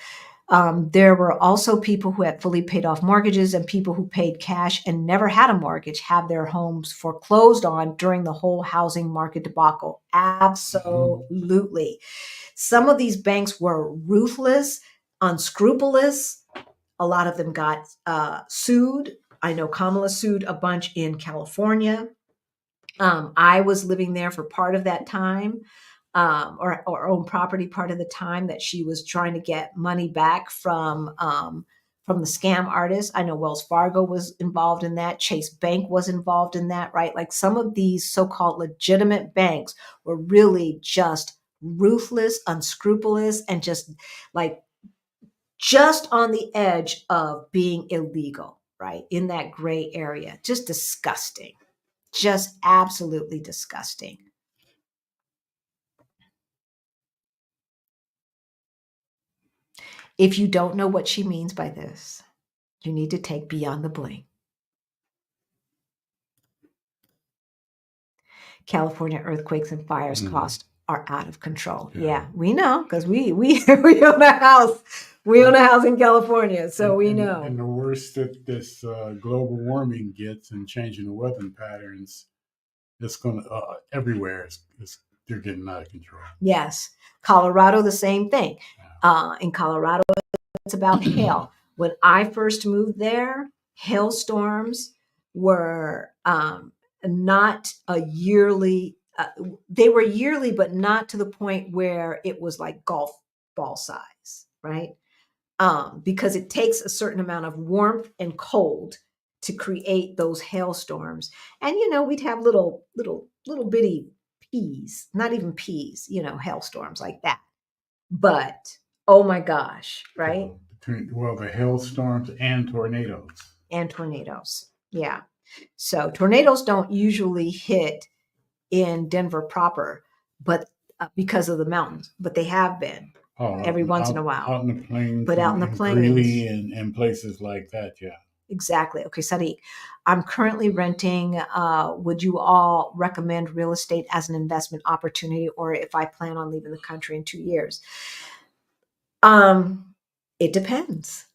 There were also people who had fully paid off mortgages, and people who paid cash and never had a mortgage have their homes foreclosed on during the whole housing market debacle. Absolutely. Some of these banks were ruthless, unscrupulous. A lot of them got sued. I know Kamala sued a bunch in California. I was living there for part of that time. Or own property part of the time that she was trying to get money back from the scam artists. I know Wells Fargo was involved in that. Chase Bank was involved in that, right? Like some of these so-called legitimate banks were really just ruthless, unscrupulous, and just on the edge of being illegal, right? In that gray area. Just disgusting. Just absolutely disgusting. If you don't know what she means by this, you need to take Beyond the Bling. California earthquakes and fires costs are out of control. Yeah, we know because we own a house We own a house in California, so we and, know. And the worse that this global warming gets and changing the weather patterns, it's going to everywhere. They're getting out of control. Yes, Colorado, the same thing. In Colorado, it's about hail. When I first moved there, hailstorms were not a yearly. They were yearly, but not to the point where it was like golf ball size, right? Because it takes a certain amount of warmth and cold to create those hailstorms. And we'd have little bitty peas, not even peas, hailstorms like that. But oh my gosh, right? Well, the hailstorms and tornadoes. And tornadoes. Yeah. So tornadoes don't usually hit in Denver proper, but because of the mountains, but they have been every once in a while. Out in the plains. But out in the plains. Greeley and places like that, yeah. Exactly. Okay, Sadiq, I'm currently renting. Would you all recommend real estate as an investment opportunity, or if I plan on leaving the country in 2 years? It depends.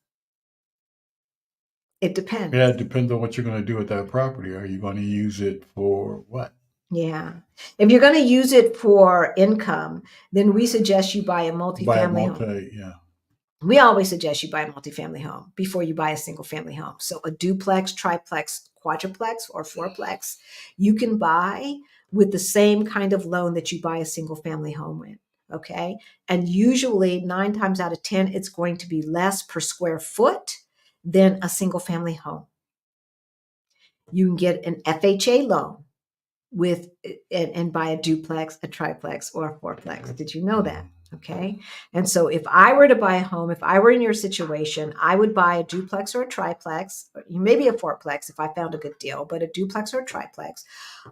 It depends. Yeah, it depends on what you're going to do with that property. Are you going to use it for what? Yeah. If you're going to use it for income, then we suggest you buy a multifamily home. Yeah. We always suggest you buy a multifamily home before you buy a single family home. So a duplex, triplex, quadruplex, or fourplex, you can buy with the same kind of loan that you buy a single family home with. Okay. And usually 9 times out of 10, it's going to be less per square foot than a single family home. You can get an FHA loan and buy a duplex, a triplex, or a fourplex. Did you know that? Okay. And so if I were to buy a home, if I were in your situation, I would buy a duplex or a triplex, maybe a fourplex if I found a good deal, but a duplex or a triplex.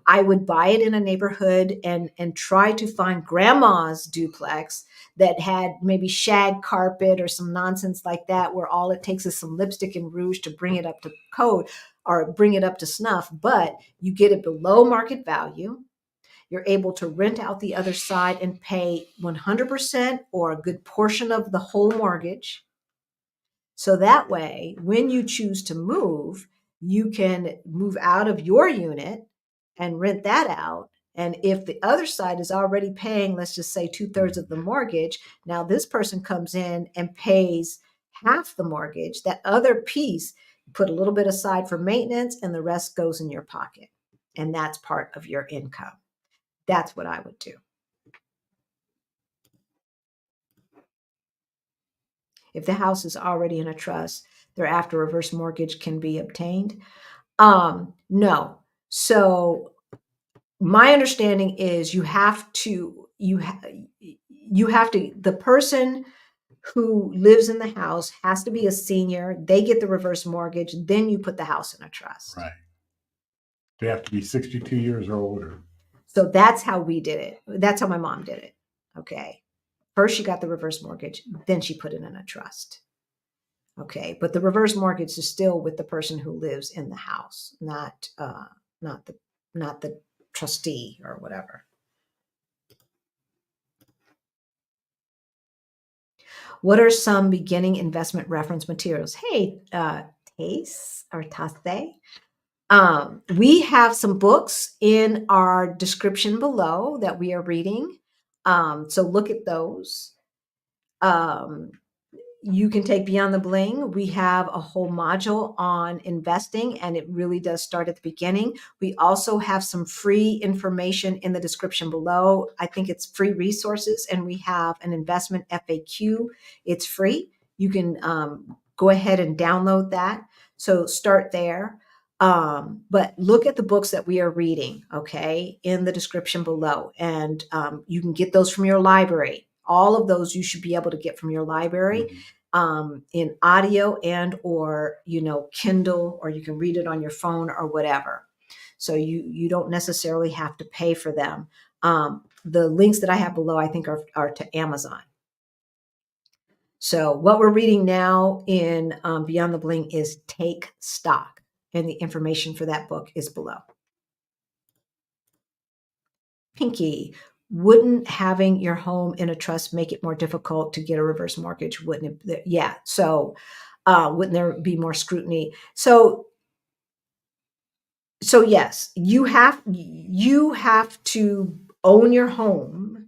I would buy it in a neighborhood and try to find grandma's duplex that had maybe shag carpet or some nonsense like that, where all it takes is some lipstick and rouge to bring it up to code or bring it up to snuff, but you get it below market value. You're able to rent out the other side and pay 100% or a good portion of the whole mortgage. So that way, when you choose to move, you can move out of your unit and rent that out. And if the other side is already paying, let's just say 2/3 of the mortgage, now this person comes in and pays half the mortgage. That other piece, put a little bit aside for maintenance and the rest goes in your pocket. And that's part of your income. That's what I would do. If the house is already in a trust, thereafter reverse mortgage can be obtained. No. So my understanding is the person who lives in the house has to be a senior. They get the reverse mortgage. Then you put the house in a trust. Right. They have to be 62 years or older. So that's how we did it. That's how my mom did it. Okay. First, she got the reverse mortgage. Then she put it in a trust. Okay. But the reverse mortgage is still with the person who lives in the house, not the trustee or whatever. What are some beginning investment reference materials? Hey, Tace or Tase. We have some books in our description below that we are reading. So look at those. You can take Beyond the Bling. We have a whole module on investing, and it really does start at the beginning. We also have some free information in the description below. I think it's free resources, and we have an investment FAQ. It's free. You can go ahead and download that. So start there. But look at the books that we are reading, okay, in the description below. And you can get those from your library. All of those you should be able to get from your library in audio and or, Kindle, or you can read it on your phone or whatever. So you don't necessarily have to pay for them. The links that I have below, I think are to Amazon. So what we're reading now in Beyond the Bling is Take Stock. And the information for that book is below. Pinky, Wouldn't having your home in a trust make it more difficult to get a reverse mortgage? Wouldn't it? Yeah. So wouldn't there be more scrutiny? So yes, you have to own your home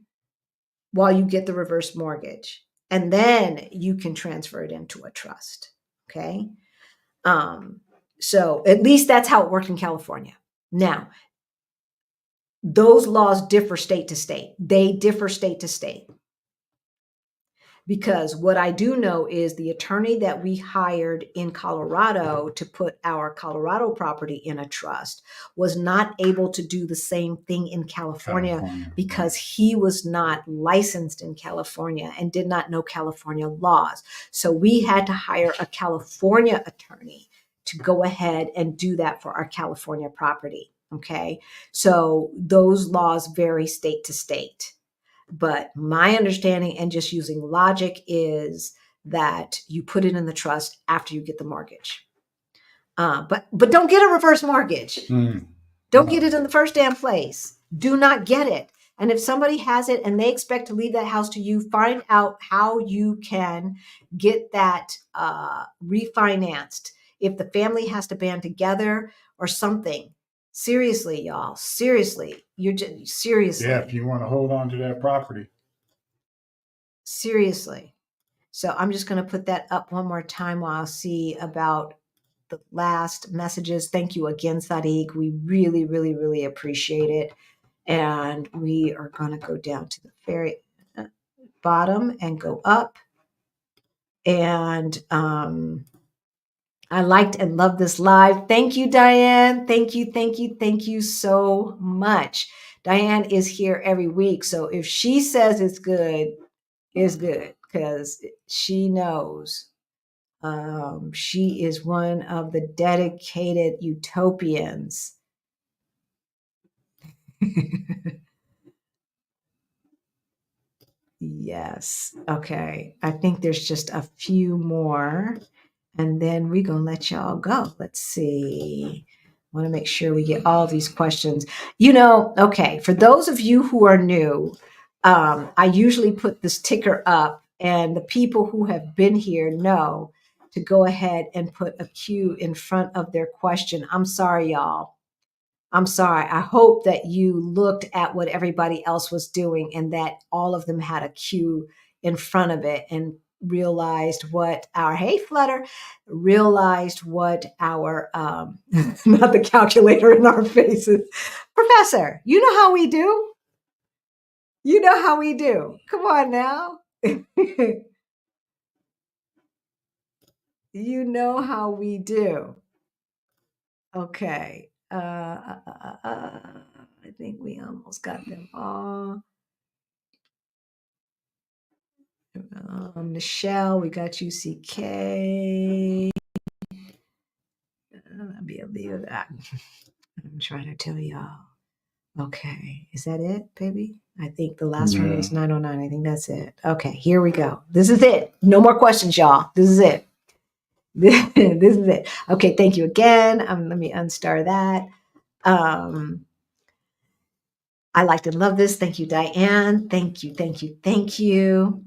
while you get the reverse mortgage, and then you can transfer it into a trust. Okay. So at least that's how it worked in California. Now, those laws differ state to state. They differ state to state. Because what I do know is the attorney that we hired in Colorado to put our Colorado property in a trust was not able to do the same thing in California because he was not licensed in California and did not know California laws. So we had to hire a California attorney to go ahead and do that for our California property. Okay. So those laws vary state to state. But my understanding and just using logic is that you put it in the trust after you get the mortgage. But don't get a reverse mortgage. Don't get it in the first damn place. Do not get it. And if somebody has it and they expect to leave that house to you, find out how you can get that refinanced. If the family has to band together or something. Seriously, y'all. Seriously. Seriously. Yeah, if you want to hold on to that property. Seriously. So I'm just going to put that up one more time while I'll see about the last messages. Thank you again, Sadiq. We really, really, really appreciate it. And we are going to go down to the very bottom and go up. And I liked and loved this live. Thank you, Diane. Thank you, thank you, thank you so much. Diane is here every week. So if she says it's good because she knows. She is one of the dedicated utopians. Yes. Okay. I think there's just a few more. And then we're going to let y'all go. Let's see. I want to make sure we get all these questions. Okay, for those of you who are new, I usually put this ticker up, and the people who have been here know to go ahead and put a Q in front of their question. I'm sorry, y'all. I'm sorry. I hope that you looked at what everybody else was doing and that all of them had a Q in front of it and realized what our, hey Flutter, realized what our, not the calculator in our faces. Professor, you know how we do? You know how we do. Come on now. You know how we do. Okay. I think we almost got them all. Michelle, we got you, CK. I'll be able to do that. I'm trying to tell y'all. Okay, is that it, baby? I think the last one is 909. I think that's it. Okay, here we go. This is it. No more questions, y'all. This is it. This is it. Okay, thank you again. Let me unstar that. I liked and love this. Thank you, Diane. Thank you, thank you, thank you.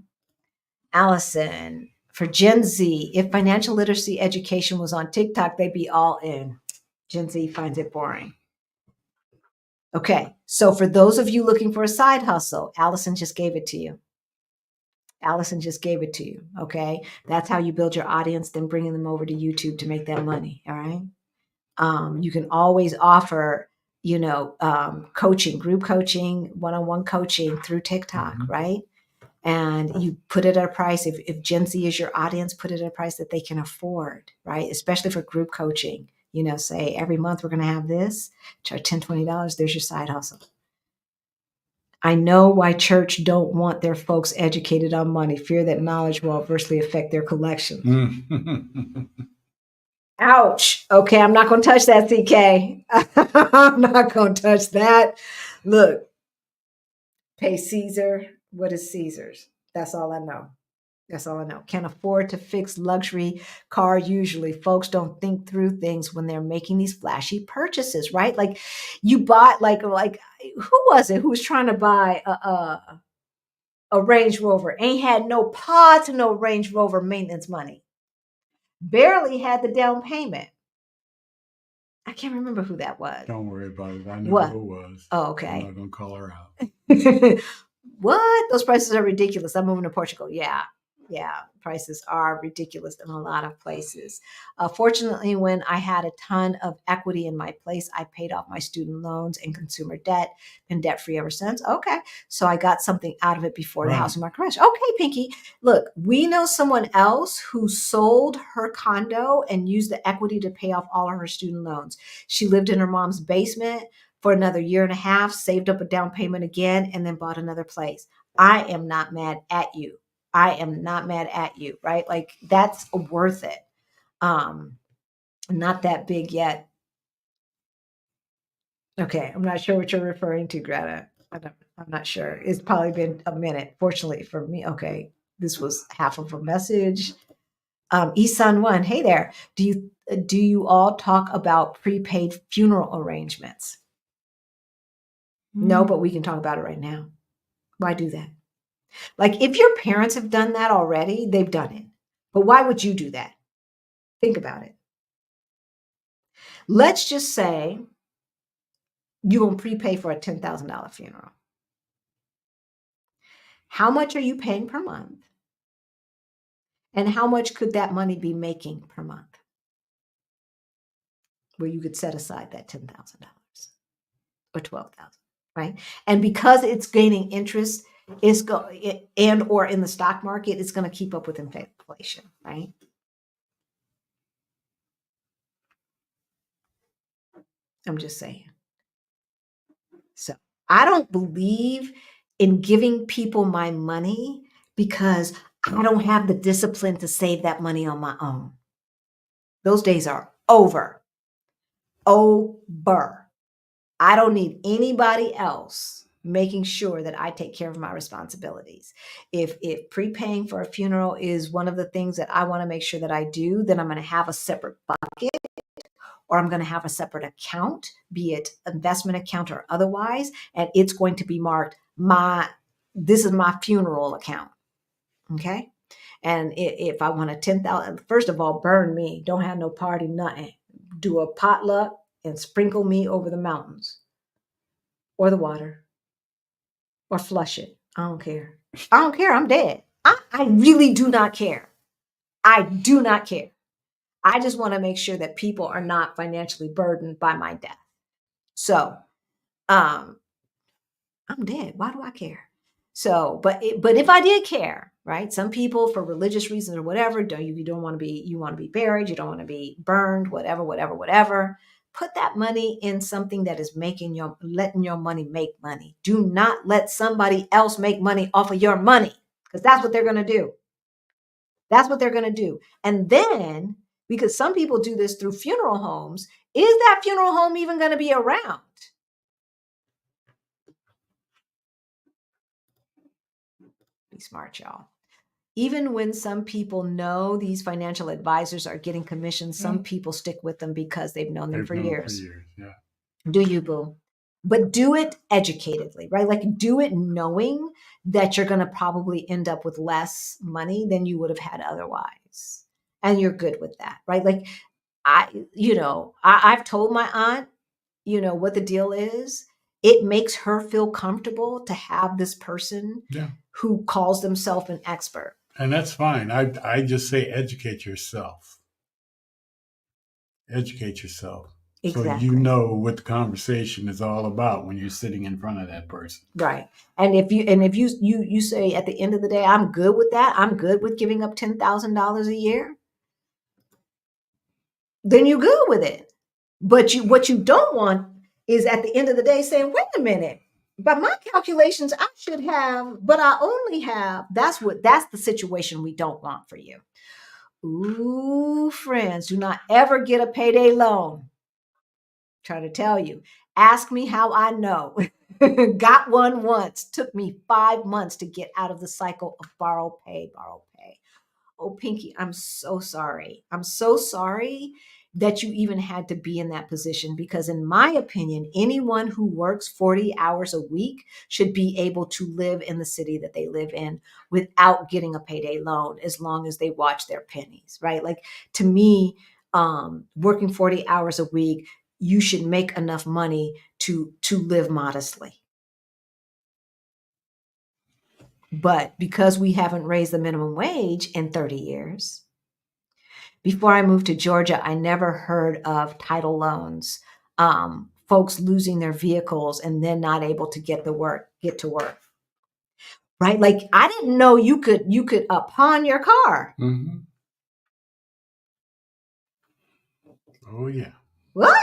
Allison, for Gen Z, if financial literacy education was on TikTok, they'd be all in. Gen Z finds it boring. Okay, so for those of you looking for a side hustle, Allison just gave it to you. Allison just gave it to you, okay? That's how you build your audience, then bringing them over to YouTube to make that money, all right? You can always offer, coaching, group coaching, one-on-one coaching through TikTok, right? And you put it at a price. If Gen Z is your audience, put it at a price that they can afford, right? Especially for group coaching. Say every month we're going to have this, charge $10, $20. There's your side hustle. I know why church don't want their folks educated on money, fear that knowledge will adversely affect their collections. Ouch. Okay, I'm not going to touch that, CK. I'm not going to touch that. Look, pay Caesar what is Caesar's. That's all I know. That's all I know. Can afford to fix luxury car usually. Folks don't think through things when they're making these flashy purchases, right? Like you bought like who was it who was trying to buy a Range Rover? Ain't had no pod to no Range Rover maintenance money. Barely had the down payment. I can't remember who that was. Don't worry about it. I know What? who it was. Oh, okay. I'm not going to call her out. What? Those prices are ridiculous. I'm moving to Portugal. Yeah. Prices are ridiculous in a lot of places. Fortunately, when I had a ton of equity in my place, I paid off my student loans and consumer debt. Been debt free ever since. Okay. So I got something out of it before the housing market crash. Okay, Pinky. Look, we know someone else who sold her condo and used the equity to pay off all of her student loans. She lived in her mom's basement for another year and a half, saved up a down payment again, and then bought another place. I am not mad at you. Right? Like that's worth it. Not that big yet. Okay, I'm not sure what you're referring to, Greta. I'm not sure. It's probably been a minute. Fortunately for me, okay, this was half of a message. Isan One, hey there. Do you all talk about prepaid funeral arrangements? No, but we can talk about it right now. Why do that? Like if your parents have done that already, they've done it. But why would you do that? Think about it. Let's just say you will prepay for a $10,000 funeral. How much are you paying per month? And how much could that money be making per month? Where you could set aside that $10,000 or $12,000, right? And because it's gaining interest, or in the stock market, it's going to keep up with inflation, right? I'm just saying. So I don't believe in giving people my money because I don't have the discipline to save that money on my own. Those days are over. I don't need anybody else making sure that I take care of my responsibilities. If prepaying for a funeral is one of the things that I want to make sure that I do, then I'm going to have a separate bucket, or I'm going to have a separate account, be it investment account or otherwise, and it's going to be marked this is my funeral account. Okay. And if I want a 10,000, first of all, burn me. Don't have no party, nothing. Do a potluck and sprinkle me over the mountains or the water or flush it. I don't care. I'm dead. I really do not care. I do not care. I just want to make sure that people are not financially burdened by my death. So, I'm dead. Why do I care? So, but if I did care, right? Some people, for religious reasons or whatever, you don't want to be, you want to be buried, you don't want to be burned, whatever. Put that money in something that is letting your money make money. Do not let somebody else make money off of your money, because that's what they're going to do. That's what they're going to do. And then, because some people do this through funeral homes, is that funeral home even going to be around? Be smart, y'all. Even when some people know these financial advisors are getting commissions, some people stick with them because they've known them for years. Yeah. Do you, boo? But do it educatedly, right? Like do it knowing that you're going to probably end up with less money than you would have had otherwise. And you're good with that, right? Like I've told my aunt, what the deal is. It makes her feel comfortable to have this person who calls themselves an expert. And that's fine. I just say educate yourself. Educate yourself. Exactly. So you know what the conversation is all about when you're sitting in front of that person. Right. And if you say at the end of the day, I'm good with that, I'm good with giving up $10,000 a year, then you're good with it. But what you don't want is at the end of the day saying, wait a minute, but my calculations I should have, but I only have, that's the situation we don't want for you. Ooh, friends, do not ever get a payday loan. Try to tell you, ask me how I know. Got one once. Took me 5 months to get out of the cycle of borrow, pay, borrow, pay. Oh, Pinky, I'm so sorry. I'm so sorry that you even had to be in that position because, in my opinion, anyone who works 40 hours a week should be able to live in the city that they live in without getting a payday loan as long as they watch their pennies, right? Like, to me, working 40 hours a week, you should make enough money to live modestly. But because we haven't raised the minimum wage in 30 years, before I moved to Georgia, I never heard of title loans, folks losing their vehicles and then not able to get to work, right? Like, I didn't know you could pawn your car. Mm-hmm. Oh, yeah. What?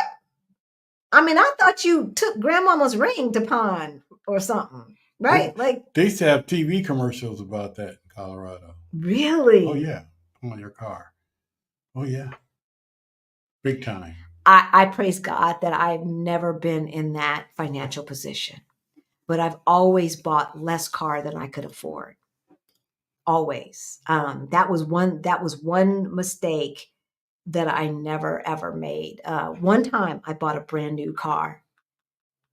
I mean, I thought you took grandmama's ring to pawn or something, right? Like, they used to have TV commercials about that in Colorado. Really? Oh, yeah. On your car. Oh, yeah. Big time. I praise God that I've never been in that financial position, but I've always bought less car than I could afford. Always. That was one mistake that I never ever made. One time I bought a brand new car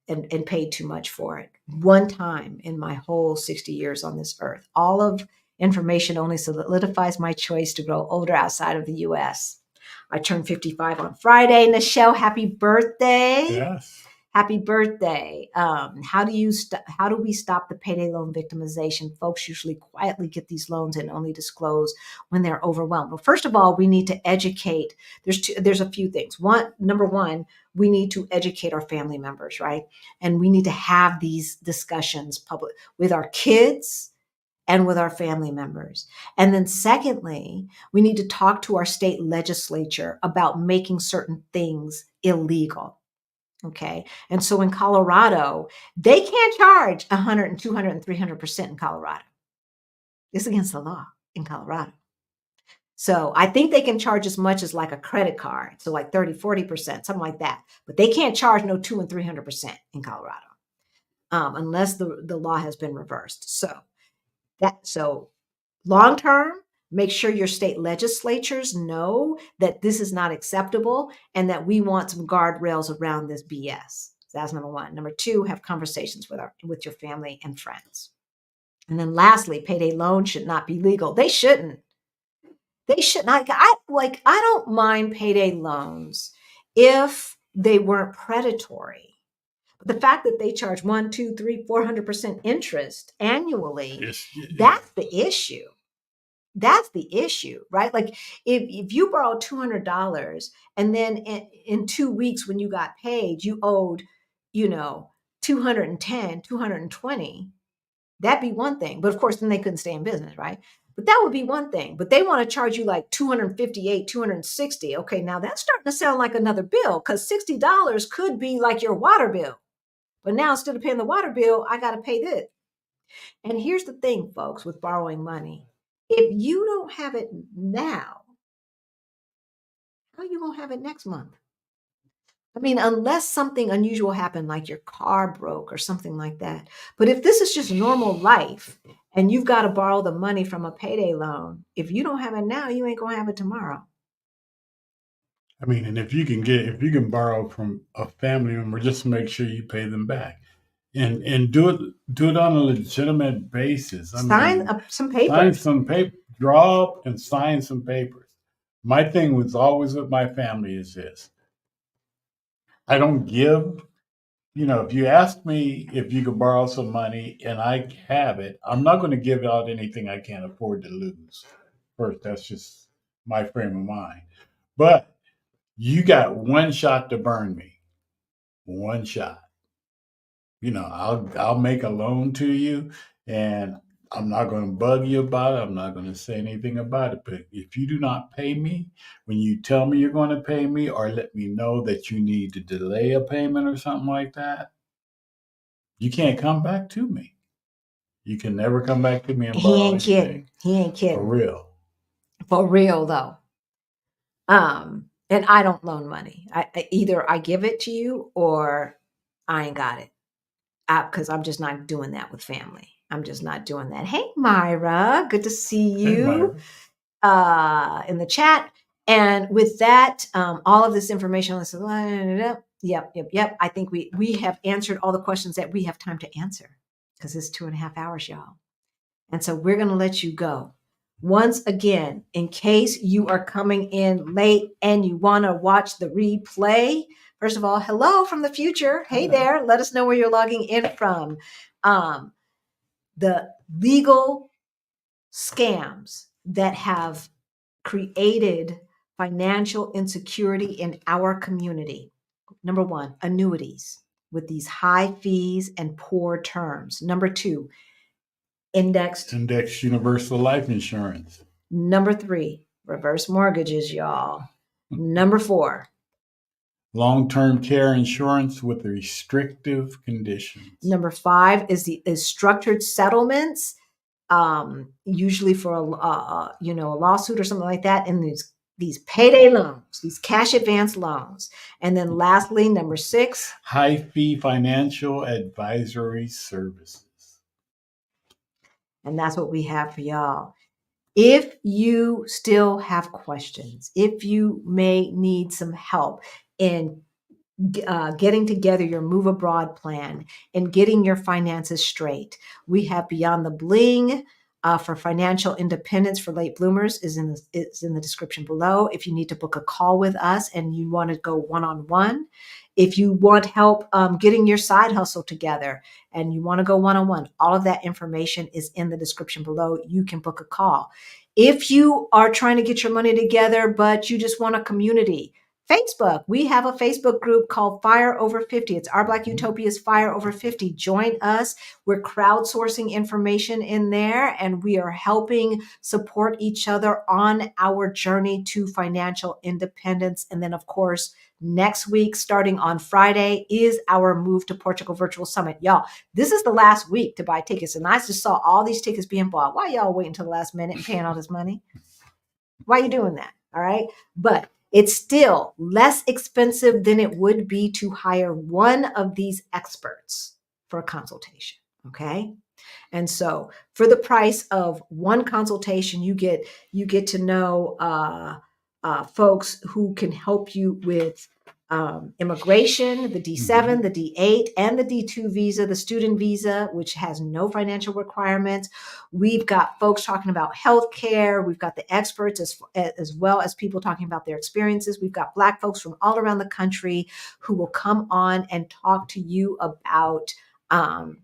and paid too much for it. One time in my whole 60 years on this earth. All of information only solidifies my choice to grow older outside of the US. I turned 55 on Friday. Nichelle, happy birthday. Yes. Happy birthday. How do we stop the payday loan victimization? Folks usually quietly get these loans and only disclose when they're overwhelmed. Well, first of all, we need to educate. There's a few things. Number one, we need to educate our family members, right? And we need to have these discussions public with our kids and with our family members. And then secondly, we need to talk to our state legislature about making certain things illegal. Okay. And so in Colorado, they can't charge 100 and 200 and 300% in Colorado. It's against the law in Colorado. So I think they can charge as much as like a credit card. So like 30, 40%, something like that. But they can't charge no 200 and 300% in Colorado unless the law has been reversed. So long term, make sure your state legislatures know that this is not acceptable and that we want some guardrails around this BS. So that's number one. Number two, have conversations with your family and friends. And then lastly, payday loans should not be legal. They shouldn't. They should not. I don't mind payday loans if they weren't predatory. But the fact that they charge 1, 2, 3, 400% interest annually, that's the issue. That's the issue, right? Like if you borrowed $200 and then in 2 weeks when you got paid, you owed, 210, 220, that'd be one thing. But of course, then they couldn't stay in business, right? But that would be one thing. But they want to charge you like 258, 260. Okay, now that's starting to sound like another bill because $60 could be like your water bill. But now instead of paying the water bill, I got to pay this. And here's the thing, folks, with borrowing money. If you don't have it now, how are you going to have it next month? I mean, unless something unusual happened, like your car broke or something like that. But if this is just normal life and you've got to borrow the money from a payday loan, if you don't have it now, you ain't going to have it tomorrow. I mean, and if you can borrow from a family member, just make sure you pay them back. And do it on a legitimate basis. Sign some papers. Sign some paper. Draw up and sign some papers. My thing was always with my family is this. I don't give. If you ask me if you could borrow some money and I have it, I'm not going to give out anything I can't afford to lose. First, that's just my frame of mind. But you got one shot to burn me. One shot. I'll make a loan to you and I'm not going to bug you about it. I'm not going to say anything about it. But if you do not pay me, when you tell me you're going to pay me or let me know that you need to delay a payment or something like that, you can't come back to me. You can never come back to me and borrow anything. He ain't kidding. For real. For real, though. And I don't loan money. Either I give it to you or I ain't got it. because I'm just not doing that with family. I'm just not doing that. Hey, Myra, good to see you in the chat. And with that, all of this information, yep. I think we have answered all the questions that we have time to answer because it's 2.5 hours, y'all. And so we're going to let you go. Once again, in case you are coming in late and you want to watch the replay, first of all, hello from the future. Hey there. Let us know where you're logging in from. The legal scams that have created financial insecurity in our community. Number one, annuities with these high fees and poor terms. Number two, indexed universal life insurance. Number three, reverse mortgages, y'all. Number four, long-term care insurance with restrictive conditions. Number five is structured settlements, usually for a lawsuit or something like that, and these payday loans, these cash advance loans. And then lastly, number six, high fee financial advisory services. And that's what we have for y'all. If you still have questions, if you may need some help in getting together your move abroad plan and getting your finances straight, we have Beyond the Bling for financial independence for late bloomers is in the description below. If you need to book a call with us and you want to go one-on-one, if you want help getting your side hustle together and you want to go one-on-one, all of that information is in the description below. You can book a call. If you are trying to get your money together, but you just want a community, Facebook. We have a Facebook group called Fire Over 50. It's Our Black Utopia's Fire Over 50. Join us. We're crowdsourcing information in there, and we are helping support each other on our journey to financial independence. And then, of course, next week, starting on Friday, is our Move to Portugal Virtual Summit. Y'all, this is the last week to buy tickets, and I just saw all these tickets being bought. Why y'all waiting until the last minute and paying all this money? Why are you doing that? All right. But it's still less expensive than it would be to hire one of these experts for a consultation. Okay. And so for the price of one consultation, you get to know folks who can help you with immigration, the D7, the D8, and the D2 visa, the student visa, which has no financial requirements. We've got folks talking about healthcare. We've got the experts as well as people talking about their experiences. We've got Black folks from all around the country who will come on and talk to you about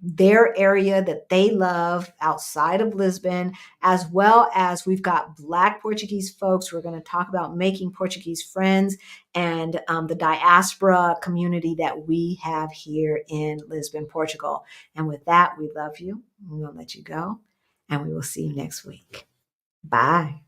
their area that they love outside of Lisbon, as well as we've got Black Portuguese folks who are going to talk about making Portuguese friends and the diaspora community that we have here in Lisbon, Portugal. And with that, we love you. We're going to let you go, and we will see you next week. Bye.